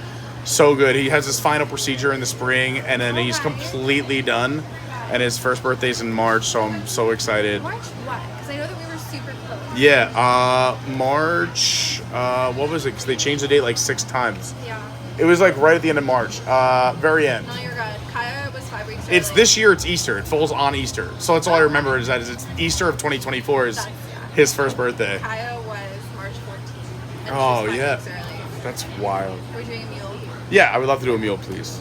so good. He has his final procedure in the spring, and then he's completely done, and his first birthday's in March, so I'm so excited. March what? Because I know that we were super close. Yeah, March, what was it? Because they changed the date like 6 times. Yeah. It was like right at the end of March, very end. No, you're good. Kaya was 5 weeks It's early. this year, it's Easter. It falls on Easter. So that's all I remember is that it's Easter of 2024 is his first birthday. Kaya was March 14th. And Oh, she's 5 yeah. weeks early. That's wild. Are we doing a mule? Yeah, I would love to do a meal, please.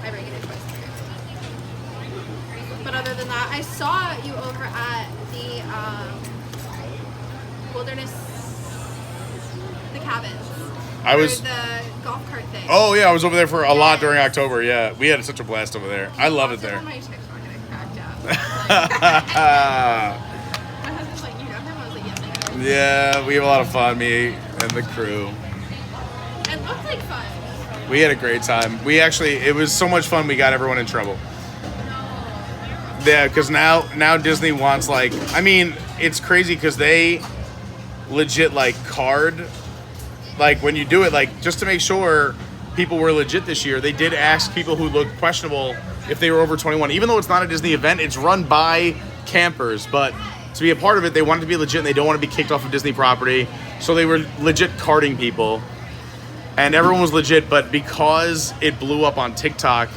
I bring it twice a year. But other than that, I saw you over at the wilderness, the cabins. I was. For the golf cart thing. Oh yeah, I was over there for a lot during October. Yeah, we had such a blast over there. I love it there. On my TikTok and it cracked up. My husband's like, you know him? I was like, yes, I do. Yeah, we have a lot of fun, me and the crew. It looked like fun. We had a great time. It was so much fun. We got everyone in trouble. Yeah, because now Disney wants it's crazy because they legit card. When you do it, just to make sure people were legit this year, they did ask people who looked questionable if they were over 21. Even though it's not a Disney event, it's run by campers. But to be a part of it, they wanted to be legit and they don't want to be kicked off of Disney property. So they were legit carding people. And everyone was legit, but because it blew up on TikTok,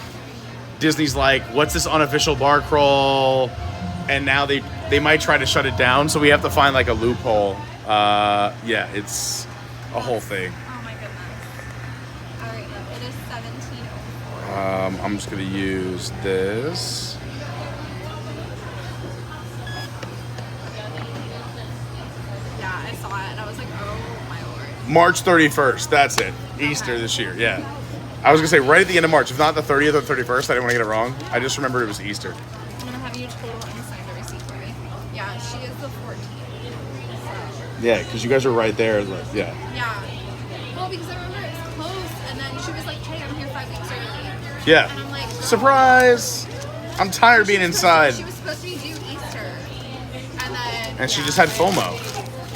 Disney's like, what's this unofficial bar crawl? And now they might try to shut it down. So we have to find a loophole. Yeah, it's a whole thing. Oh my goodness. All right, look, it is 17:04. I'm just gonna use this. Yeah, I saw it and I was like, oh my lord. March 31st, that's it. Easter this year, yeah. I was gonna say right at the end of March, if not the 30th or 31st, I didn't want to get it wrong. I just remembered it was Easter. I'm gonna have you total and sign the receipt for me. Yeah, she is the 14th. Yeah, because you guys are right there. Yeah. Yeah. Well, because I remember it was close, and then she was like, "Hey, I'm here 5 weeks early." Yeah. And I'm like, surprise! I'm tired of being inside. She was supposed to be due Easter, and then. And she just had FOMO.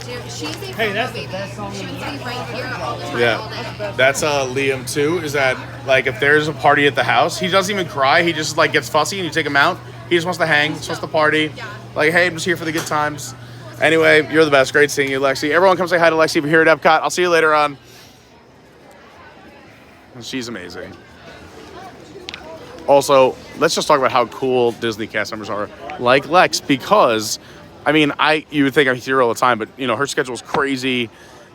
Dude, she's a FOMO baby. She wants to be right here all the time, all day. Yeah. That's Liam too. Is that if there's a party at the house, he doesn't even cry. He just gets fussy, and you take him out. He just wants to hang. He just wants to party. Yeah. Hey, I'm just here for the good times. Anyway, you're the best. Great seeing you, Lexi. Everyone come say hi to Lexi here at EPCOT. I'll see you later on. She's amazing. Also, let's just talk about how cool Disney cast members are, like Lex, because, you would think I hear her all the time, but, her schedule is crazy.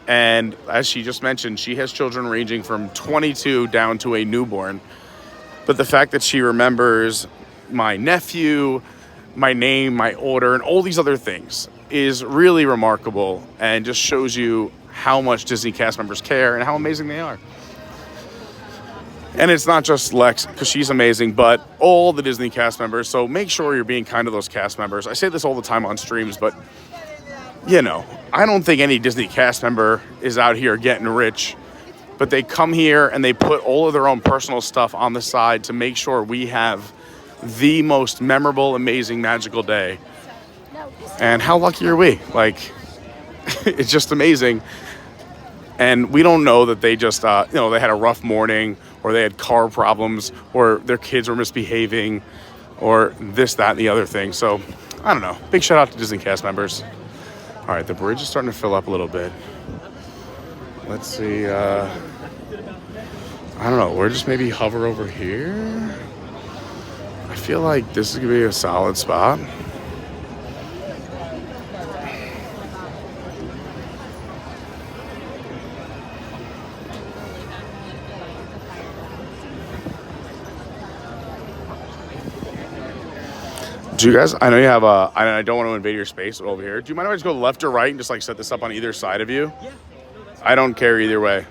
And as she just mentioned, she has children ranging from 22 down to a newborn. But the fact that she remembers my nephew, my name, my order, and all these other things is really remarkable and just shows you how much Disney cast members care and how amazing they are. And it's not just Lex, because she's amazing, but all the Disney cast members. So make sure you're being kind to those cast members. I say this all the time on streams, but, I don't think any Disney cast member is out here getting rich. But they come here and they put all of their own personal stuff on the side to make sure we have the most memorable, amazing, magical day. And how lucky are we? It's just amazing. And we don't know that they just, they had a rough morning, or they had car problems, or their kids were misbehaving, or this, that, and the other thing. So, I don't know. Big shout out to Disney cast members. All right, the bridge is starting to fill up a little bit. Let's see. I don't know. We're just maybe hover over here. I feel like this is going to be a solid spot. Do you guys, I know you have I don't want to invade your space over here. Do you mind if I just go left or right and just set this up on either side of you? Yeah. I don't care either way.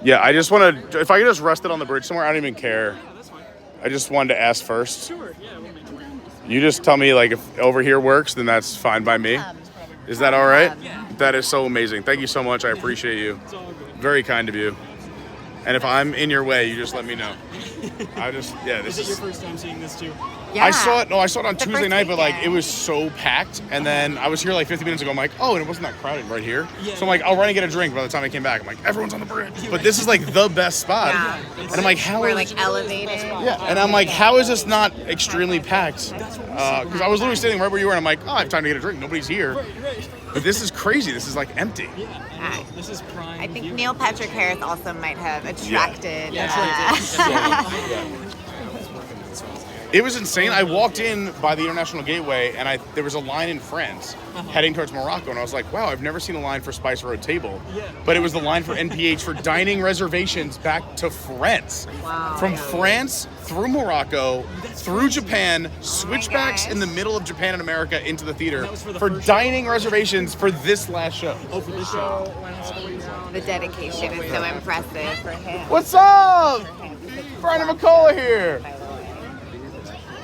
Yeah, I just want to, if I could just rest it on the bridge somewhere, I don't even care. I just wanted to ask first. Sure, yeah. You just tell me if over here works, then that's fine by me. Is that all right? Yeah. That is so amazing. Thank you so much. I appreciate you. Very kind of you. And if I'm in your way, you just let me know. This Is it your first time seeing this too? Yeah. I saw it on Tuesday first night, but like weekend. it was so packed. And then I was here like 50 minutes ago. I'm like, oh, and it wasn't that crowded right here. Yeah. So I'm like, I'll run and get a drink. By the time I came back, I'm like, everyone's on the bridge. But this is like the best spot. Yeah. And I'm like, how We're is like elevated. Yeah, and I'm like, how is this not extremely packed? Because I was literally standing right where you were, and I'm like, oh, I have time to get a drink. Nobody's here. Right. But this is crazy. This is like empty. Yeah. This is prime. I think Neil Patrick Harris also might have attracted. It was insane. I walked in by the International Gateway, and there was a line in France heading towards Morocco, and I was like, wow, I've never seen a line for Spice Road Table. But it was the line for NPH for dining reservations back to France. Wow. From France through Morocco, through Japan, switchbacks gosh. in the middle of Japan and America into the theater that was for the for first dining reservations for this last show. Oh, for this show. The dedication is so impressive for him. What's up? Brian and McCullough here.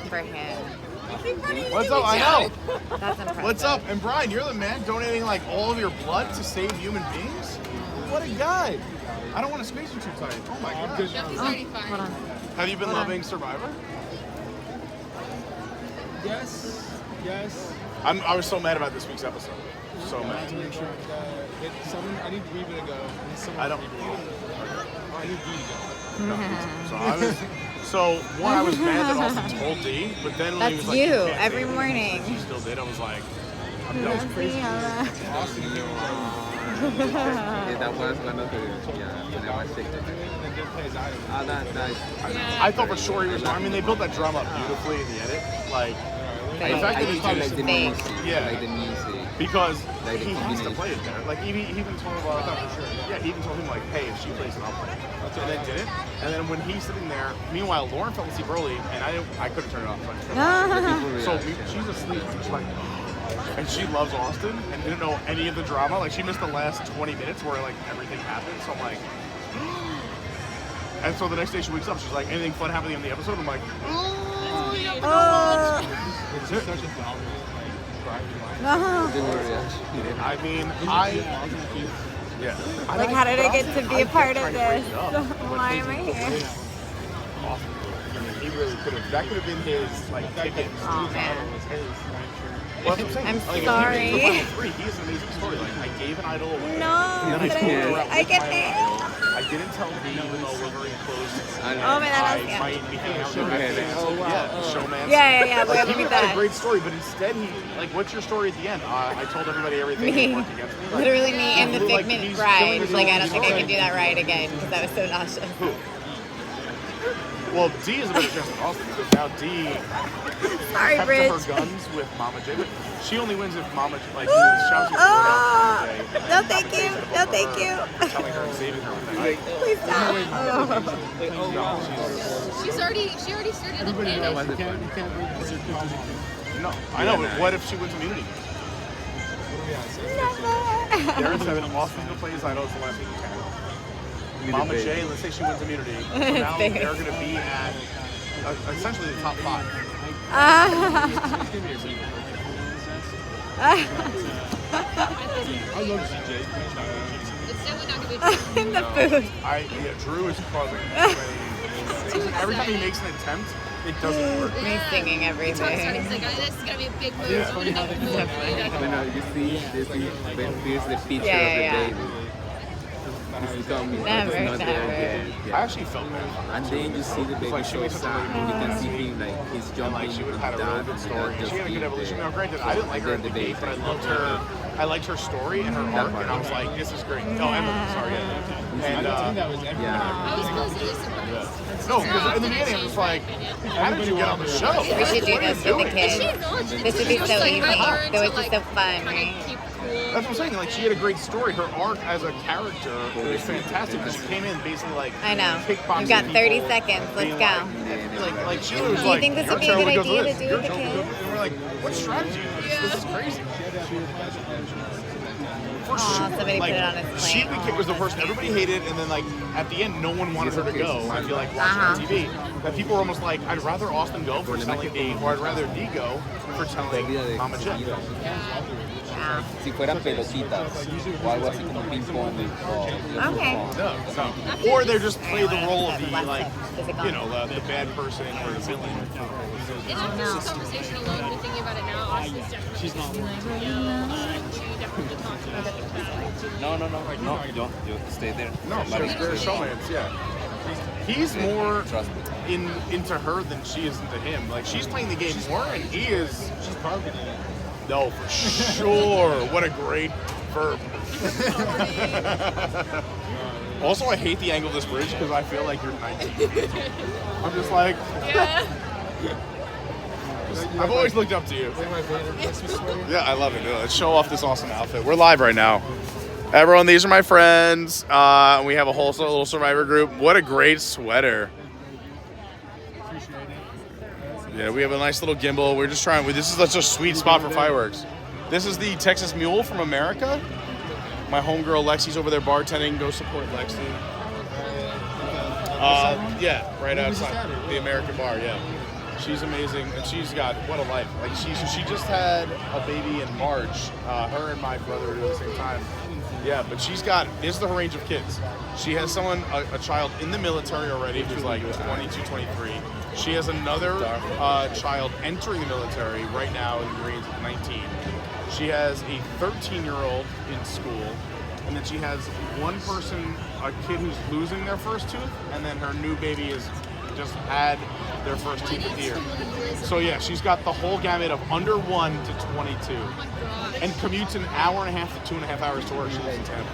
For him. What's up? I know. That's impressive. What's up? And Brian, you're the man donating like all of your blood to save human beings? What a guy. I don't want to squeeze you too tight. Oh my god. He's already fine. Hold on. Have you been loving Survivor? Yes. I was so mad about this week's episode. So mad. To make sure I need Reba to go. I don't. I need D to go. So I was mad that Austin told D, but then when he was That's like, you "You can't every date," morning. she still did. I was like, That was crazy. Austin came Yeah, that was one of the, and I was sick. Ah, nice. I thought for sure he was. I mean, they built that drama up beautifully in the edit. Like, the fact that he I did like the it, music. Yeah. I like the music. because Like the he has to combination. play it better. Like, he even told him, he even told him, like, hey, if she plays it, I'll play it. And then did it. And then when he's sitting there, meanwhile, Lauren fell asleep early, and I couldn't turn it off. So she's asleep, and she's like, and she loves Austin and didn't know any of the drama. Like, she missed the last 20 minutes where, like, everything happened. So I'm like, and so the next day she wakes up, she's like, anything fun happening in the episode? I'm like, It's such a dominant, I mean, yeah. Like, how did I get to be a part of this? Why am I here? He really could have. That could have been his like ticket. Oh man. Well, that's what I'm I'm saying. sorry. He is an amazing story. Like, I gave an idol away. No, but I get it. I didn't tell me, even though we're very close. Oh man, that was, I might be hanging out with Oh, wow. Yeah, showman. Yeah, we Like, have to he be had a that. great story, but instead he, like, what's your story at the end? I told everybody everything that Me. worked against me. Like, Literally me in the like, Figment he's ride. killing his Like, own I don't think I story. can do that ride again because that was so nauseous. Well, D is a better chance than Austin because now D Sorry, kept Bridge. to her guns with Mama J. But she only wins if Mama like shouts you out Mama J. No, thank you. No, thank you. Telling her and saving her with that. Please stop. She already started looking at it. No, I know, but what if she wins immunity? Garrett said Austin to play his idol is the last thing you can. Mama J, let's say she wins immunity. So now they're going to be at essentially the top 5. I love CJ. It's definitely not gonna be. In the food. Drew is causing every time he makes an attempt, it doesn't work. Me singing He's everything. like, oh, this is gonna be a big move. I'm gonna make a move. You see, when here's the picture Yeah. of the baby. It's become Never, it's not there never. again. I actually felt bad. And then you see the baby Like, she so makes such a sad. great You can see him like he's And jumping like she would and have had a really dance good and story. just She had a good keep evolution. there. Now, granted, I didn't like her at the gate, but I loved her. I liked her story and her arc, and I was like, this is great. No, Emma, sorry. And that was I was pleasantly surprised. no, because in the beginning I was like, how did you get on the show? We should do this with the kids. This would be so easy. It It would be so fun, right? That's what I'm saying. Like, she had a great story. Her arc as a character was fantastic because she came in basically like I know. kickboxing You've got 30 people, seconds. Let's being go. Like she was Do you like, think this "You're would be a good terrible because of idea this. to do You're with the terrible kids? because-" And we're like, what strategy? This is crazy. For Aw, sure. somebody like, put it on his She plate. was the person everybody hated, and then like at the end, no one wanted her to go. I feel like watching on TV, that people were almost like, I'd rather Austin go for telling D, or I'd rather D go for telling Mama J. Si fueran pelotitas o algo así como ping pong. Okay. No. Or they just play the role of the like, you know, the bad person or the villain. It's a this conversation alone. We're thinking about it now. Austin's definitely. She's not. She definitely talks about it. No, you stay there. No, they're showmans, yeah. He's more into her than she is into him. Like, she's playing the game more, and he is... She's targeting it. No, for sure. What a great verb. Also, I hate the angle of this bridge because I feel like you're 19. I'm just like... Yeah. I've always looked up to you. Yeah, I love it. Let's show off this awesome outfit. We're live right now. Everyone, these are my friends. We have a whole little Survivor group. What a great sweater. Yeah, we have a nice little gimbal. We're just trying. This is such a sweet spot for fireworks. This is the Texas Mule from America. My homegirl Lexi's over there bartending. Go support Lexi. Yeah, right outside the American bar. Yeah, she's amazing, and she's got what a life. Like she just had a baby in March. Her and my brother at the same time. Yeah, but she's got, this is her range of kids. She has a child in the military already who's like 22, 23. She has another child entering the military right now in the Marines at 19. She has a 13-year-old in school. And then she has one person, a kid who's losing their first tooth. And then her new baby is just had their first tooth of the year. So yeah, she's got the whole gamut of under 1 to 22. And commutes an hour and a half to 2.5 hours to work. She lives in Tampa.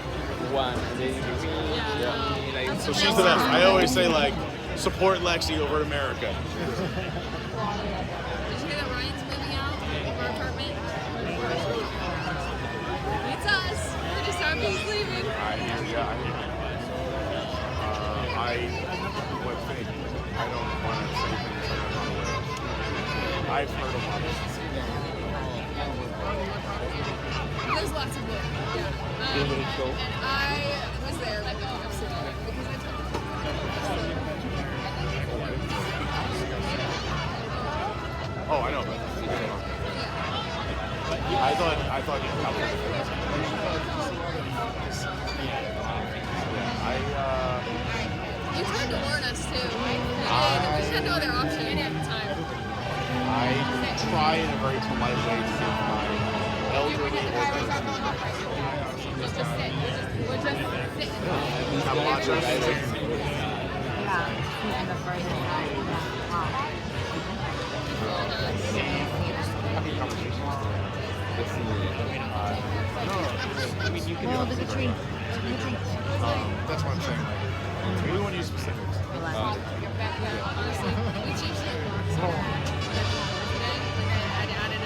Yeah. So she's the best. I always say, like, support Lexi over at America. Did you hear that Ryan's moving out of our apartment? It's us. We're just happy he's leaving. I hear you. What thing? I don't want to say things that I'm not aware of. I've heard a lot of this. There's lots of wood. Yeah. And I was there like picking up Suzanne because I took Oh, I know about that. I thought you covered it. You tried to warn us too. We just had no other option at the time. I try in a very polite way to give my elderly We're just sitting. I mean, you can do the tree. That's what I'm saying. We don't want to use specifics. Honestly, we changed it. I added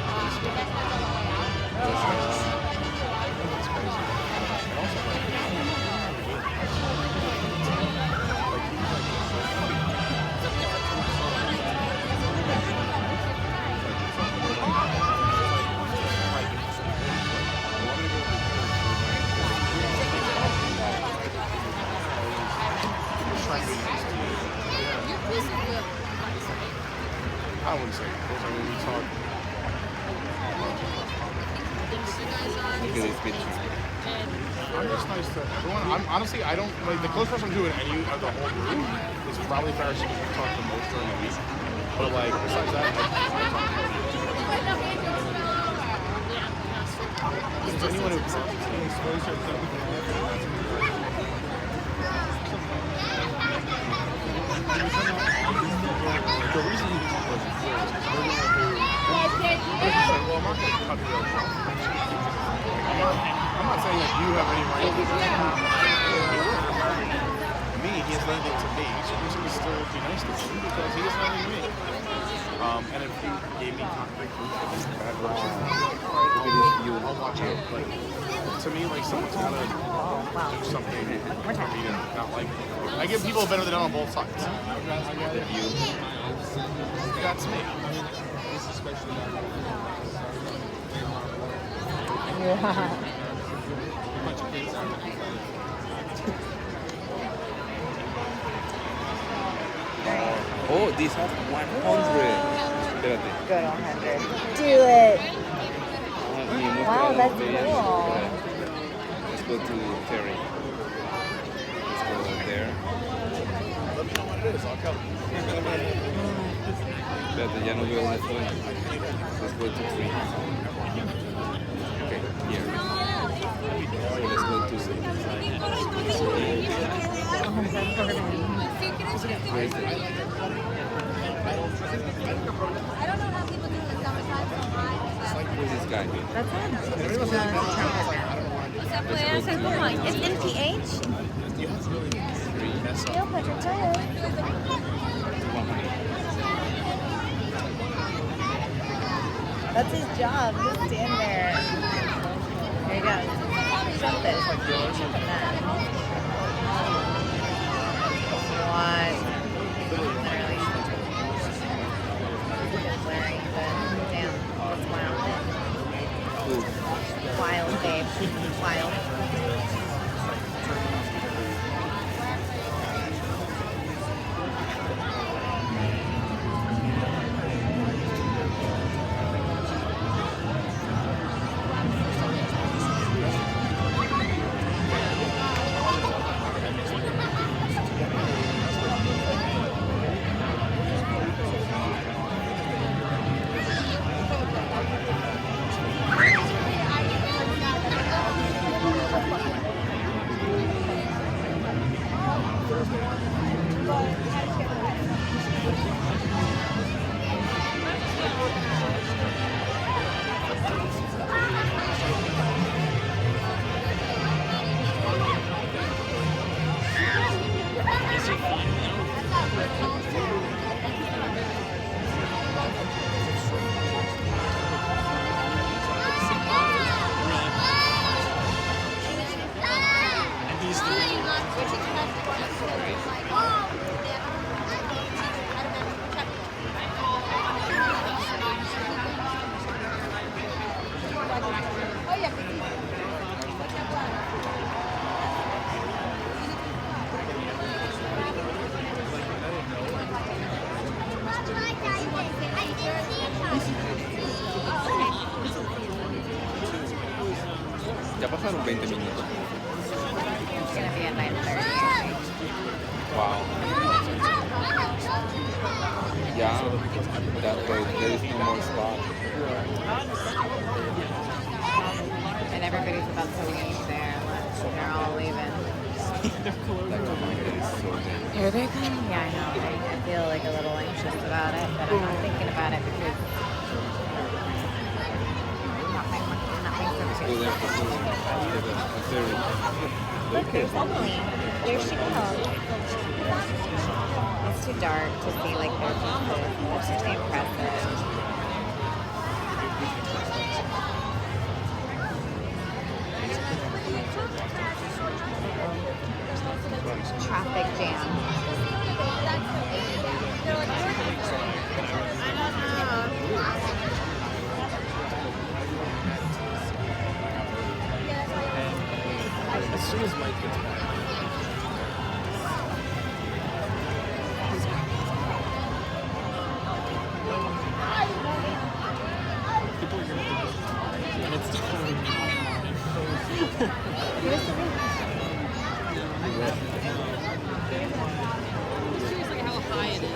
I wouldn't say because I mean we talk. Look at this picture. I'm just nice to everyone. Honestly, I don't like the close person I'm doing any of the whole group is probably Paris because we talk the most during the week. But like besides that, I talk to anyone who the reason he didn't was we're going to well, I'm not going to cut the I'm not saying that you have any right to me, he has nothing to me, so we should still be nice to him because he has nothing to me. And if he gave me concrete proof that he's a bad person, I'll watch out. But to me, like, someone's got to do something for me to not like it. I give people a benefit on both sides. That's me. Oh, these have 100. Espérate. Go to 100. Do it. Mi Wow, that's cool. Let's go to Terry. Let's go there. Let me know what it is. I'll come. Espérate, ya no veo dónde estoy. Let's go to 3. Okay, here. So let's go to... Where is it? Who's this guy? That's him. What's up, come on. It's NPH. You'll put your toes. That's his job. Just stand there. There you go. Something. Something that. What? Literally. Blaring, but damn, it's wild. Wild, babe. Wild. Ya pasaron 20 minutos. It's gonna be at 9:30. Wow. Yeah, that way there is no more spot. And everybody's about to leave there. They're all leaving. Here they come. Yeah, I know. I feel like a little anxious about it, but I'm not thinking about it because nothing Go there for food. Look, there's Colleen. There she goes. It's too dark to see like their faces. It's just impressive. Traffic jam. As soon as Mike gets back. People are gonna think and it's totally Curious like how high it is.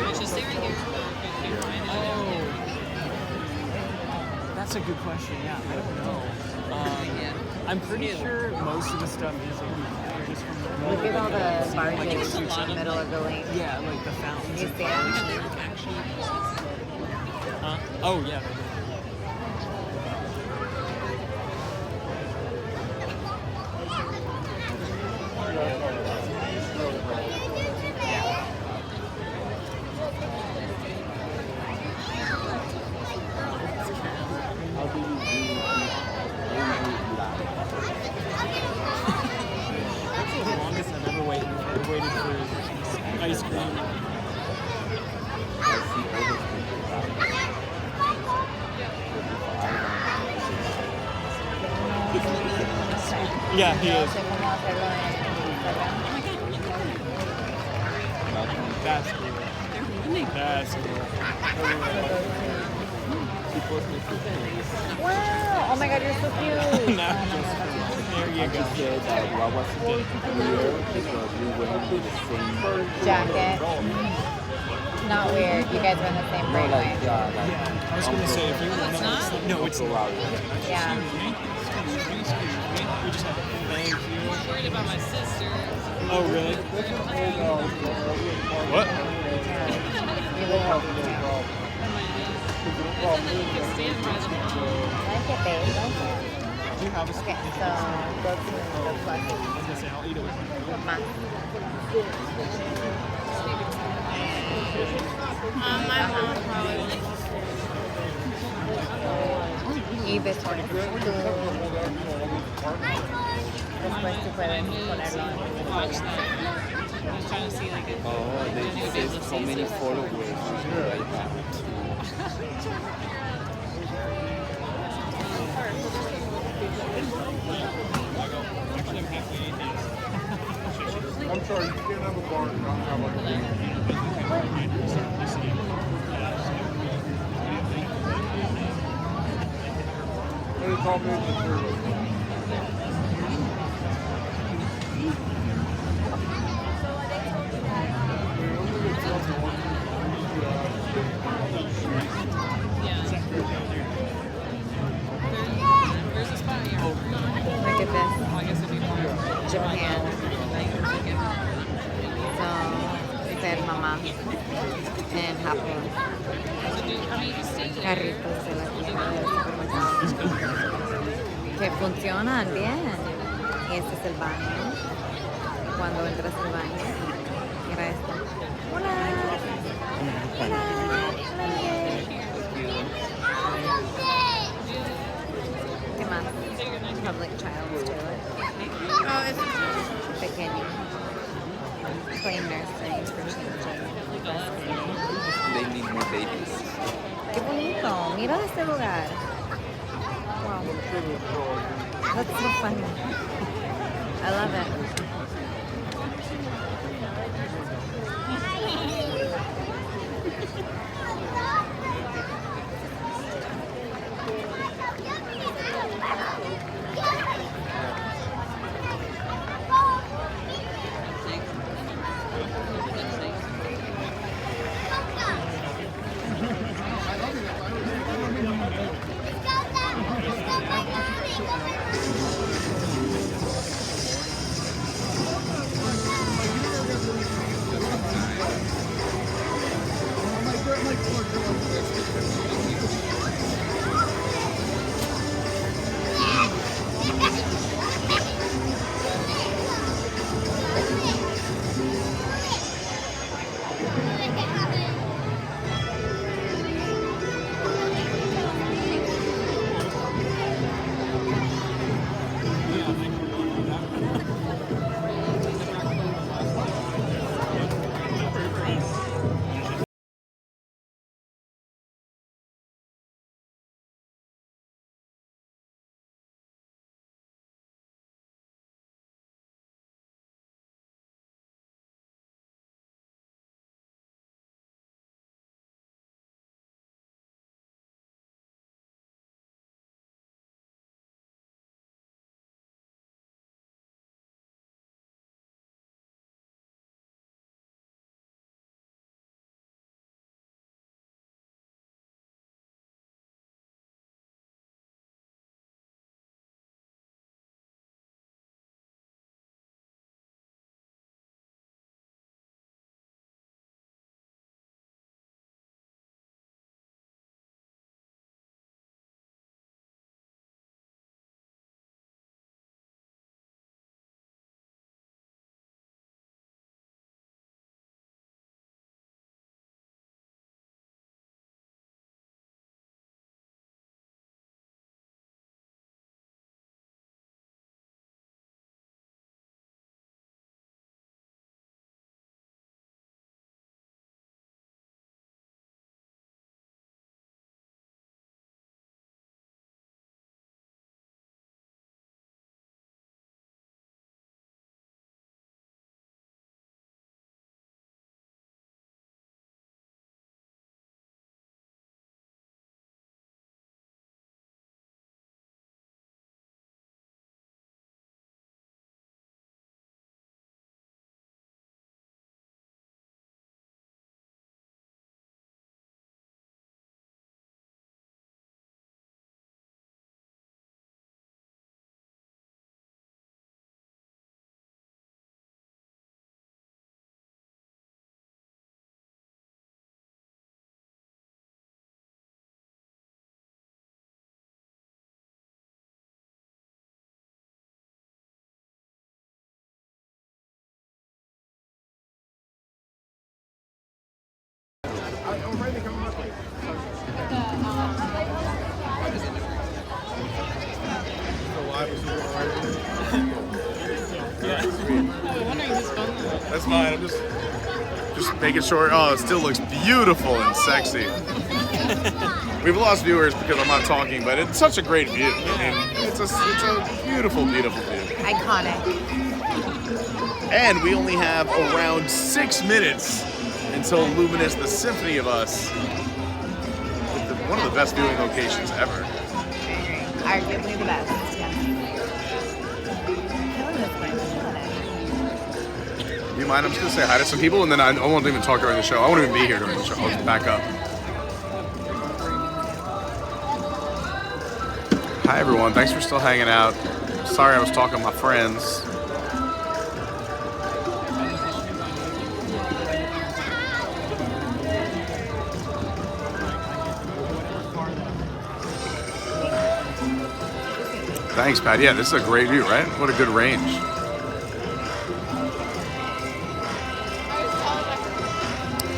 It's just stay right here. Oh, that's a good question. Yeah, I don't know. I'm pretty sure most of the stuff is like just from the Look at all the like, barges in the middle of the lake. yeah, like the fountains. You see them? Oh yeah. That's the longest I've ever waited for ice cream. Yeah, he is. That's cool. That's cool. Wow! Oh my god, you're so cute. There you go. said that what was clear because we went with the same Jacket. Not weird. You guys were in the same brainwave. Yeah, I was gonna say if you want to. No, it's not. Yeah. We just have thank you. I'm worried about my sister. Oh really? What? You look healthy too. It's in the stand by the Like it, babe. Like it. Do you have a Okay, so go to the plus. I was gonna say I'll eat it with Más. My mom probably. Y después tú puedes ponerlo watch that. I was trying to see like if Oh, they said how many followers I have. I'm sorry, you can't have a bar and not have like They call me the Where's the spot here? Look at this. Oh, I guess it'd be more. Japan. So, ser mamá en Japón. Carritos de la tienda del supermercado. Que funcionan bien. Y este es el baño. Cuando entras al baño, mira esto. Hola. Hola. ¿Qué más? Public child's toilet. Oh, it's Pequeño. Plain nursing for children. They need more babies. Qué bonito. Mira este lugar. Wow. That's so funny. I love That's fine. I'm just making sure. Oh, it still looks beautiful and sexy. We've lost viewers because I'm not talking, but it's such a great view. I mean, it's a beautiful, beautiful view. Iconic. And we only have around 6 minutes until Luminous, the Symphony of Us, one of the best viewing locations ever. Arguably the best. Yeah. Do you mind? I'm just gonna say hi to some people, and then I won't even talk during the show. I won't even be here during the show. I'll just back up. Hi everyone, thanks for still hanging out. Sorry I was talking to my friends. Thanks, Pat. Yeah, this is a great view, right? What a good range.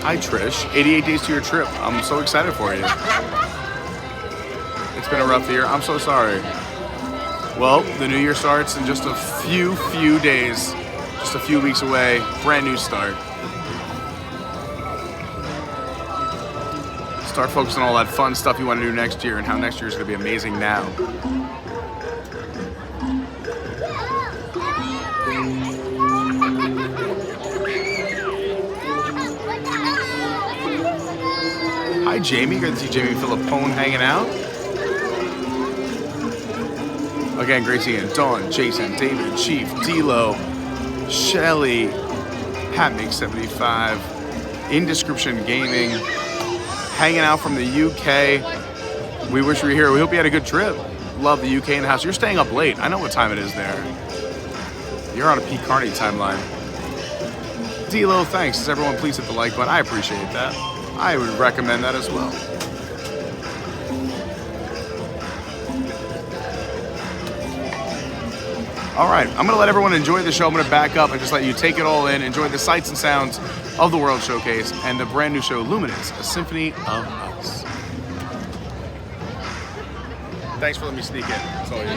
Hi, Trish. 88 days to your trip. I'm so excited for you. It's been a rough year. I'm so sorry. Well, the new year starts in just a few days. Just a few weeks away. Brand new start. Start focusing on all that fun stuff you want to do next year and how next year is going to be amazing now. Hi, Jamie. Good to see Jamie Philippone hanging out. Again, Gracie and Dawn, Jason, David, Chief, D-Lo, Shelly, PatMake75, Indescription Gaming, hanging out from the UK. We wish we were here. We hope you had a good trip. Love the UK in the house. You're staying up late. I know what time it is there. You're on a Pete Carney timeline. D-Lo, thanks. Everyone, please hit the like button. I appreciate that. I would recommend that as well. All right, I'm gonna let everyone enjoy the show. I'm gonna back up and just let you take it all in, enjoy the sights and sounds of the World Showcase and the brand new show, Luminous, a Symphony of Us. Thanks for letting me sneak in. That's all you.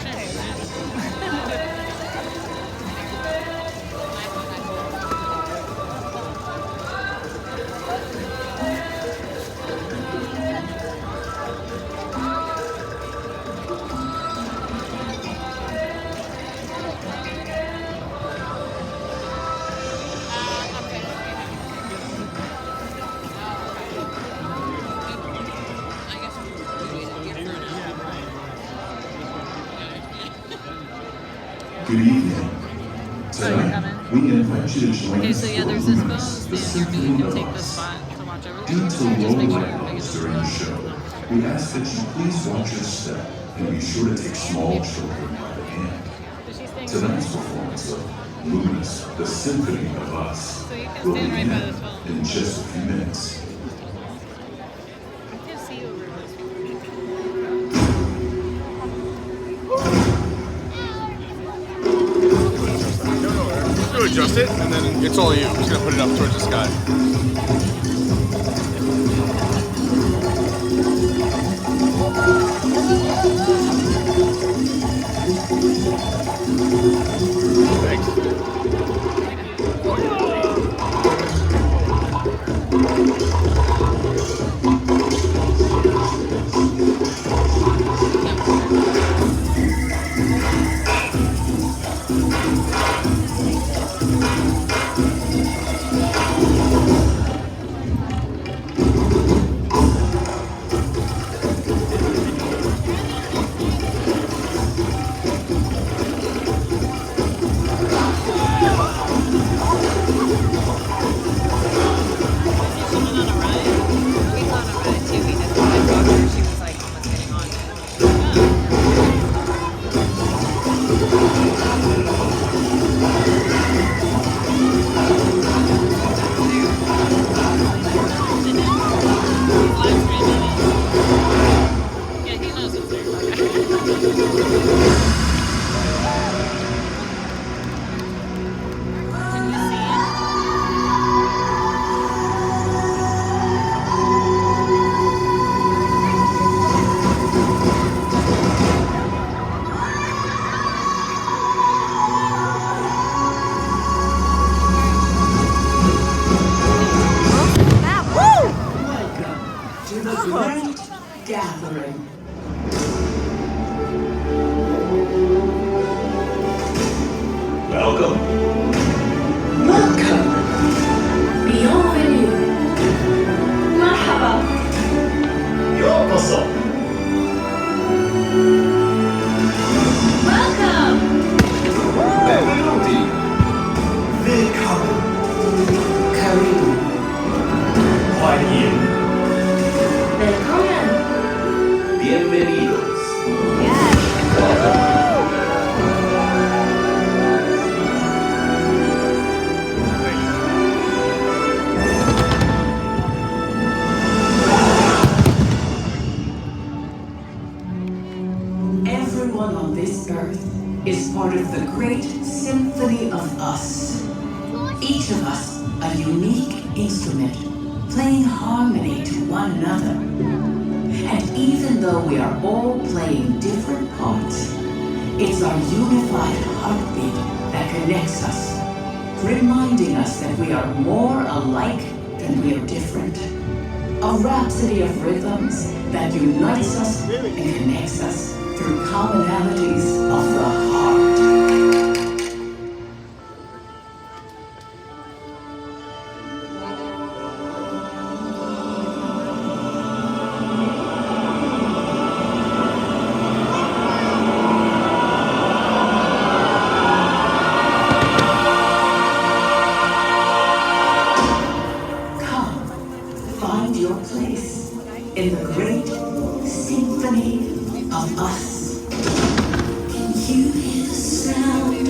Good evening. Tonight, we invite you to join Okay, us so yeah, for there's this phone Luminous, the stand here, but you Symphony can of take this Us. spot to watch Due everything. to So just low make sure light you're levels big during the show, we ask that you please watch your step and be sure to take small children by the hand. Tonight's performance of Luminous, the Symphony of Us, will stand right by begin this phone. in just a few minutes. I can see you over this. Just go adjust it, and then it's all you. I'm just gonna put it up towards the sky. Thanks. great gathering. Welcome. Welcome. Bienvenue. Marhaba. Yokoso. Welcome. Benvenuti. Willkommen. Karibu.欢迎. Willkommen. Bienvenidos. Everyone on this earth is part of the great symphony of us. Each of us a unique instrument, playing harmony to one another. And even though we are all playing different parts, it's our unified heartbeat that connects us, reminding us that we are more alike than we are different. A rhapsody of rhythms that unites us and connects us through commonalities of the heart. Find your place in the great symphony of us. Can you hear the sound?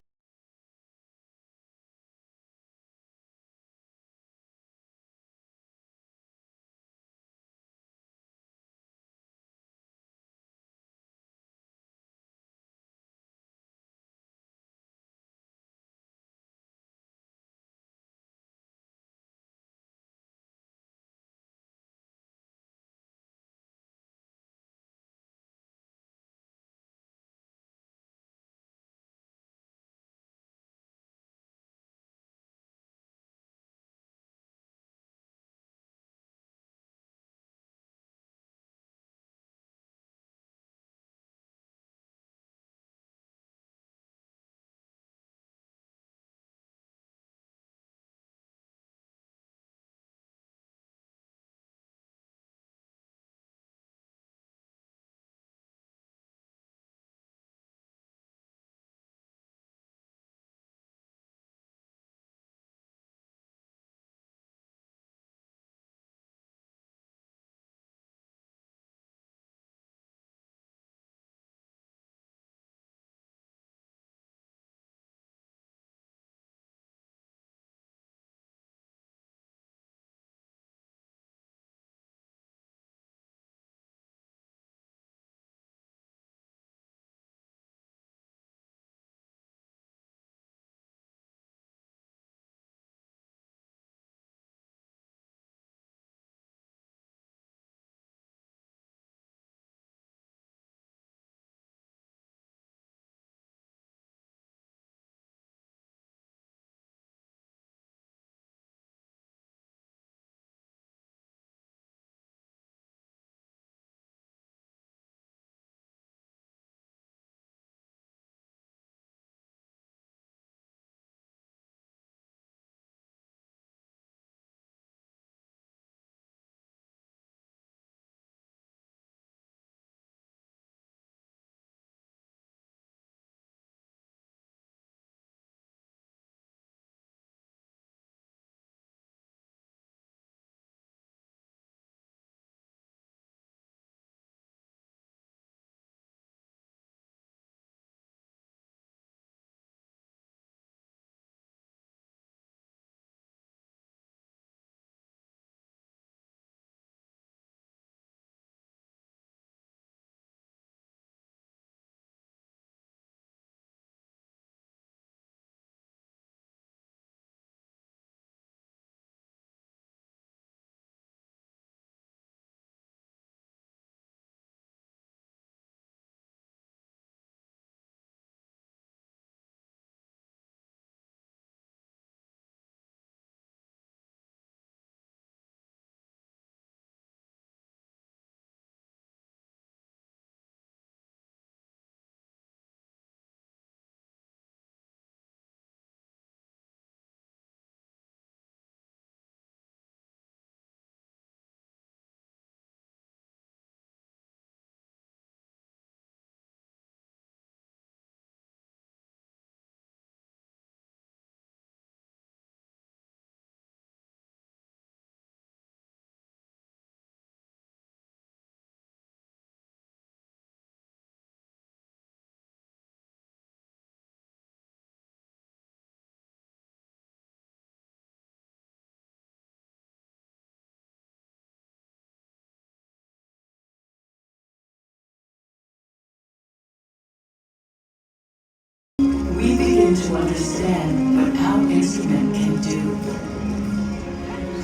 understand what our instrument can do.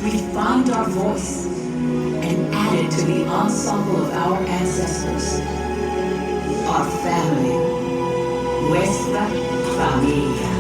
We find our voice and add it to the ensemble of our ancestors, our family, nuestra familia.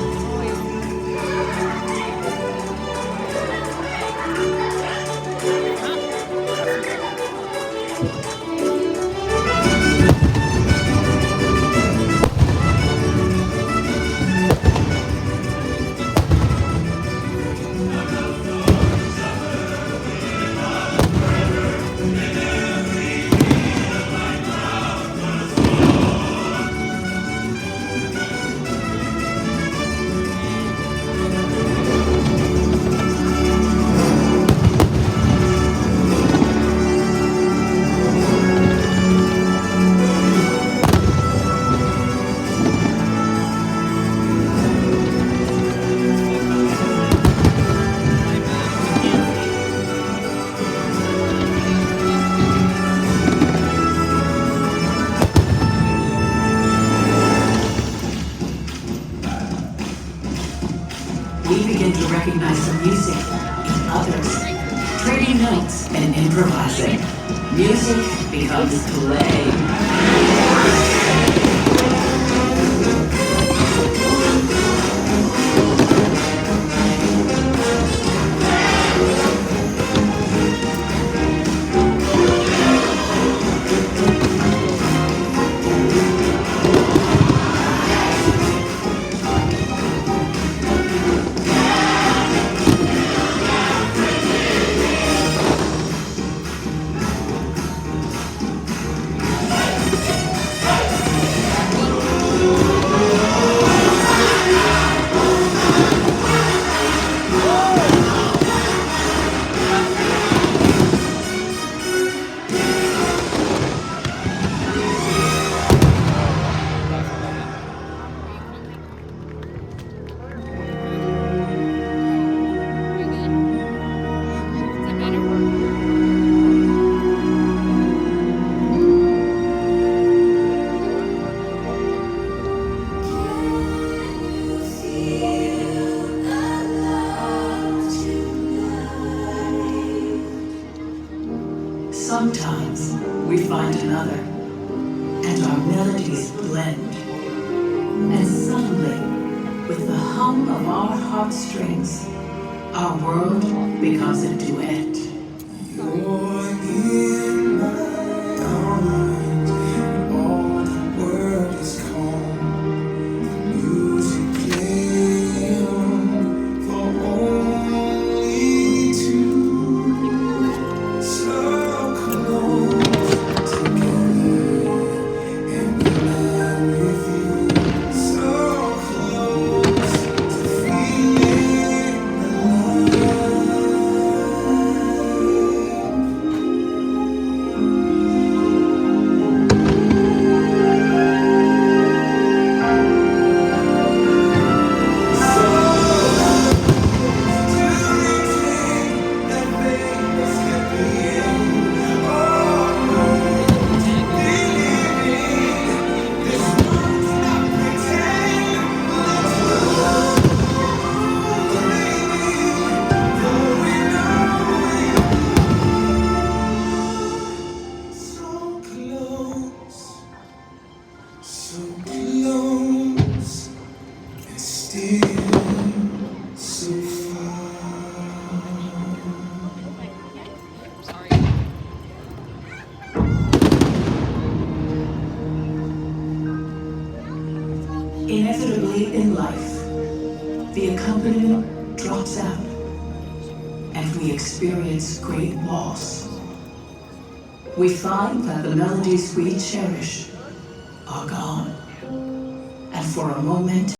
We begin to recognize the music in others, trading notes and improvising. Music becomes play. Sometimes we find another, and our melodies blend. And suddenly, with the hum of our heartstrings, our world becomes a duet. You're in my arms, all the world is calm. Music playing for only two. So close together, and when I'm with you, so close to feeling alive. So close, and still so far. Inevitably in life, the accompaniment drops out, and we experience great loss. We find that the melodies we cherish are gone, and for a moment,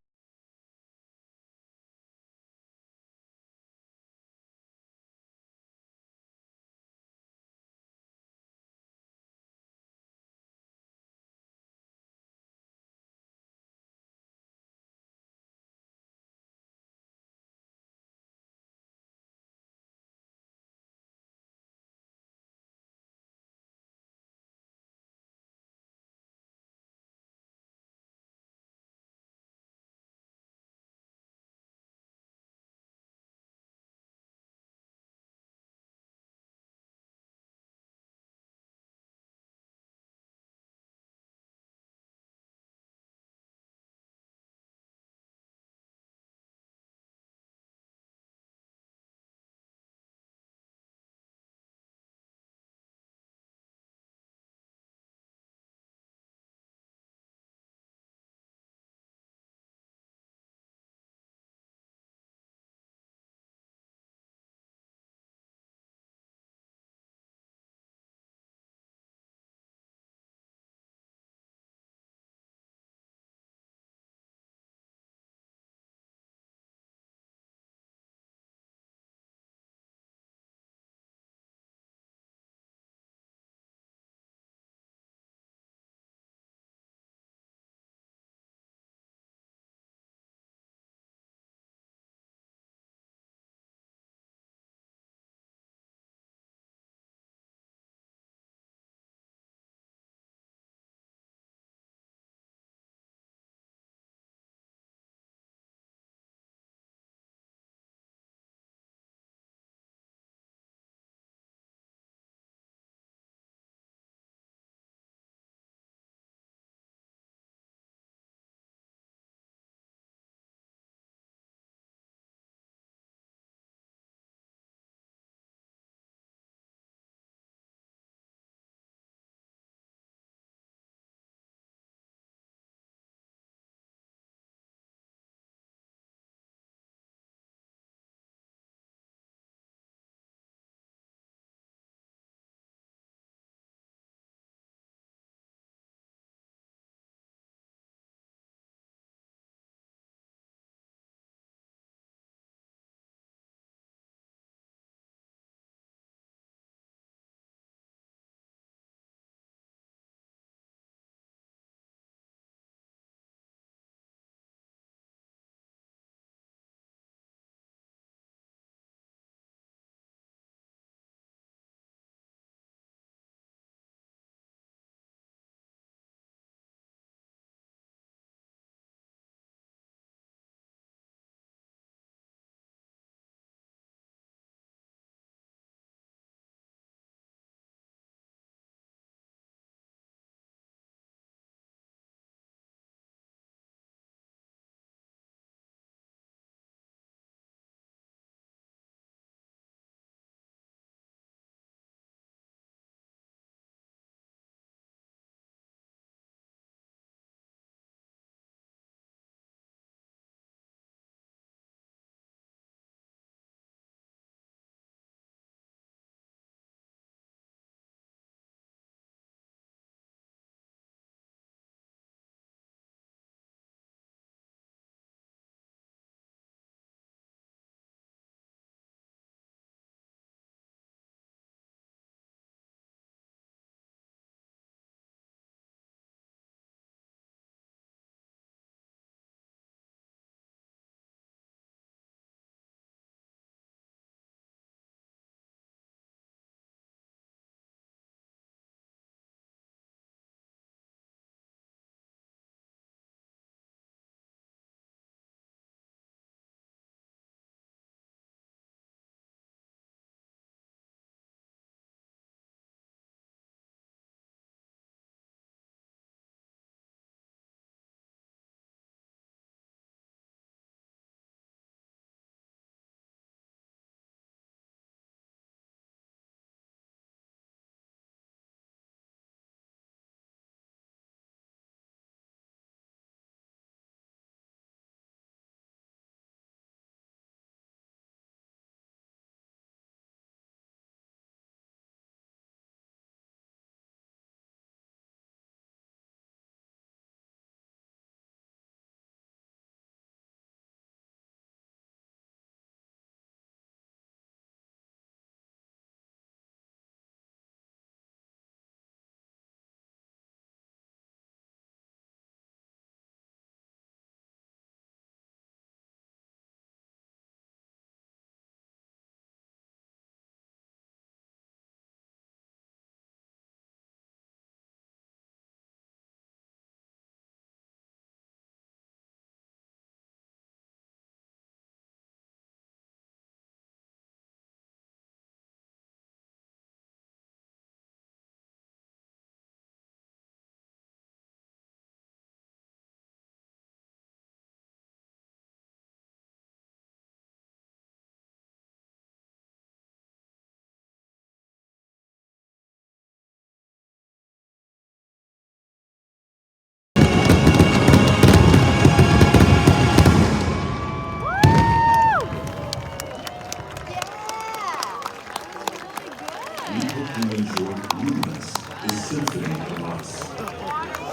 hope you enjoyed Luminous, the Symphony of Us.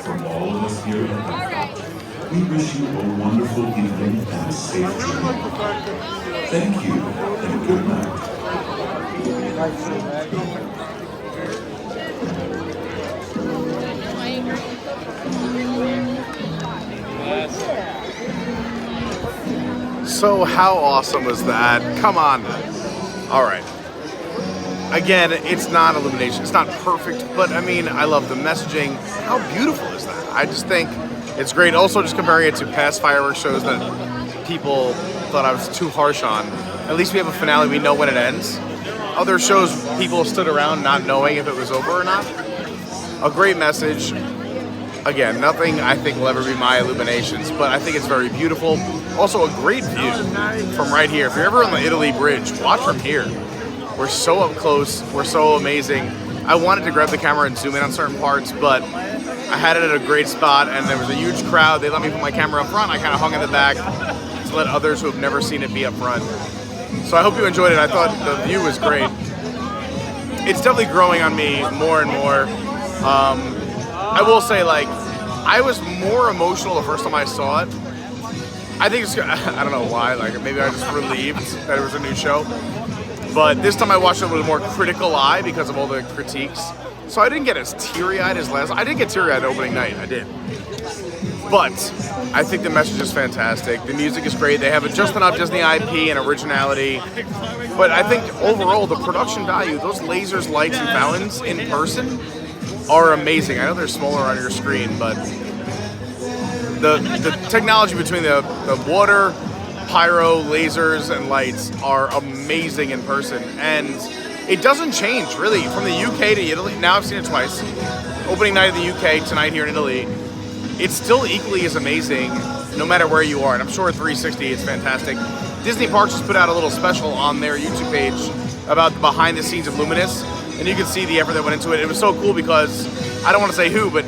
From all of us here at EPCOT, we wish you a wonderful evening and a safe journey. Thank you and good night. So how awesome was that? Come on. All right. Again, it's not illumination. It's not perfect, but I mean, I love the messaging. How beautiful is that? I just think it's great. Also, just comparing it to past fireworks shows that people thought I was too harsh on. At least we have a finale. We know when it ends. Other shows, people stood around not knowing if it was over or not. A great message. Again, nothing I think will ever be my Illuminations, but I think it's very beautiful. Also, a great view from right here. If you're ever on the Italy Bridge, watch from here. We're so up close. We're so amazing. I wanted to grab the camera and zoom in on certain parts, but I had it at a great spot, and there was a huge crowd. They let me put my camera up front. I kind of hung in the back to let others who have never seen it be up front. So I hope you enjoyed it. I thought the view was great. It's definitely growing on me more and more. I will say, like, I was more emotional the first time I saw it. I think it's, I don't know why, like, maybe I was just relieved that it was a new show. But this time I watched it with a more critical eye because of all the critiques. So I didn't get as teary-eyed as last. I did get teary-eyed opening night, I did. But I think the message is fantastic. The music is great. They have just enough Disney IP and originality. But I think overall, the production value, those lasers, lights, and fountains in person are amazing. I know they're smaller on your screen, but the technology between the water, pyro, lasers, and lights are amazing in person. And it doesn't change, really, from the UK to Italy. Now I've seen it twice. Opening night in the UK, tonight here in Italy. It's still equally as amazing, no matter where you are. And I'm sure at 360, it's fantastic. Disney Parks just put out a little special on their YouTube page about the behind the scenes of Luminous. And you can see the effort that went into it. It was so cool because, I don't want to say who, but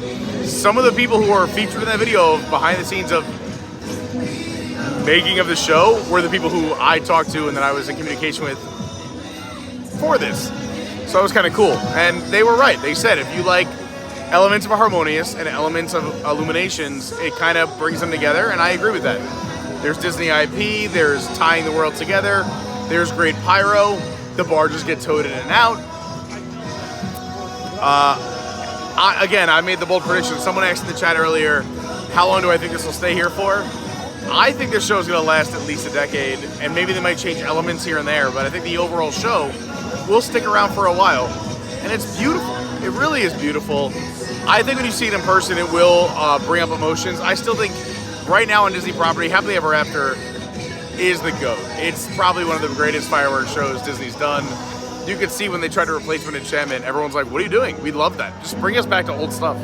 some of the people who were featured in that video behind the scenes of making of the show were the people who I talked to and that I was in communication with for this. So it was kind of cool. And they were right. They said if you like elements of a Harmonious and elements of Illuminations, it kind of brings them together, and I agree with that. There's Disney IP, there's tying the world together, there's great pyro, the barges get towed in and out. I made the bold prediction. Someone asked in the chat earlier, how long do I think this will stay here for? I think this show is going to last at least a decade, and maybe they might change elements here and there, but I think the overall show will stick around for a while, and it's beautiful. It really is beautiful. I think when you see it in person, it will bring up emotions. I still think right now on Disney property, Happily Ever After is the GOAT. It's probably one of the greatest fireworks shows Disney's done. You could see when they tried to replace it with Enchantment, everyone's like, what are you doing? We love that. Just bring us back to old stuff.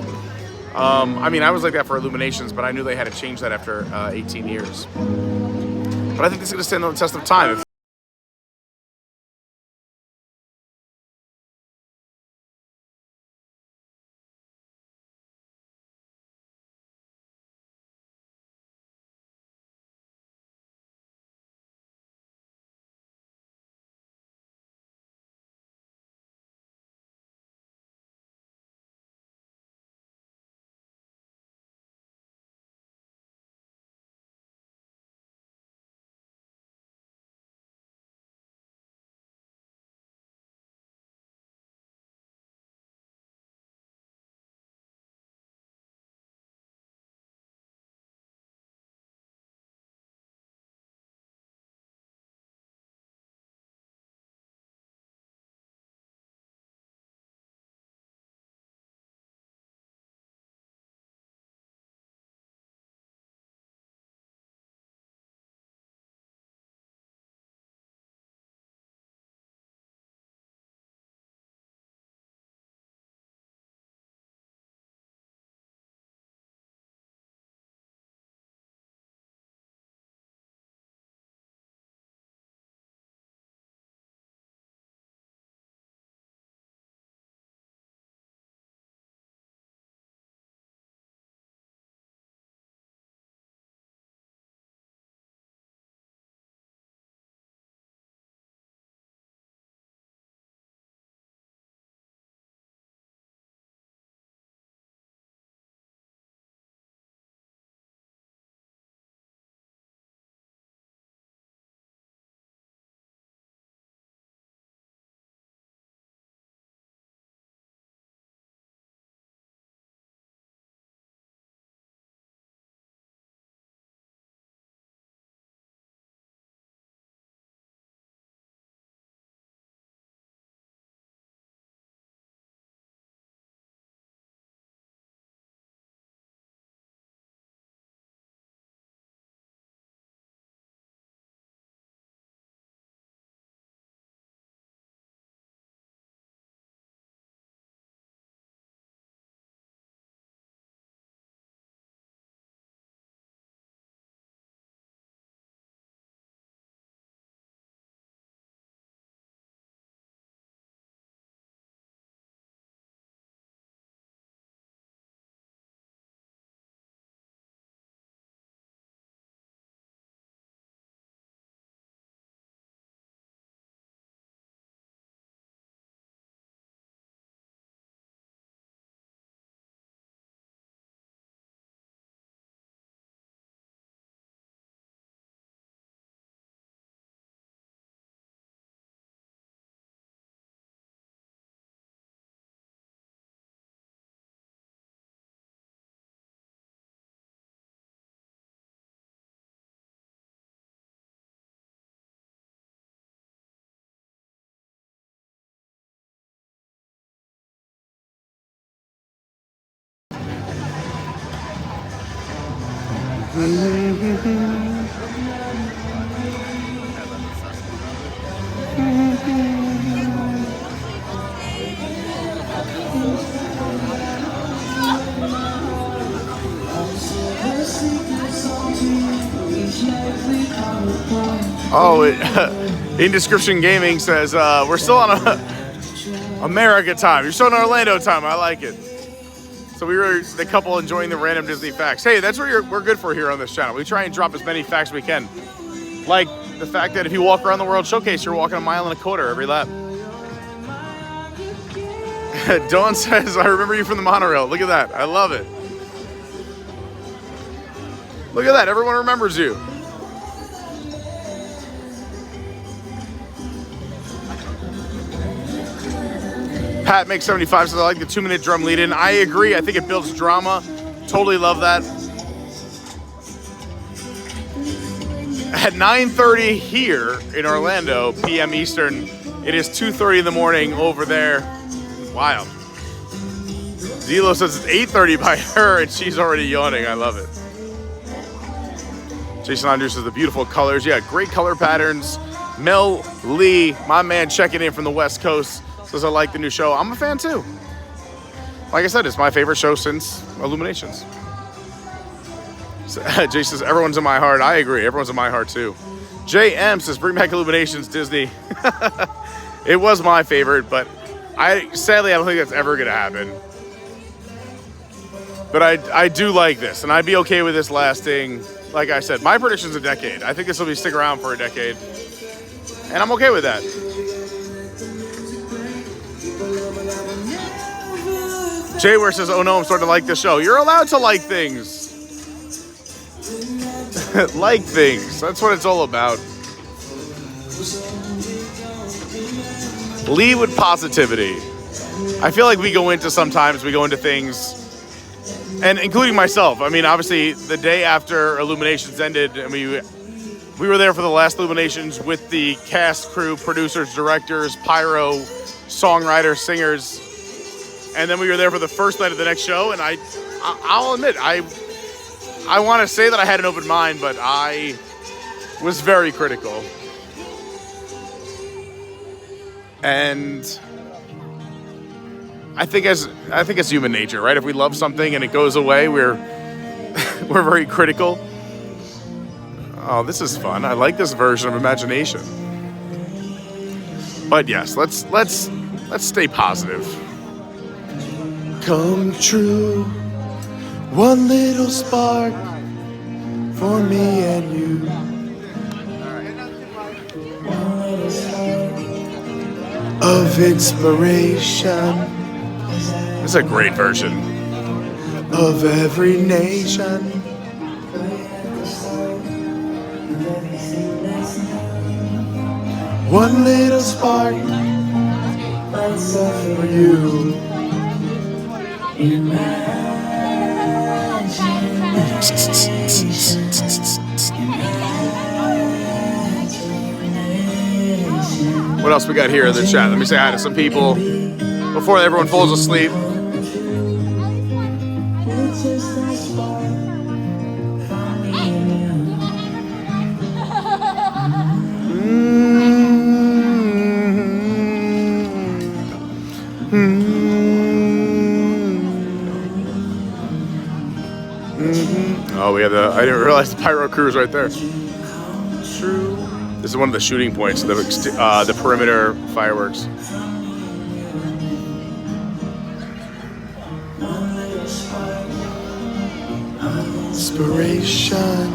I mean, I was like that for Illuminations, but I knew they had to change that after 18 years. But I think this is going to stand on the test of time. Oh, Indescription Gaming says we're still on America time. You're still in Orlando time. I like it. So we were the couple enjoying the random Disney facts. Hey, that's what we're good for here on this channel. We try and drop as many facts as we can. Like the fact that if you walk around the World Showcase, you're walking 1.25 miles every lap. Dawn says, I remember you from the monorail. Look at that. I love it. Look at that. Everyone remembers you. Pat makes 75 says, I like the 2-minute drum lead in. I agree. I think it builds drama. Totally love that. At 9:30 here in Orlando, p.m. Eastern, it is 2:30 in the morning over there. Wild. Zelo says it's 8:30 by her and she's already yawning. I love it. Jason Andrews says the beautiful colors. Yeah, great color patterns. Mel Lee, my man, checking in from the West Coast, says I like the new show. I'm a fan too. Like I said, it's my favorite show since Illuminations. Jay says everyone's in my heart. I agree. Everyone's in my heart too. JM says bring back Illuminations, Disney. It was my favorite, but sadly I don't think that's ever gonna happen. But I do like this, and I'd be okay with this lasting. Like I said, my prediction's a decade. I think this will be stick around for a decade, and I'm okay with that. Jayware says, oh no, I'm starting to like the show. You're allowed to like things. Like things. That's what it's all about. Lead with positivity. I feel like we go into things, and including myself. I mean, obviously, the day after Illuminations ended, and we were there for the last Illuminations with the cast, crew, producers, directors, pyro, songwriters, singers. And then we were there for the first night of the next show, and I'll admit, I want to say that I had an open mind, but I was very critical. And I think it's human nature, right? If we love something and it goes away, we're very critical. Oh, this is fun. I like this version of Imagination. But yes, let's stay positive. Come true, one little spark for me and you. Of inspiration. This is a great version. Of every nation. One little spark for you. What else we got here in the chat? Let me say hi to some people before everyone falls asleep. Oh, we have I didn't realize the pyro crew is right there. True. This is one of the shooting points, the perimeter fireworks. Inspiration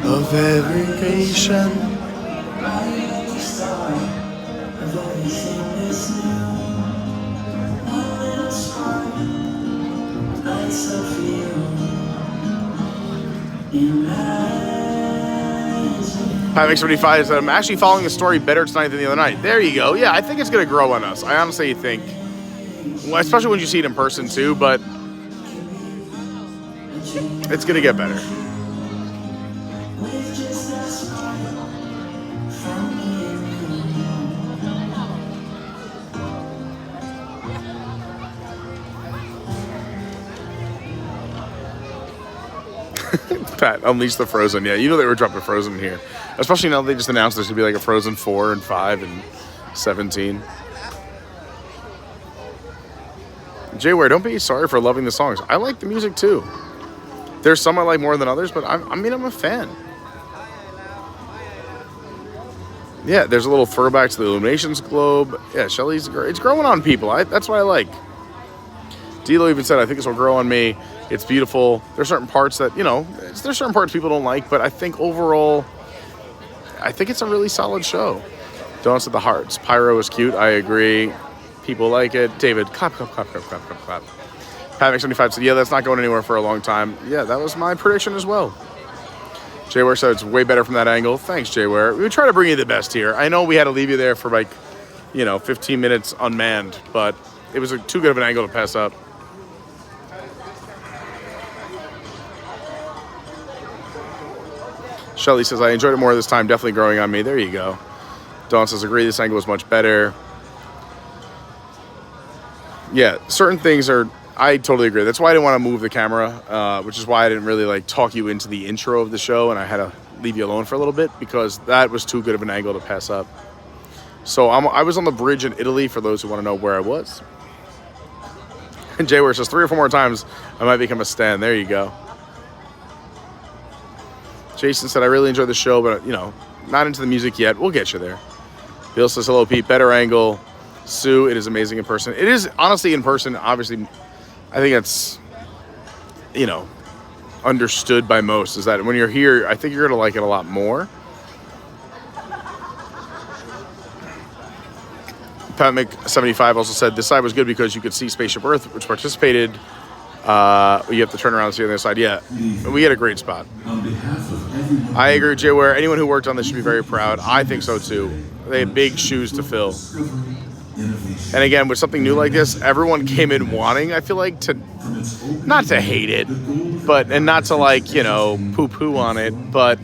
of every creation. Pat makes 75 said, I'm actually following the story better tonight than the other night. There you go. Yeah, I think it's going to grow on us. I honestly think, well, especially when you see it in person too, but it's going to get better. Pat, unleash the Frozen. Yeah, you know they were dropping Frozen here. Especially now they just announced there's going to be like a Frozen 4 and 5 and 17. Jayware, don't be sorry for loving the songs. I like the music too. There's some I like more than others, but I'm a fan. Yeah, there's a little throwback to the Illuminations globe. Yeah, Shelly's, it's growing on people. That's what I like. Dilo even said, I think this will grow on me. It's beautiful. There's certain parts that, there's certain parts people don't like, but I think overall, I think it's a really solid show. Donuts at the Hearts. Pyro is cute. I agree. People like it. David, clap, clap, clap, clap, clap, clap, clap. Pat75 said, yeah, that's not going anywhere for a long time. Yeah, that was my prediction as well. Jayware said it's way better from that angle. Thanks, Jayware. We try to bring you the best here. I know we had to leave you there for 15 minutes unmanned, but it was too good of an angle to pass up. Shelly says, I enjoyed it more this time, definitely growing on me. There you go. Dawn says, agree, this angle was much better. Yeah, certain things I totally agree. That's why I didn't want to move the camera, which is why I didn't really talk you into the intro of the show, and I had to leave you alone for a little bit because that was too good of an angle to pass up. So I was on the bridge in Italy, for those who want to know where I was. And Jayware says 3 or 4 more times, I might become a stan. There you go. Jason said, I really enjoyed the show, but, not into the music yet. We'll get you there. Bill says, hello, Pete. Better angle. Sue, it is amazing in person. It is, honestly, in person, obviously, I think that's, understood by most, is that when you're here, I think you're going to like it a lot more. Pat Mc75 also said, this side was good because you could see Spaceship Earth, which participated. You have to turn around and see on the other side. Yeah, we had a great spot. I agree with Jayware. Anyone who worked on this should be very proud. I think so too. They had big shoes to fill. And again, with something new like this, everyone came in wanting, I feel like, not to hate it, and not to poo-poo on it, but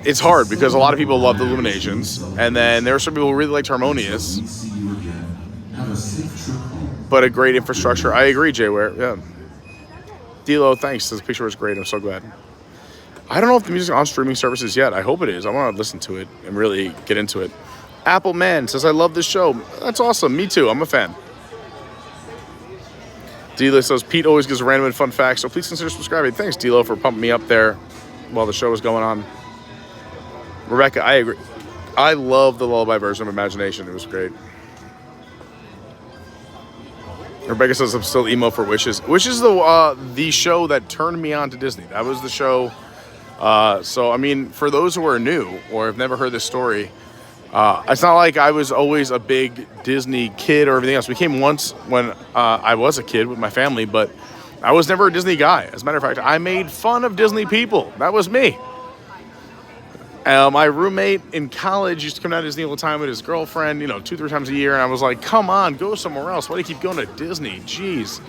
it's hard because a lot of people love the Illuminations, and then there are some people who really liked Harmonious, but a great infrastructure. I agree, Jayware. Yeah. Dilo, thanks. This picture was great. I'm so glad. I don't know if the music's on streaming services yet. I hope it is. I want to listen to it and really get into it. Apple Man says, I love this show. That's awesome. Me too. I'm a fan. Dilo says, Pete always gives random and fun facts, so please consider subscribing. Thanks, Dilo, for pumping me up there while the show was going on. Rebecca, I agree. I love the lullaby version of Imagination. It was great. Rebecca says, I'm still emo for Wishes. Wishes is the show that turned me on to Disney. That was the show. So, I mean, for those who are new or have never heard this story, it's not like I was always a big Disney kid or everything else. We came once when I was a kid with my family, but I was never a Disney guy. As a matter of fact, I made fun of Disney people. That was me. My roommate in college used to come down to Disney all the time with his girlfriend, 2-3 times a year. And I was like, come on, go somewhere else. Why do you keep going to Disney? Jeez.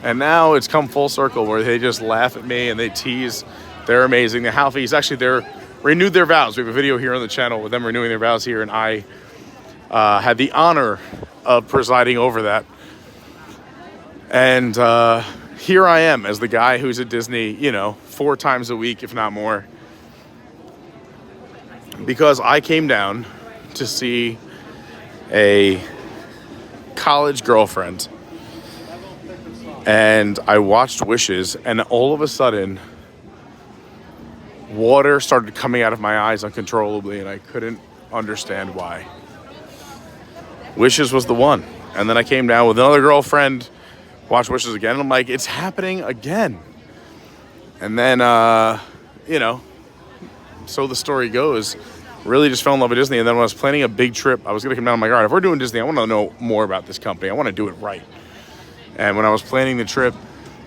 And now it's come full circle where they just laugh at me and they tease. They're amazing. The Halfies, actually, they're renewed their vows. We have a video here on the channel with them renewing their vows here, and I had the honor of presiding over that. And here I am as the guy who's at Disney, 4 times a week, if not more, because I came down to see a college girlfriend, and I watched Wishes, and all of a sudden, water started coming out of my eyes uncontrollably, and I couldn't understand why. Wishes was the one. And then I came down with another girlfriend, watched Wishes again, and I'm like, it's happening again. And then, so the story goes, really just fell in love with Disney. And then when I was planning a big trip, I was going to come down, I'm like, all right, if we're doing Disney, I want to know more about this company. I want to do it right. And when I was planning the trip,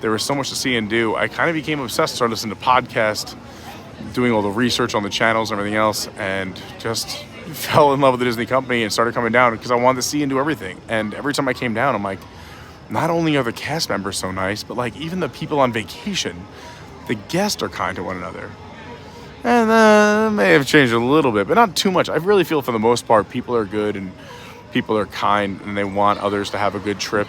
there was so much to see and do. I kind of became obsessed, started listening to podcasts, doing all the research on the channels and everything else, and just fell in love with the Disney company and started coming down because I wanted to see and do everything. And every time I came down, I'm like, not only are the cast members so nice, but even the people on vacation, the guests are kind to one another. And it may have changed a little bit, but not too much. I really feel for the most part, people are good and people are kind and they want others to have a good trip.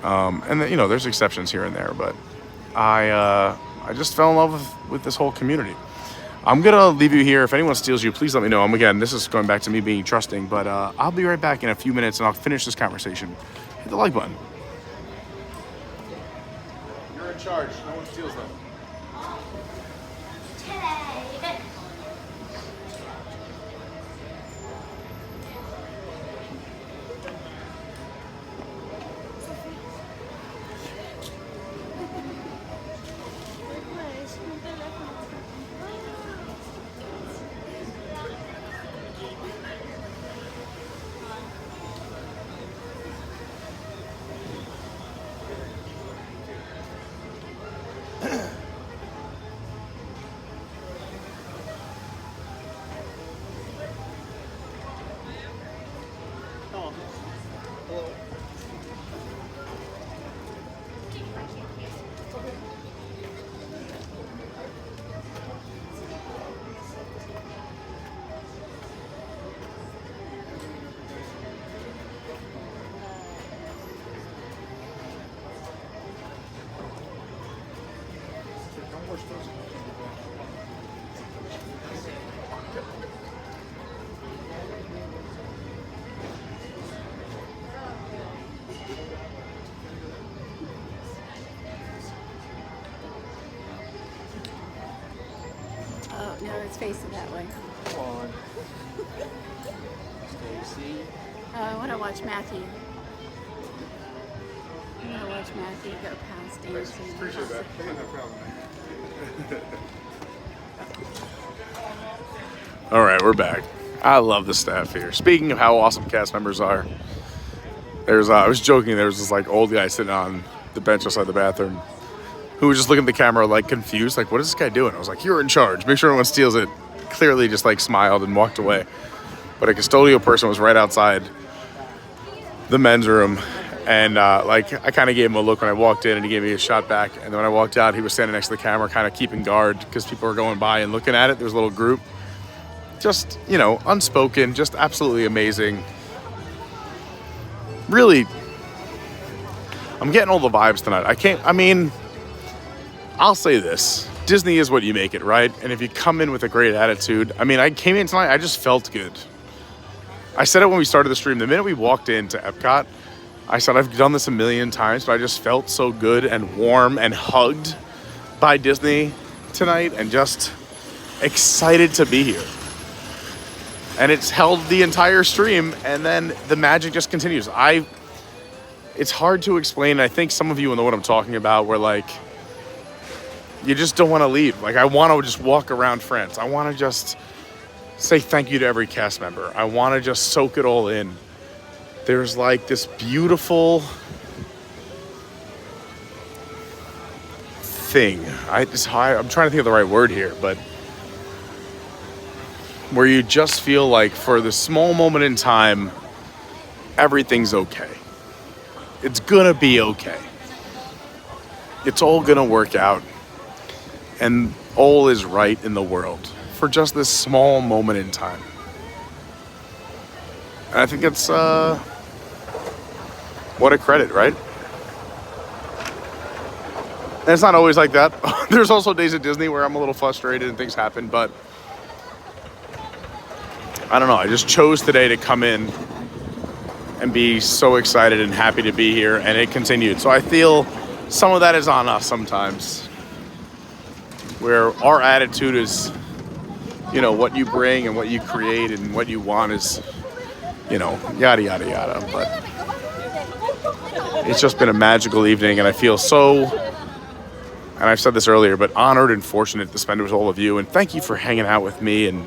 And then, there's exceptions here and there, but I just fell in love with this whole community. I'm gonna leave you here. If anyone steals you, please let me know. Again, this is going back to me being trusting, but I'll be right back in a few minutes and I'll finish this conversation. Hit the like button. You're in charge. No one steals them. Oh, no, it's facing that way. Come on. Stacy. I want to watch Matthew. I want to watch Matthew go past dancing. Appreciate that. No problem. All right, we're back. I love the staff here. Speaking of how awesome cast members are, I was joking, there was this like old guy sitting on the bench outside the bathroom who was just looking at the camera like confused, like, what is this guy doing? I was like, you're in charge. Make sure no one steals it. Clearly just like smiled and walked away. But a custodial person was right outside the men's room. And like I kind of gave him a look when I walked in and he gave me a shot back. And then when I walked out, he was standing next to the camera kind of keeping guard because people were going by and looking at it. There was a little group. Just, you know, unspoken, just absolutely amazing. Really, I'm getting all the vibes tonight. I'll say this. Disney is what you make it, right? And if you come in with a great attitude, I came in tonight, I just felt good. I said it when we started the stream. The minute we walked into EPCOT, I said I've done this a million times, but I just felt so good and warm and hugged by Disney tonight and just excited to be here. And it's held the entire stream, and then the magic just continues. It's hard to explain. I think some of you know what I'm talking about, where like, you just don't want to leave. Like, I want to just walk around France. I want to just say thank you to every cast member. I want to just soak it all in. There's like this beautiful thing. I'm trying to think of the right word here, but where you just feel like for the small moment in time, everything's okay. It's gonna be okay. It's all gonna work out. And all is right in the world for just this small moment in time. And I think it's, what a credit, right? And it's not always like that. There's also days at Disney where I'm a little frustrated and things happen, but I don't know. I just chose today to come in and be so excited and happy to be here, and it continued. So I feel some of that is on us sometimes, where our attitude is, you know, what you bring and what you create and what you want is, you know, yada, yada, yada. But it's just been a magical evening, and I feel so, and I've said this earlier, but honored and fortunate to spend it with all of you. And thank you for hanging out with me and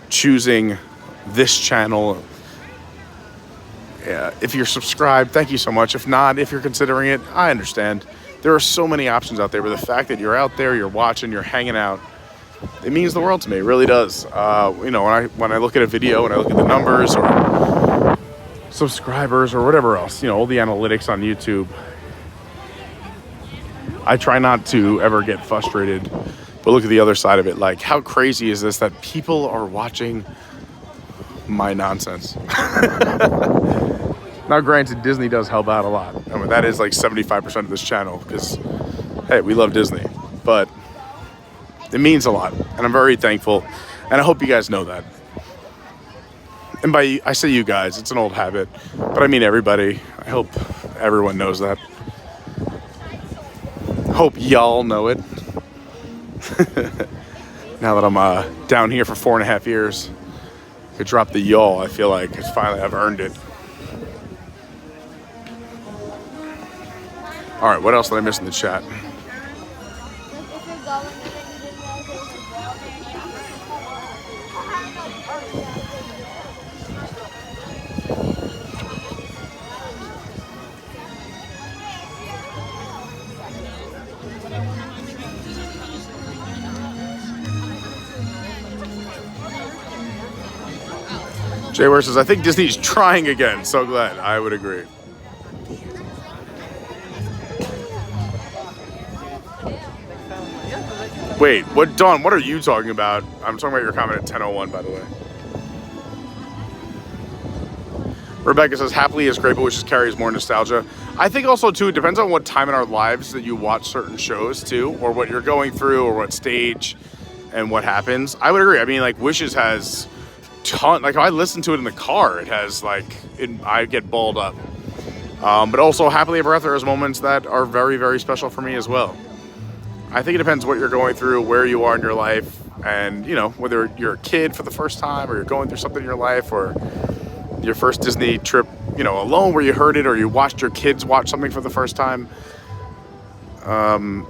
choosing this channel. Yeah, if you're subscribed, thank you so much. If not, if you're considering it, I understand. There are so many options out there, but the fact that you're out there, you're watching, you're hanging out, it means the world to me. It really does. You know, when I look at a video and I look at the numbers or subscribers or whatever else, you know, all the analytics on YouTube, I try not to ever get frustrated, but look at the other side of it. Like, how crazy is this that people are watching my nonsense? Now, granted, Disney does help out a lot. I mean, that is like 75% of this channel, because hey, we love Disney, but it means a lot, and I'm very thankful, and I hope you guys know that. And by I say you guys, it's an old habit, but I mean everybody. I hope everyone knows that. Hope y'all know it. Now that I'm down here for 4.5 years, I could drop the y'all. I feel like it's finally I've earned it. All right, what else did I miss in the chat? Jay Ware says, I think Disney's trying again. So glad. I would agree. Wait, what, Dawn, what are you talking about? I'm talking about your comment at 10:01, by the way. Rebecca says, happily is great, but wishes carries more nostalgia. I think also, too, it depends on what time in our lives that you watch certain shows, too, or what you're going through, or what stage, and what happens. I would agree. I mean, like, Wishes has ton, like, if I listen to it in the car, it has, like, I get balled up. But also, Happily Ever After has moments that are very, very special for me as well. I think it depends what you're going through, where you are in your life, and, you know, whether you're a kid for the first time, or you're going through something in your life, or your first Disney trip, you know, alone where you heard it, or you watched your kids watch something for the first time.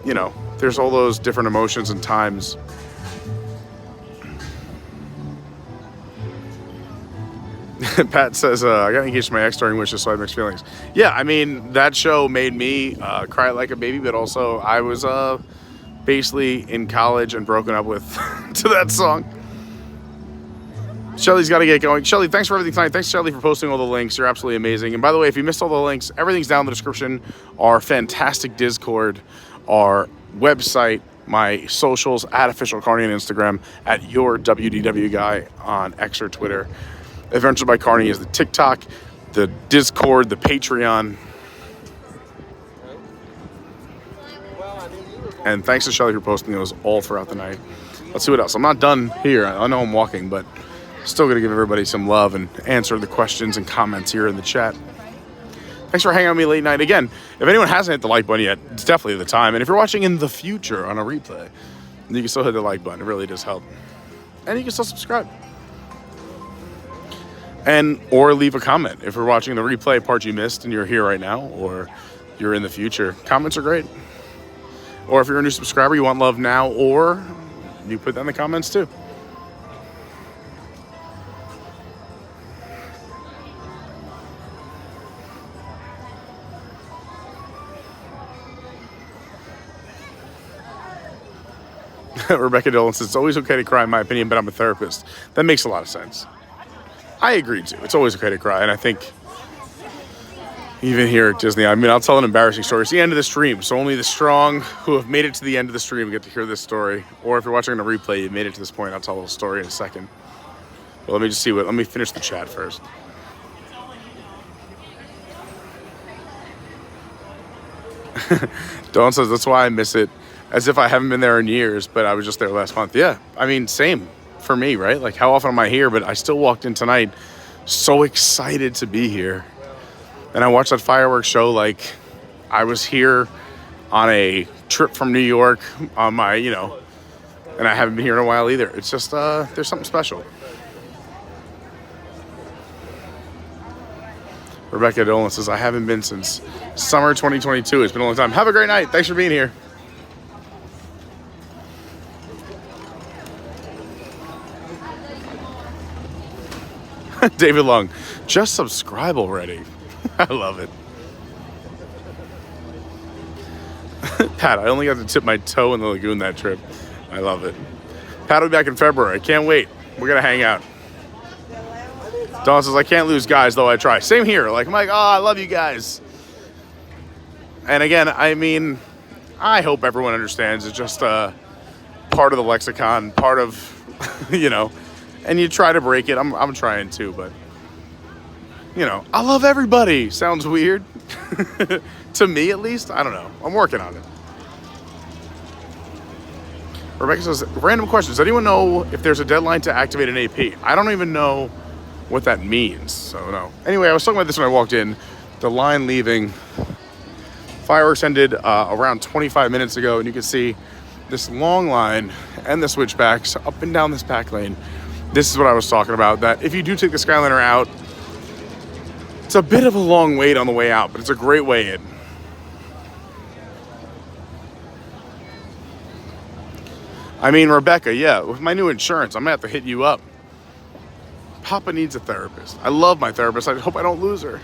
You know, there's all those different emotions and times. Pat says, I got engaged to my ex during Wishes, so I had mixed feelings. Yeah, I mean, that show made me cry like a baby, but also I was basically in college and broken up with to that song. Shelly's got to get going. Shelly, thanks for everything tonight. Thanks, Shelly, for posting all the links. You're absolutely amazing. And by the way, if you missed all the links, everything's down in the description. Our fantastic Discord, our website, my socials, at Official Carney on Instagram, at Your WDW Guy on X or Twitter. Adventures by Carney is the TikTok, the Discord, the Patreon. And thanks to Shelly for posting those all throughout the night. Let's see what else. I'm not done here. I know I'm walking, but still going to give everybody some love and answer the questions and comments here in the chat. Thanks for hanging out with me late night. Again, if anyone hasn't hit the like button yet, it's definitely the time. And if you're watching in the future on a replay, you can still hit the like button. It really does help. And you can still subscribe. And or leave a comment. If you're watching the replay part you missed and you're here right now, or you're in the future, comments are great. Or if you're a new subscriber, you want love now, or you put that in the comments too. Rebecca Dillon says, it's always okay to cry in my opinion, but I'm a therapist. That makes a lot of sense. I agree too. It's always okay to cry, and I think even here at Disney, I mean, I'll tell an embarrassing story. It's the end of the stream, so only the strong who have made it to the end of the stream get to hear this story. Or if you're watching on a replay, you made it to this point, I'll tell a little story in a second. But let me just see let me finish the chat first. Dawn says, that's why I miss it. As if I haven't been there in years, but I was just there last month. Yeah, I mean, same for me, right? Like, how often am I here? But I still walked in tonight so excited to be here. And I watched that fireworks show like I was here on a trip from New York on my, you know, and I haven't been here in a while either. It's just, there's something special. Rebecca Dolan says, I haven't been since summer 2022. It's been a long time. Have a great night. Thanks for being here. David Long, just subscribe already. I love it. Pat, I only got to tip my toe in the lagoon that trip. I love it. Pat will be back in February. I can't wait. We're going to hang out. Dawn says, I can't lose guys, though I try. Same here. Like, I'm like, oh, I love you guys. And again, I mean, I hope everyone understands it's just part of the lexicon, part of, you know, and you try to break it. I'm trying to, but, you know, I love everybody. Sounds weird. To me, at least. I don't know. I'm working on it. Rebecca says, random questions. Does anyone know if there's a deadline to activate an AP? I don't even know what that means, so no. Anyway, I was talking about this when I walked in. The line leaving. Fireworks ended around 25 minutes ago, and you can see this long line and the switchbacks up and down this back lane. This is what I was talking about, that if you do take the Skyliner out, it's a bit of a long wait on the way out, but it's a great way in. I mean, Rebecca, yeah, with my new insurance, I'm gonna have to hit you up. Papa needs a therapist. I love my therapist. I hope I don't lose her.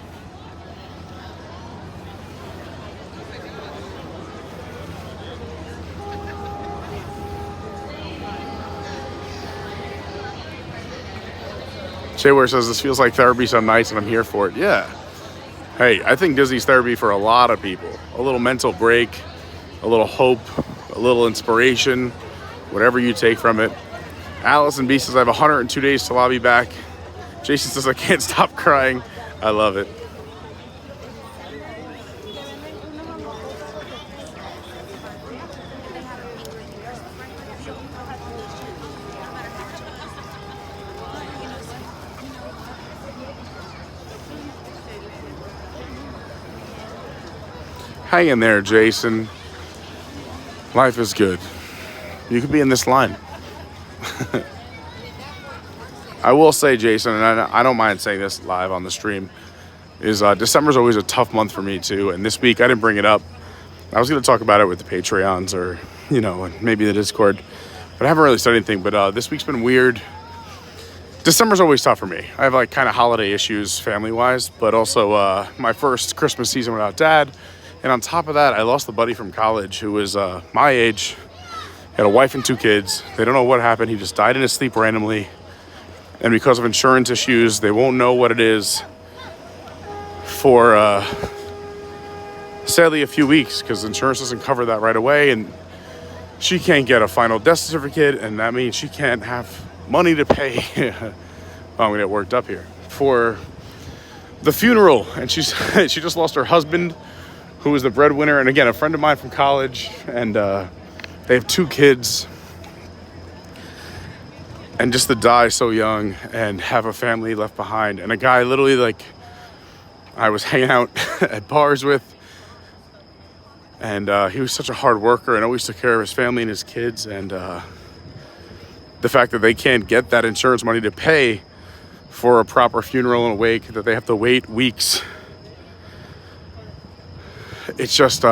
Shayware says, this feels like therapy some nights and I'm here for it. Yeah. Hey, I think Disney's therapy for a lot of people. A little mental break, a little hope, a little inspiration, whatever you take from it. Allison B says, I have 102 days till I'll be back. Jason says, I can't stop crying. I love it. Hang in there, Jason. Life is good. You could be in this line. I will say, Jason, and I don't mind saying this live on the stream, is December's always a tough month for me too. And this week I didn't bring it up. I was going to talk about it with the Patreons or, you know, maybe the Discord, but I haven't really said anything. But this week's been weird. December's always tough for me. I have like kind of holiday issues family-wise, but also my first Christmas season without dad. And on top of that, I lost a buddy from college who was my age, had a wife and 2 kids. They don't know what happened. He just died in his sleep randomly. And because of insurance issues, they won't know what it is for, sadly, a few weeks, because insurance doesn't cover that right away. And she can't get a final death certificate, and that means she can't have money to pay. I'm going to get worked up here. For the funeral. And she just lost her husband, who was the breadwinner, and again, a friend of mine from college, and they have 2 kids. And just to die so young and have a family left behind, and a guy literally like I was hanging out at bars with, and he was such a hard worker and always took care of his family and his kids, and the fact that they can't get that insurance money to pay for a proper funeral and a wake, that they have to wait weeks. It's just,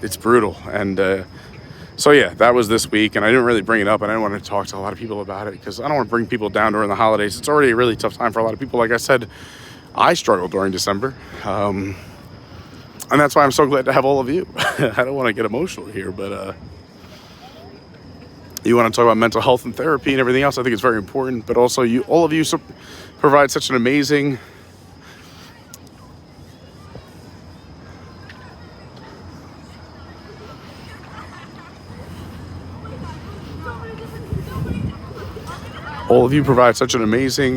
it's brutal. And so yeah, that was this week, and I didn't really bring it up, and I didn't want to talk to a lot of people about it, because I don't want to bring people down during the holidays. It's already a really tough time for a lot of people. Like I said, I struggled during December, and that's why I'm so glad to have all of you. I don't want to get emotional here, but you want to talk about mental health and therapy and everything else, I think it's very important, but also all of you provide such an amazing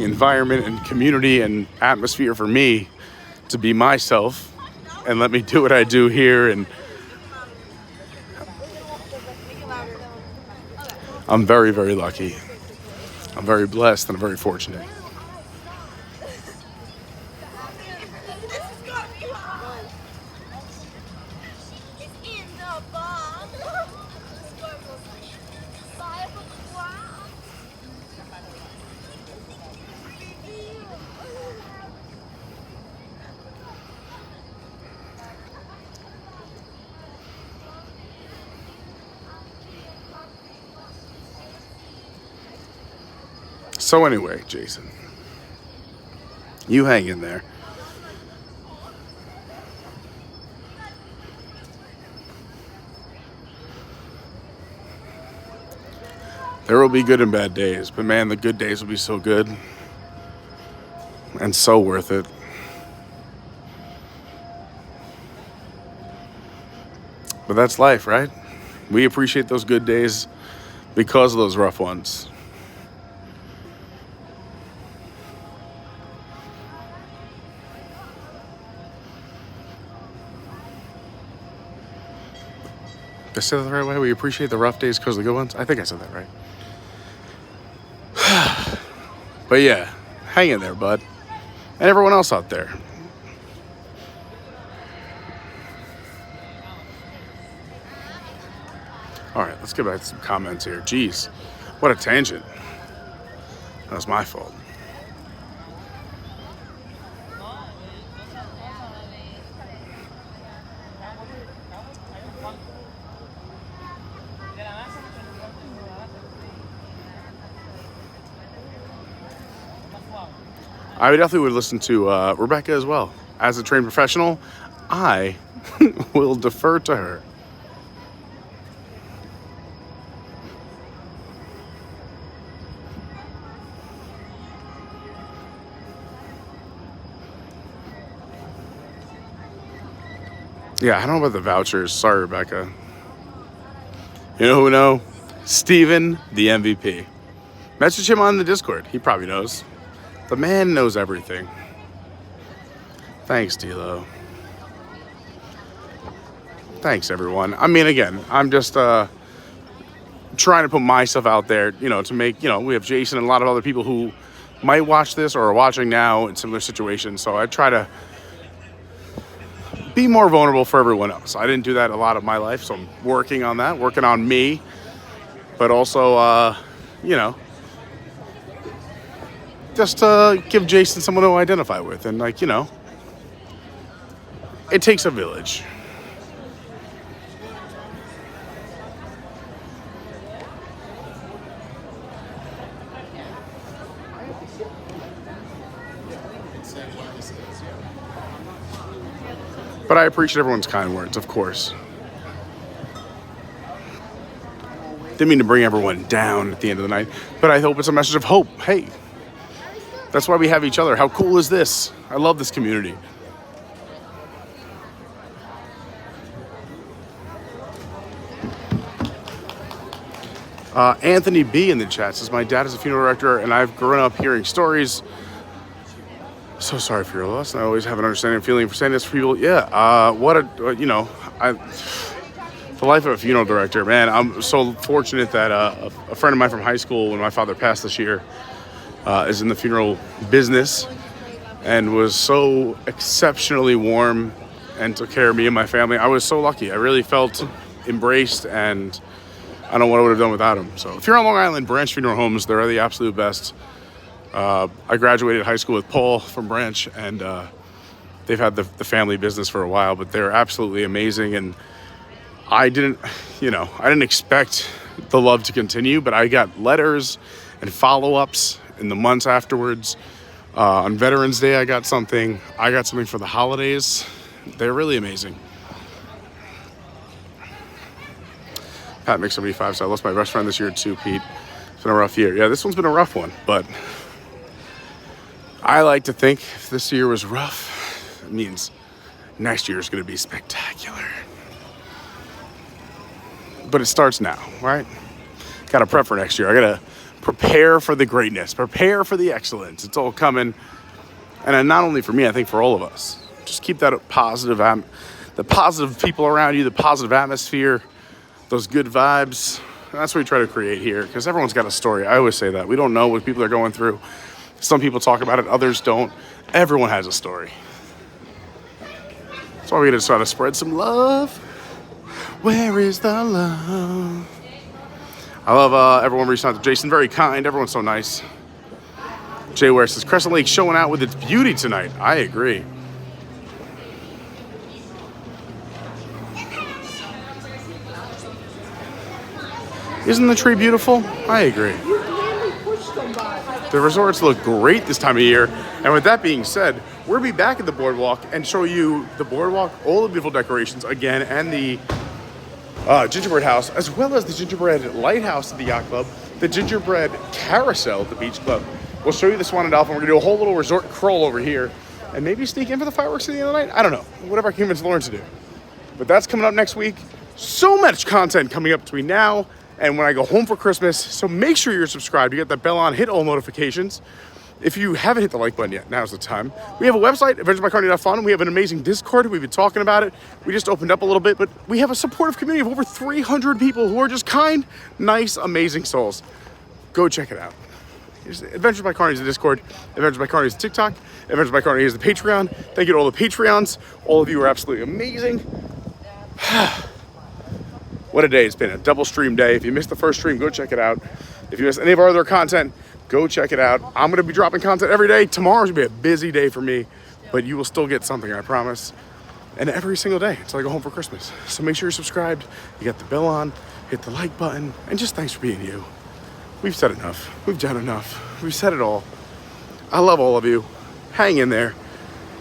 environment and community and atmosphere for me to be myself and let me do what I do here. And I'm very, very lucky. I'm very blessed and I'm very fortunate. So anyway, Jason, you hang in there. There will be good and bad days, but man, the good days will be so good and so worth it. But that's life, right? We appreciate those good days because of those rough ones. I said that the right way? We appreciate the rough days because of the good ones? I think I said that right. But yeah, hang in there, bud. And everyone else out there. All right, let's get back to some comments here. Jeez, what a tangent. That was my fault. I definitely would listen to Rebecca as well. As a trained professional, I will defer to her. Yeah, I don't know about the vouchers. Sorry, Rebecca. You know who know? Steven, the MVP. Message him on the Discord. He probably knows. The man knows everything. Thanks, D-Lo. Thanks, everyone. I mean, again, I'm just trying to put myself out there, you know, to make, you know, we have Jason and a lot of other people who might watch this or are watching now in similar situations. So I try to be more vulnerable for everyone else. I didn't do that a lot of my life, so I'm working on that, working on me, but also, you know, just to give Jason someone to identify with. And, like, you know, it takes a village. But I appreciate everyone's kind words, of course. Didn't mean to bring everyone down at the end of the night, but I hope it's a message of hope. Hey, that's why we have each other. How cool is this? I love this community. Anthony B in the chat says, my dad is a funeral director and I've grown up hearing stories. So sorry for your loss. And I always have an understanding and feeling for saying this for people. Yeah, you know, the life of a funeral director, man. I'm so fortunate that a friend of mine from high school, when my father passed this year, is in the funeral business and was so exceptionally warm and took care of me and my family. I was so lucky. I really felt embraced, and I don't know what I would have done without him. So if you're on Long Island, Branch Funeral Homes, they're the absolute best. I graduated high school with Paul from Branch, and they've had the family business for a while, but they're absolutely amazing. And I didn't expect the love to continue, but I got letters and follow-ups in the months afterwards. On Veterans Day, I got something. I got something for the holidays. They're really amazing. Pat makes 75, so I lost my best friend this year too, Pete. It's been a rough year. Yeah, this one's been a rough one, but I like to think if this year was rough, it means next year is going to be spectacular. But it starts now, right? Got to prep for next year. I got to prepare for the greatness, prepare for the excellence. It's all coming. And not only for me, I think for all of us. Just keep that positive, the positive people around you, the positive atmosphere, those good vibes. And that's what we try to create here, because everyone's got a story. I always say that. We don't know what people are going through. Some people talk about it, others don't. Everyone has a story. That's why we're going to try to spread some love. Where is the love? I love everyone reaching out to Jason. Very kind. Everyone's so nice. Jay Ware says, Crescent Lake showing out with its beauty tonight. I agree. Isn't the tree beautiful? I agree. The resorts look great this time of year. And with that being said, we'll be back at the boardwalk and show you the boardwalk, all the beautiful decorations again, and the gingerbread house, as well as the gingerbread lighthouse at the yacht club, the gingerbread carousel at the beach club. We'll show you the Swan and Dolphin. We're gonna do a whole little resort crawl over here and maybe sneak in for the fireworks at the end of the night. I don't know, whatever humans learn to do. But that's coming up next week. So much content coming up between now and when I go home for Christmas. So make sure you're subscribed. You get that bell on, hit all notifications. If you haven't hit the like button yet, now's the time. We have a website, adventuresbycarney.fun. We have an amazing Discord. We've been talking about it. We just opened up a little bit, but we have a supportive community of over 300 people who are just kind, nice, amazing souls. Go check it out. Adventures by Carney is the Discord. Adventures by Carney is the TikTok. Adventures by Carney is the Patreon. Thank you to all the Patreons. All of you are absolutely amazing. What a day it's been. A double stream day. If you missed the first stream, go check it out. If you missed any of our other content, go check it out. I'm going to be dropping content every day. Tomorrow's going to be a busy day for me, but you will still get something, I promise. And every single day until I go home for Christmas. So make sure you're subscribed. You got the bell on. Hit the like button. And just thanks for being you. We've said enough. We've done enough. We've said it all. I love all of you. Hang in there.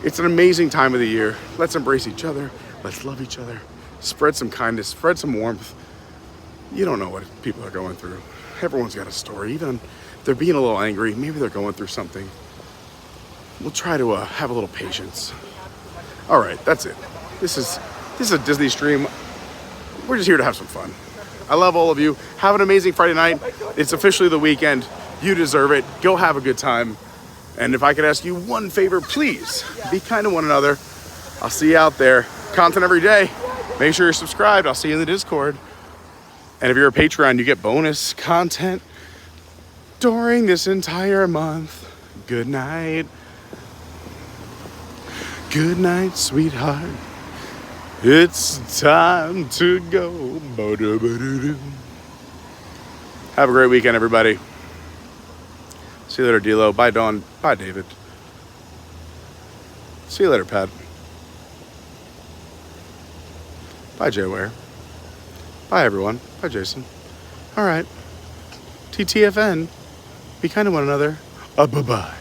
It's an amazing time of the year. Let's embrace each other. Let's love each other. Spread some kindness. Spread some warmth. You don't know what people are going through. Everyone's got a story. Even if they're being a little angry, maybe they're going through something. We'll try to have a little patience. All right, that's it. This is a Disney stream. We're just here to have some fun. I love all of you. Have an amazing Friday night. It's officially the weekend. You deserve it. Go have a good time. And if I could ask you one favor, please be kind to one another. I'll see you out there. Content every day. Make sure you're subscribed. I'll see you in the Discord. And if you're a Patreon, you get bonus content during this entire month. Good night. Good night, sweetheart. It's time to go. Have a great weekend, everybody. See you later, D-Lo. Bye, Dawn. Bye, David. See you later, Pat. Bye, Jay Ware. Bye, everyone. Bye, Jason. All right. TTFN. Be kind to one another. Bye-bye.